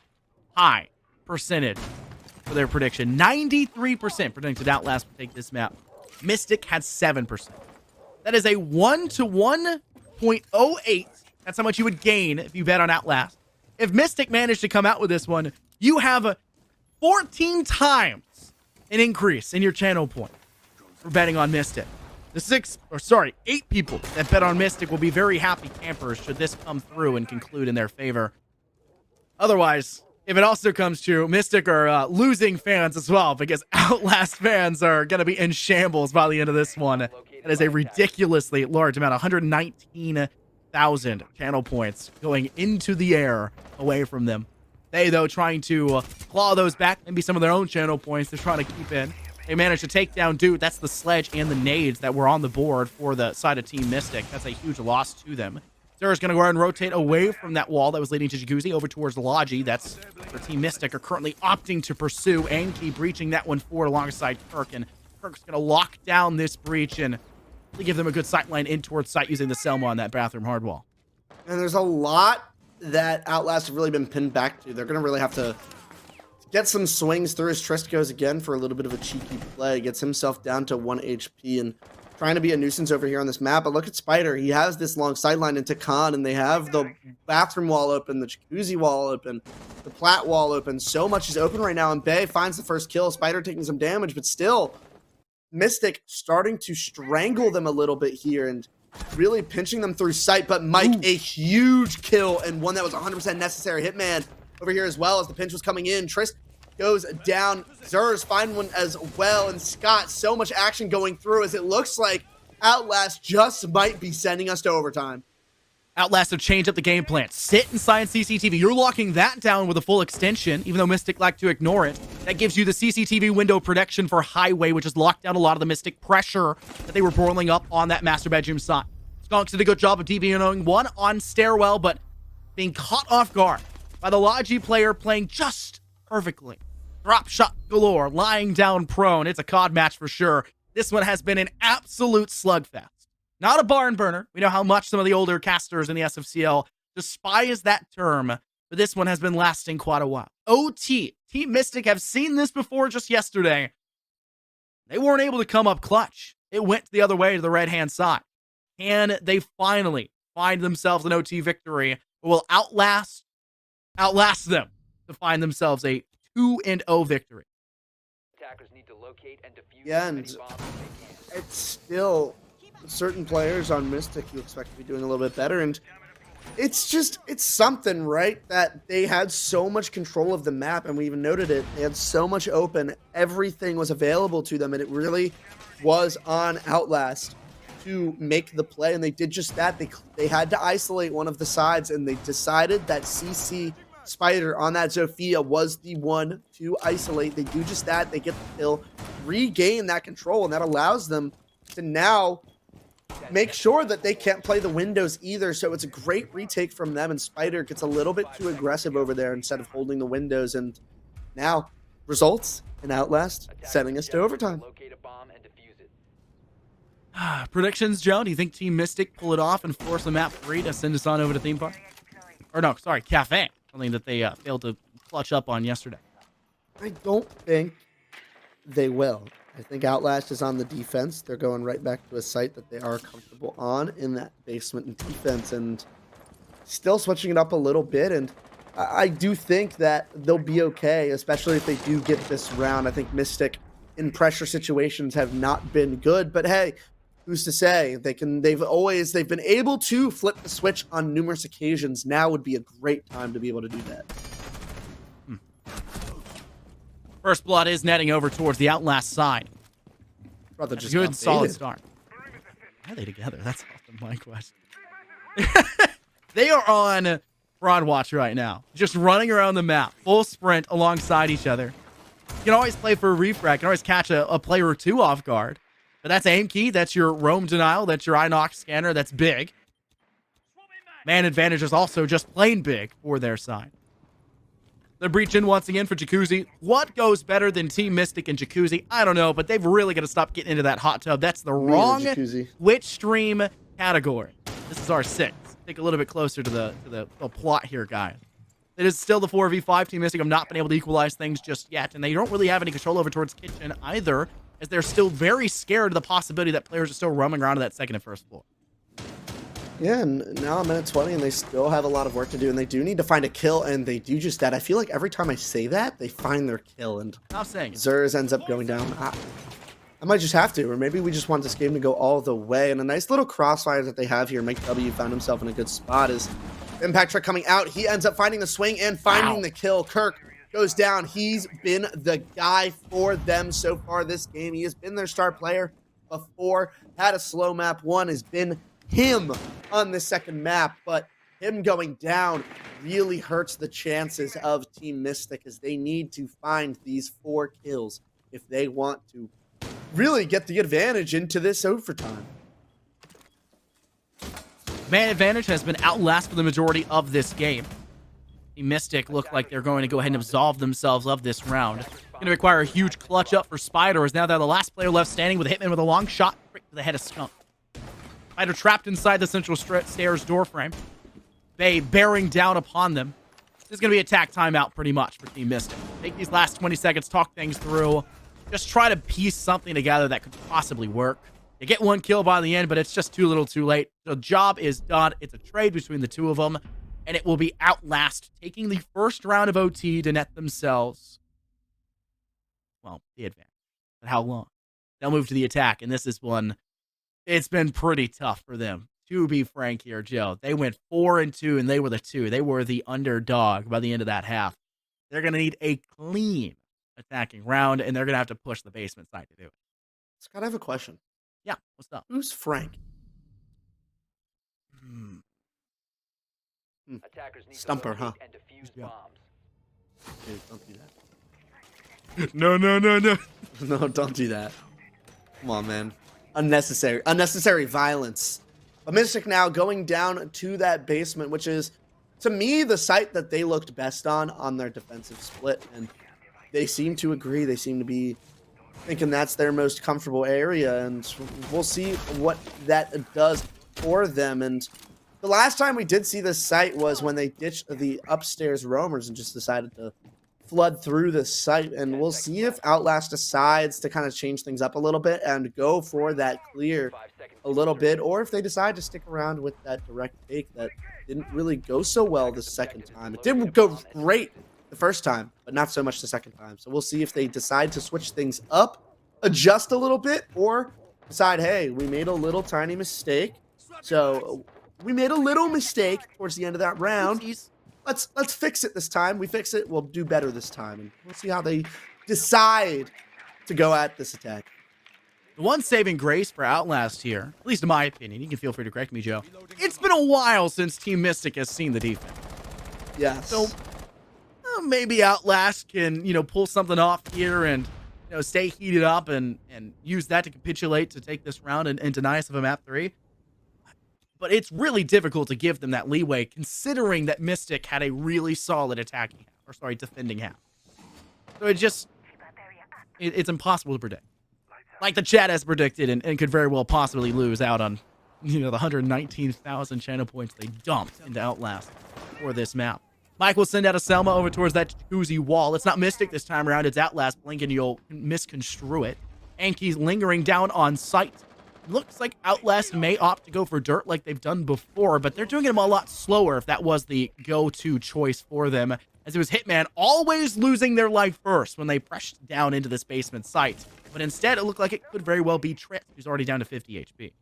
high percentage for their prediction. 93% predicted Outlast would take this map. Mystic had 7%. That is a 1 to 1.08. That's how much you would gain if you bet on Outlast. If Mystic managed to come out with this one, you have 14 times an increase in your channel point for betting on Mystic. The 8 people that bet on Mystic will be very happy campers should this come through and conclude in their favor. Otherwise, if it also comes true, Mystic are losing fans as well, because Outlast fans are going to be in shambles by the end of this one. That is a ridiculously large amount, 119,000 channel points going into the air away from them. They, though, trying to claw those back, maybe some of their own channel points they're trying to keep in. They managed to take down Dude. That's the sledge and the nades that were on the board for the side of Team Mystic. That's a huge loss to them. Zera's going to go ahead and rotate away from that wall that was leading to Jacuzzi over towards Logi. That's where Team Mystic are currently opting to pursue and keep breaching that one forward alongside Kirk. And Kirk's going to lock down this breach and really give them a good sight line in towards site using the Selma on that bathroom hardwall. And there's a lot that Outlast have really been pinned back to. They're going to really have to get some swings through as Trist goes again for a little bit of a cheeky play. Gets himself down to 1 HP and trying to be a nuisance over here on this map. But look at Spider. He has this long sideline into Khan, and they have the bathroom wall open, the jacuzzi wall open, the plat wall open. So much is open right now, and Bay finds the first kill. Spider taking some damage, but still, Mystic starting to strangle them a little bit here and really pinching them through sight. But Mike, a huge kill and one that was 100% necessary. Hitman over here as well as the pinch was coming in. Trist goes down. Zers find one as well. And Scott, so much action going through as it looks like Outlast just might be sending us to overtime. Outlast have changed up the game plan. Sit inside CCTV. You're locking that down with a full extension, even though Mystic like to ignore it. That gives you the CCTV window protection for Highway, which has locked down a lot of the Mystic pressure that they were boiling up on that master bedroom side. Skunks did a good job of DBOing one on Stairwell, but being caught off guard by the Logi player playing just perfectly. Drop shot galore, lying down prone. It's a COD match for sure. This one has been an absolute slugfest. Not a barn burner. We know how much some of the older casters in the SFCL despise that term, but this one has been lasting quite a while. OT, Team Mystic have seen this before just yesterday. They weren't able to come up clutch. It went the other way to the right-hand side. Can they finally find themselves an OT victory? Or will Outlast them to find themselves a 2-0 victory? Attackers need to locate and defuse Yeah, as and many bombs as they can. it's still certain players on Mystic you expect to be doing a little bit better, and it's something, right? That they had so much control of the map, and we even noted it. They had so much open. Everything was available to them, and it really was on Outlast to make the play, and they did just that. They had to isolate one of the sides, and they decided that CC Spider on that Zofia was the one to isolate. They do just that. They get the kill, regain that control, and that allows them to now make sure that they can't play the windows either. So it's a great retake from them, and Spider gets a little bit too aggressive over there instead of holding the windows, and now results in Outlast sending us to overtime. Locate a bomb and defuse it. Predictions, Joe? Do you think Team Mystic pull it off and force the map free to send us on over to Theme Park? Or no, sorry, Cafe. Something that they failed to clutch up on yesterday. I don't think they will. I think Outlast is on the defense. They're going right back to a site that they are comfortable on in that basement and defense, and still switching it up a little bit. And I do think that they'll be okay, especially if they do get this round. I think Mystic in pressure situations have not been good, but hey, who's to say? They've been able to flip the switch on numerous occasions. Now would be a great time to be able to do that. First blood is netting over towards the Outlast side. Brother, That's just a good, got solid baited. start. Why are they together? That's often my question. They are on Fraud Watch right now. Just running around the map. Full sprint alongside each other. You can always play for a refract. You can always catch a player or two off guard. But that's aim key. That's your roam denial. That's your Inox scanner. That's big. Man advantage is also just plain big for their side. The breach in once again for Jacuzzi. What goes better than Team Mystic and Jacuzzi? I don't know, but they've really got to stop getting into that hot tub. That's the wrong Jacuzzi. Twitch stream category. This is our 6. Take a little bit closer to the plot here, guys. It is still the 4v5. Team Mystic have not been able to equalize things just yet, and they don't really have any control over towards Kitchen either, as they're still very scared of the possibility that players are still roaming around to that second and first floor. Yeah, and now I'm at 20, and they still have a lot of work to do, and they do need to find a kill, and they do just that. I feel like every time I say that, they find their kill, and Stop saying it. Zers ends up going down. I might just have to, or maybe we just want this game to go all the way. And a nice little crossfire that they have here. Mike W found himself in a good spot as Impact Truck coming out. He ends up finding the swing and finding the kill. Kirk goes down. He's been the guy for them so far this game. He has been their star player before. Had a slow map. One has been him on the second map, but him going down really hurts the chances of Team Mystic as they need to find these 4 kills if they want to really get the advantage into this overtime. Man advantage has been Outlast for the majority of this game. The Mystic look like they're going to go ahead and absolve themselves of this round. Going to require a huge clutch up for Spider, as now they're the last player left standing with Hitman with a long shot right to the head of Skunk. Spider trapped inside the central stairs doorframe. Bay bearing down upon them. This is going to be attack timeout pretty much for Team Mystic. Take these last 20 seconds, talk things through. Just try to piece something together that could possibly work. They get one kill by the end, but it's just too little too late. The job is done. It's a trade between the two of them, and it will be Outlast taking the first round of OT to net themselves, well, the advantage. But how long? They'll move to the attack, and this is one, it's been pretty tough for them. To be frank here, Joe, they went 4-2, and they were the 2. They were the underdog by the end of that half. They're going to need a clean attacking round, and they're going to have to push the basement side to do it. Scott, I have a question. Yeah, what's up? Who's Frank? Attackers need Stumper, to locate huh? and defuse Yeah. bombs. Dude, don't do that. No. No, don't do that. Come on, man. Unnecessary violence. But Mystic now going down to that basement, which is, to me, the site that they looked best on their defensive split. And they seem to agree. They seem to be thinking that's their most comfortable area. And we'll see what that does for them. And the last time we did see this site was when they ditched the upstairs roamers and just decided to flood through the site. And we'll see if Outlast decides to kind of change things up a little bit and go for that clear 5 seconds. a little bit, or if they decide to stick around with that direct take that didn't really go so well the second time. It did go great the first time, but not so much the second time. So we'll see if they decide to switch things up, adjust a little bit, or decide, hey, we made a little tiny mistake. So we made a little mistake towards the end of that round. Let's fix it this time. We fix it, we'll do better this time. And we'll see how they decide to go at this attack. The one saving grace for Outlast here, at least in my opinion, you can feel free to correct me, Joe. It's been a while since Team Mystic has seen the defense. Yes. So maybe Outlast can, pull something off here and, stay heated up and use that to capitulate to take this round and deny us of a map 3. But it's really difficult to give them that leeway, considering that Mystic had a really solid defending half. So it's impossible to predict. Like the chat has predicted, and could very well possibly lose out on, the 119,000 channel points they dumped into Outlast for this map. Mike will send out a Selma over towards that jacuzzi wall. It's not Mystic this time around. It's Outlast. Blink and you'll misconstrue it. Anki's lingering down on site. Looks like Outlast may opt to go for dirt like they've done before, but they're doing it a lot slower if that was the go-to choice for them, as it was Hitman always losing their life first when they pressed down into this basement site. But instead, it looked like it could very well be Trick, who's already down to 50 HP.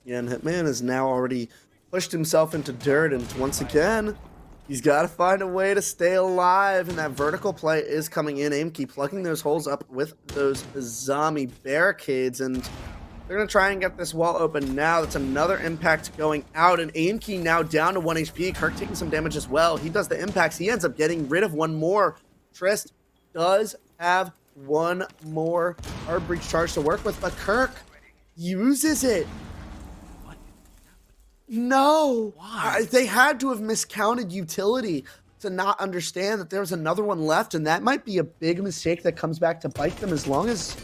Yeah, and Hitman has now already pushed himself into dirt, and once again, he's got to find a way to stay alive, and that vertical play is coming in. Aimkey plugging those holes up with those zombie barricades, and they're going to try and get this wall open now. That's another impact going out, and Aimkey now down to 1 HP. Kirk taking some damage as well. He does the impacts. He ends up getting rid of one more. Trist does have one more hard breach charge to work with, but Kirk uses it. No. Why? They had to have miscounted utility to not understand that there was another one left, and that might be a big mistake that comes back to bite them as long as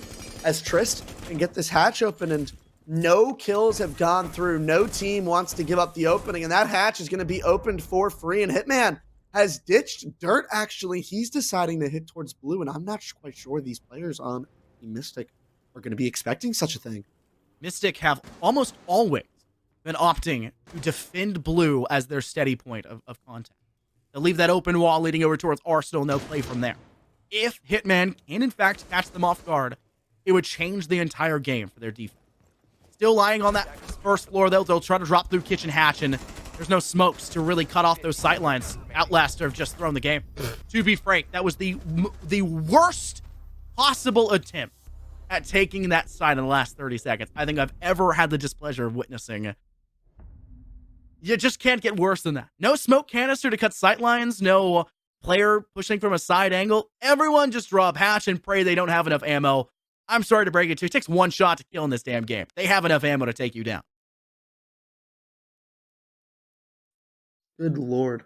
Trist can get this hatch open, and no kills have gone through. No team wants to give up the opening, and that hatch is going to be opened for free, and Hitman has ditched dirt. Actually, he's deciding to hit towards blue, and I'm not quite sure these players on Mystic are going to be expecting such a thing. Mystic have almost always been opting to defend blue as their steady point of contact. They'll leave that open wall leading over towards Arsenal, and they'll play from there. If Hitman can, in fact, catch them off guard, it would change the entire game for their defense. Still lying on that first floor, they'll try to drop through kitchen hatch, and there's no smokes to really cut off those sight lines. Outlast have just thrown the game. To be frank, that was the worst possible attempt at taking that side in the last 30 seconds I think I've ever had the displeasure of witnessing. You just can't get worse than that. No smoke canister to cut sight lines, no player pushing from a side angle, everyone just drop hatch and pray they don't have enough ammo. I'm sorry to break it to you. It takes one shot to kill in this damn game. They have enough ammo to take you down. Good Lord.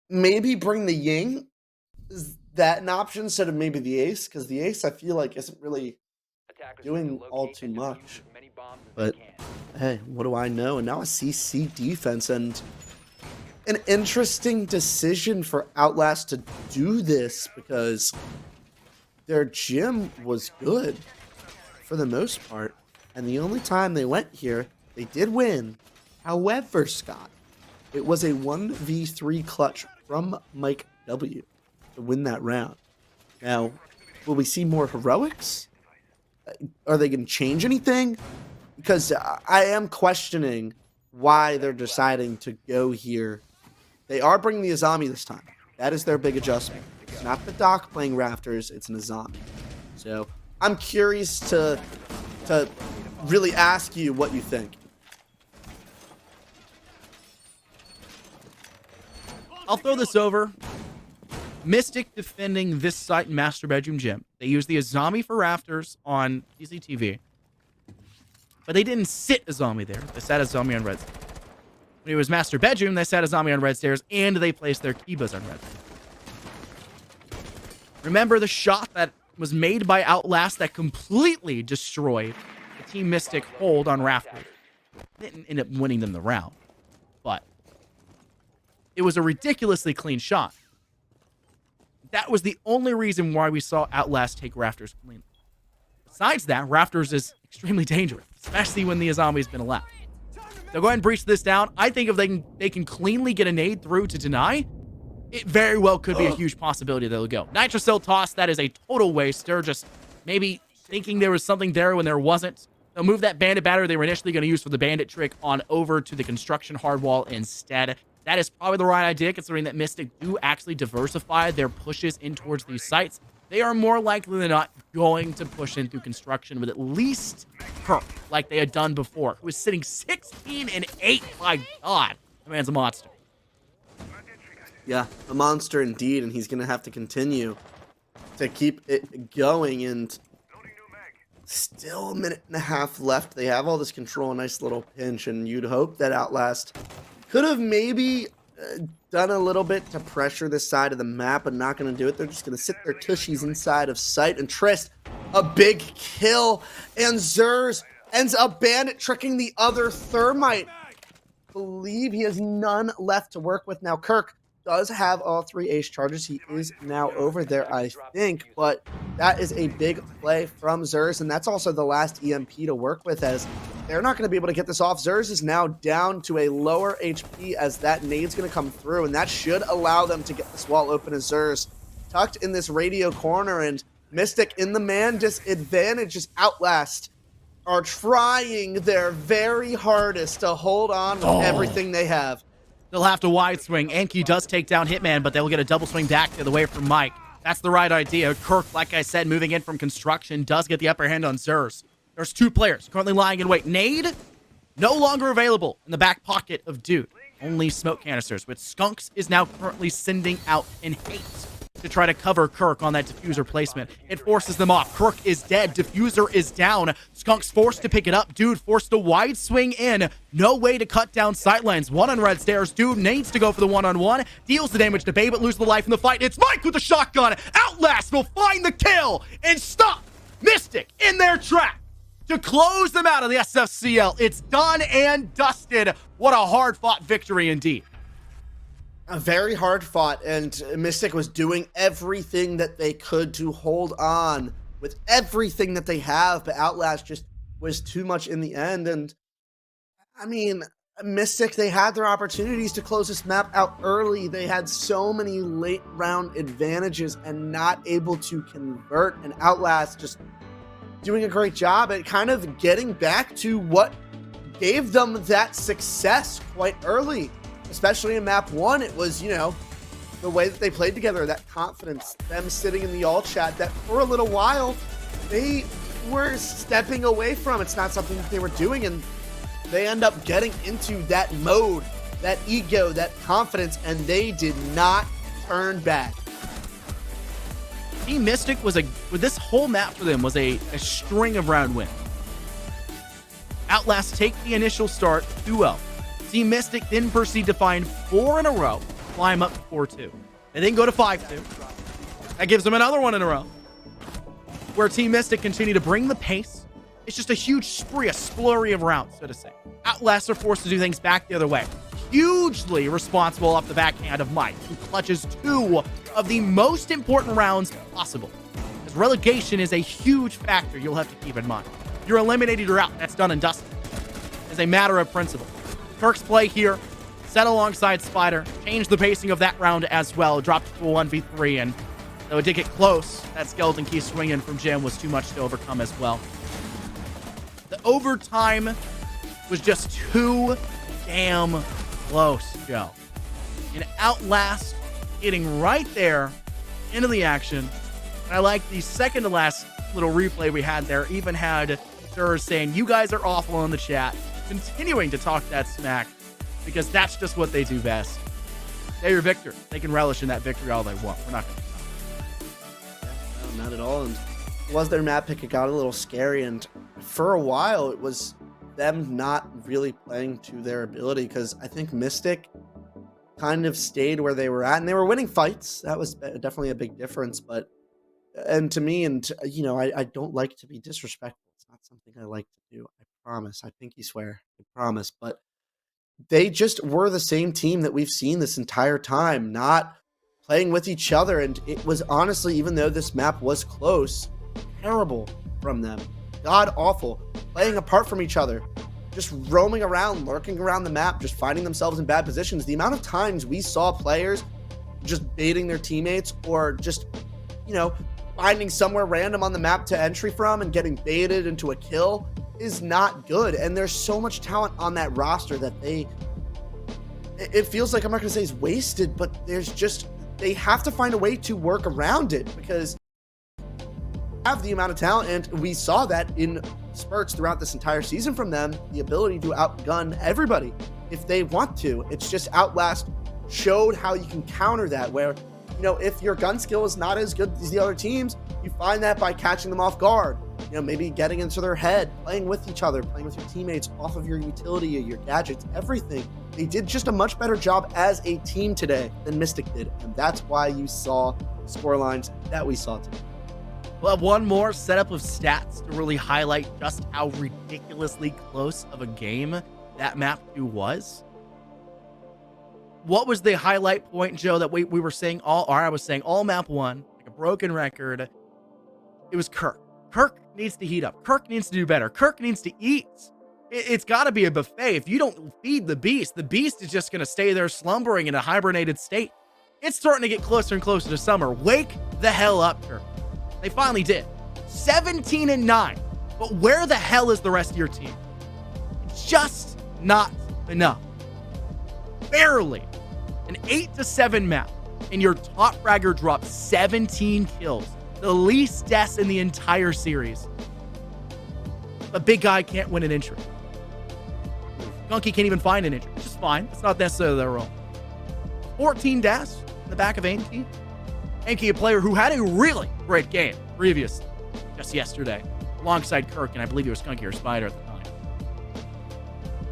Maybe bring the Ying. Is that an option instead of maybe the Ace? Because the Ace, I feel like, isn't really doing all too much. But hey, what do I know? And now a CC defense, and an interesting decision for Outlast to do this because their gym was good for the most part. And the only time they went here, they did win. However, Scott, it was a 1v3 clutch from Mike W to win that round. Now, will we see more heroics? Are they going to change anything? Because I am questioning why they're deciding to go here. They are bringing the Azami this time. That is their big adjustment. It's not the Doc playing Rafters, it's an Azami. So I'm curious to really ask you what you think. I'll throw this over. Mystic defending this site in Master Bedroom Gym. They used the Azami for Rafters on CCTV. But they didn't sit Azami there. They sat Azami on Red Stairs. When it was Master Bedroom, they sat Azami on Red Stairs, and they placed their Kibas on Red Stairs. Remember the shot that was made by Outlast that completely destroyed the Team Mystic hold on Rafters? Didn't end up winning them the round. But it was a ridiculously clean shot. That was the only reason why we saw Outlast take Rafters cleanly. Besides that, Rafters is extremely dangerous, especially when the Azami's been allowed. They'll go ahead and breach this down. I think if they can cleanly get a nade through to deny, it very well could be a huge possibility they'll go. Nitrocell toss, that is a total waste. They're just maybe thinking there was something there when there wasn't. They'll move that bandit battery they were initially going to use for the bandit trick on over to the construction hardwall instead. That is probably the right idea, considering that Mystic do actually diversify their pushes in towards these sites. They are more likely than not going to push in through construction with at least Kirk, like they had done before, who is sitting 16-8. My God, the man's a monster. Yeah, a monster indeed, and he's going to have to continue to keep it going. And still a minute and a half left. They have all this control, a nice little pinch, and you'd hope that Outlast could have maybe done a little bit to pressure this side of the map, but not going to do it. They're just going to sit their tushies inside of sight. And Trist, a big kill, and Zers ends up bandit tricking the other Thermite. Believe he has none left to work with now. Kirk does have all 3 ace charges. He is now over there, I think, but that is a big play from Zers, and that's also the last EMP to work with, as they're not going to be able to get this off. Zers is now down to a lower HP as that nade's going to come through, and that should allow them to get this wall open as Zers tucked in this radio corner, and Mystic in the man disadvantage as Outlast are trying their very hardest to hold on with everything they have. They'll have to wide swing. Enki does take down Hitman, but they'll get a double swing back the other way from Mike. That's the right idea. Kirk, like I said, moving in from construction, does get the upper hand on Zers. There's 2 players currently lying in wait. Nade, no longer available in the back pocket of Dude. Only smoke canisters, which Skunks is now currently sending out in hate to try to cover Kirk on that diffuser placement. It forces them off. Kirk is dead. Diffuser is down. Skunk's forced to pick it up. Dude forced to wide swing in. No way to cut down sightlines. 1 on red stairs. Dude needs to go for the 1-on-1. Deals the damage to Bay, but loses the life in the fight. It's Mike with the shotgun. Outlast will find the kill and stop Mystic in their track to close them out of the SFCL. It's done and dusted. What a hard-fought victory indeed. A very hard fought, and Mystic was doing everything that they could to hold on with everything that they have, but Outlast just was too much in the end. And I mean, Mystic, they had their opportunities to close this map out early. They had so many late round advantages and not able to convert, and Outlast just doing a great job at kind of getting back to what gave them that success quite early. Especially in map 1, it was, you know, the way that they played together, that confidence, them sitting in the all chat that for a little while they were stepping away from. It's not something that they were doing, and they end up getting into that mode that ego, that confidence, and they did not turn back. Team Mystic was this whole map for them was a string of round wins. Outlast take the initial start 2-0. Team Mystic then proceed to find 4 in a row, climb up to 4-2. They then go to 5-2. That gives them another one in a row, where Team Mystic continue to bring the pace. It's just a huge spree, a splurry of rounds, so to say. Outlast are forced to do things back the other way. Hugely responsible off the backhand of Mike, who clutches 2 of the most important rounds possible. As relegation is a huge factor you'll have to keep in mind. You're eliminated, you're out. That's done and dusted. It's a matter of principle. Kirk's play here, set alongside Spider, changed the pacing of that round as well, dropped to a 1v3, and though it did get close, that skeleton key swinging from Jim was too much to overcome as well. The overtime was just too damn close, Joe. And Outlast getting right there into the action. And I like the second to last little replay we had there, even had jurors saying, you guys are awful in the chat, continuing to talk that smack, because that's just what they do best. They're your victor. They can relish in that victory all they want. We're not going to stop. Yeah, no, not at all. And it was their map pick. It got a little scary, and for a while it was them not really playing to their ability, because I think Mystic kind of stayed where they were at, and they were winning fights. That was definitely a big difference. But and to me, and you know, I don't like to be disrespectful. It's not something I like to do. I promise. I pinky swear. I promise. But they just were the same team that we've seen this entire time, not playing with each other. And it was honestly, even though this map was close, terrible from them. God awful. Playing apart from each other. Just roaming around, lurking around the map, just finding themselves in bad positions. The amount of times we saw players just baiting their teammates, or just, you know, finding somewhere random on the map to entry from and getting baited into a kill is not good. And there's so much talent on that roster that it feels like, I'm not going to say it's wasted, but there's just, they have to find a way to work around it, because have the amount of talent, and we saw that in spurts throughout this entire season from them, the ability to outgun everybody if they want to. It's just Outlast showed how you can counter that, where, you know, if your gun skill is not as good as the other teams, you find that by catching them off guard, you know, maybe getting into their head, playing with each other, playing with your teammates off of your utility, your gadgets, everything. They did just a much better job as a team today than Mystic did, and that's why you saw score lines that we saw today. We'll have one more setup of stats to really highlight just how ridiculously close of a game that map 2 was. What was the highlight point, Joe, that we were saying I was saying all map 1, like a broken record? It was Kirk. Kirk needs to heat up. Kirk needs to do better. Kirk needs to eat. It's got to be a buffet. If you don't feed the beast is just going to stay there slumbering in a hibernated state. It's starting to get closer and closer to summer. Wake the hell up, Kirk. They finally did. 17-9. But where the hell is the rest of your team? It's just not enough. Barely. An 8-7 map, and your top fragger dropped 17 kills. The least deaths in the entire series. But big guy can't win an injury. Gunky can't even find an injury, which is fine. It's not necessarily their role. 14 deaths in the back of Anki. Anki, a player who had a really great game previously, just yesterday, alongside Kirk, and I believe it was Skunky or Spider at the time.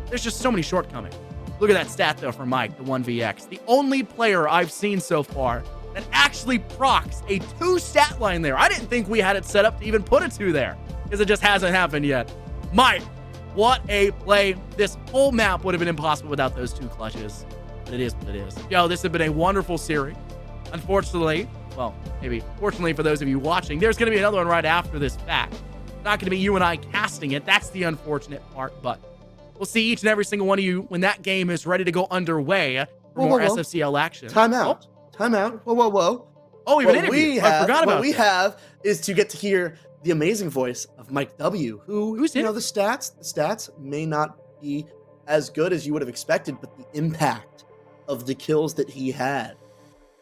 There's just so many shortcomings. Look at that stat, though, for Mike, the 1vx. The only player I've seen so far that actually procs a 2 stat line there. I didn't think we had it set up to even put a 2 there, because it just hasn't happened yet. Mike, what a play. This whole map would have been impossible without those 2 clutches. But it is what it is. Yo, this has been a wonderful series. Unfortunately, well, maybe fortunately for those of you watching, there's going to be another one right after this fact. It's not going to be you and I casting it. That's the unfortunate part, but we'll see each and every single one of you when that game is ready to go underway for more SFCL action. Time out. Whoa. Oh, we have an interview. I forgot about what we have is to get to hear the amazing voice of Mike W, who's, you know, the stats may not be as good as you would have expected, but the impact of the kills that he had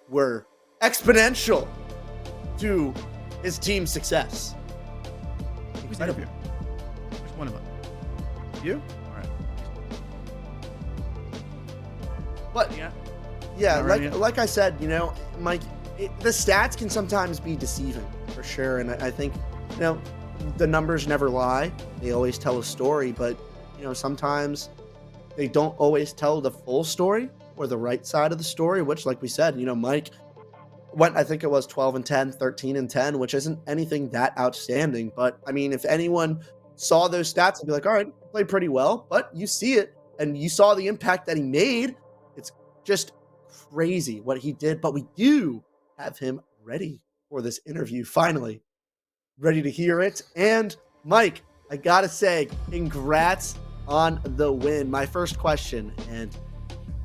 were exponential to his team's success. Who's the interview? Which one of them? You? All right. But Yeah. yeah, All right, like I said, Mike, the stats can sometimes be deceiving for sure, and I think the numbers never lie; they always tell a story. But sometimes they don't always tell the full story or the right side of the story. Which, like we said, Mike went, I think it was 12-10, 13-10, which isn't anything that outstanding. But I mean, if anyone saw those stats and be like, all right, he played pretty well, but you see it and you saw the impact that he made. It's just crazy what he did. But we do have him ready for this interview. Finally, ready to hear it. And Mike, I gotta say, congrats on the win. My first question, and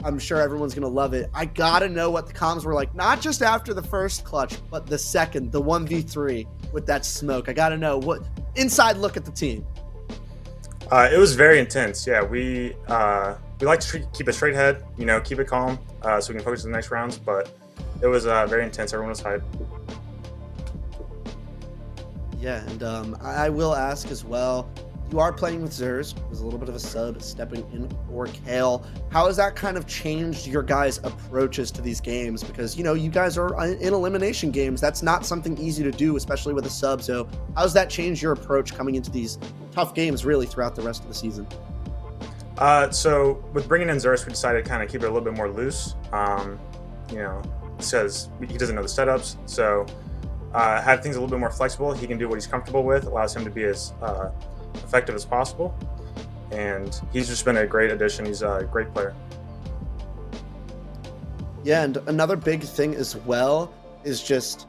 I'm sure everyone's going to love it. I got to know what the comms were like, not just after the first clutch, but the second, the 1v3 with that smoke. I got to know what inside look at the team. It was very intense. Yeah, we like to keep a straight head, keep it calm so we can focus on the next rounds. But it was very intense. Everyone was hyped. Yeah, and I will ask as well, you are playing with Zers, who's a little bit of a sub, stepping in for Kale. How has that kind of changed your guys' approaches to these games? Because, you guys are in elimination games. That's not something easy to do, especially with a sub. So how's that changed your approach coming into these tough games, really, throughout the rest of the season? So with bringing in Zers, we decided to kind of keep it a little bit more loose. Says he doesn't know the setups. So have things a little bit more flexible. He can do what he's comfortable with, allows him to be as effective as possible, and he's just been a great addition. He's a great player. Yeah, and another big thing as well is just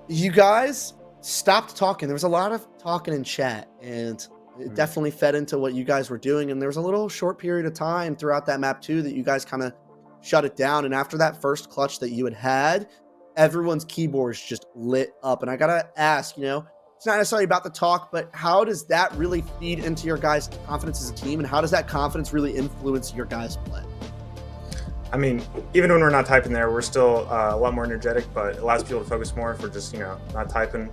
you guys stopped talking. There was a lot of talking in chat, and it definitely fed into what you guys were doing, and there was a little short period of time throughout that map too that you guys kind of shut it down. And after that first clutch that you had, everyone's keyboards just lit up. And I gotta ask, it's not necessarily about the talk, but how does that really feed into your guys' confidence as a team, and how does that confidence really influence your guys' play? I mean, even when we're not typing there, we're still a lot more energetic, but it allows people to focus more if we're just, not typing.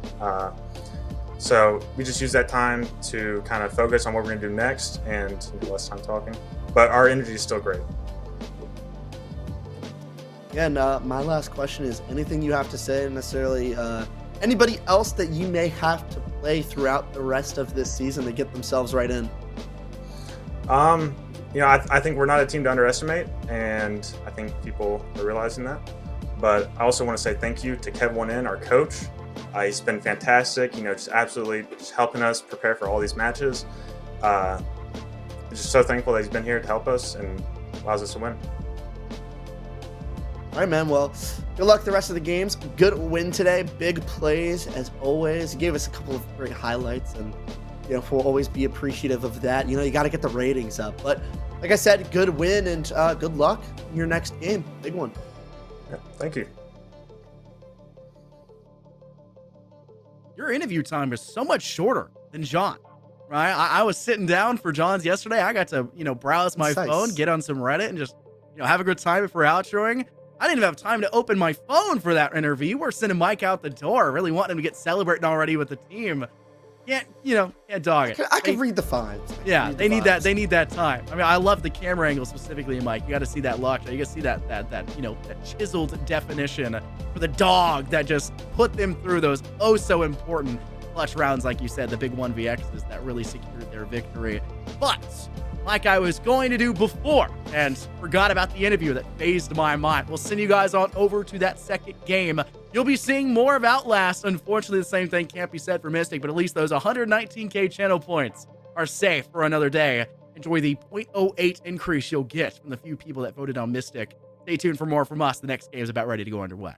So we just use that time to kind of focus on what we're going to do next and less time talking. But our energy is still great. Yeah, and my last question is, anything you have to say, necessarily anybody else that you may have to play throughout the rest of this season to get themselves right in? I think we're not a team to underestimate, and I think people are realizing that. But I also want to say thank you to Kev1N, our coach. He's been fantastic, just absolutely just helping us prepare for all these matches. Just so thankful that he's been here to help us and allows us to win. All right, man. Well, good luck the rest of the games. Good win today. Big plays, as always. You gave us a couple of great highlights, and we'll always be appreciative of that. You got to get the ratings up. But like I said, good win, and good luck in your next game. Big one. Yeah, thank you. Your interview time is so much shorter than John, right? I was sitting down for John's yesterday. I got to, browse my phone, get on some Reddit, and just, have a good time before outroing. I didn't even have time to open my phone for that interview. We're sending Mike out the door, really wanting him to get celebrating already with the team. Can't dog it. I can read the fives. Yeah, they need that. They need that time. I mean, I love the camera angle specifically, Mike. You got to see that lockdown. You got to see that chiseled definition for the dog that just put them through those so important clutch rounds, like you said, the big 1vx's that really secured their victory. But like I was going to do before and forgot about the interview that phased my mind, we'll send you guys on over to that second game. You'll be seeing more of Outlast. Unfortunately, the same thing can't be said for Mystic, but at least those 119k channel points are safe for another day. Enjoy the 0.08 increase you'll get from the few people that voted on Mystic. Stay tuned for more from us. The next game is about ready to go underway.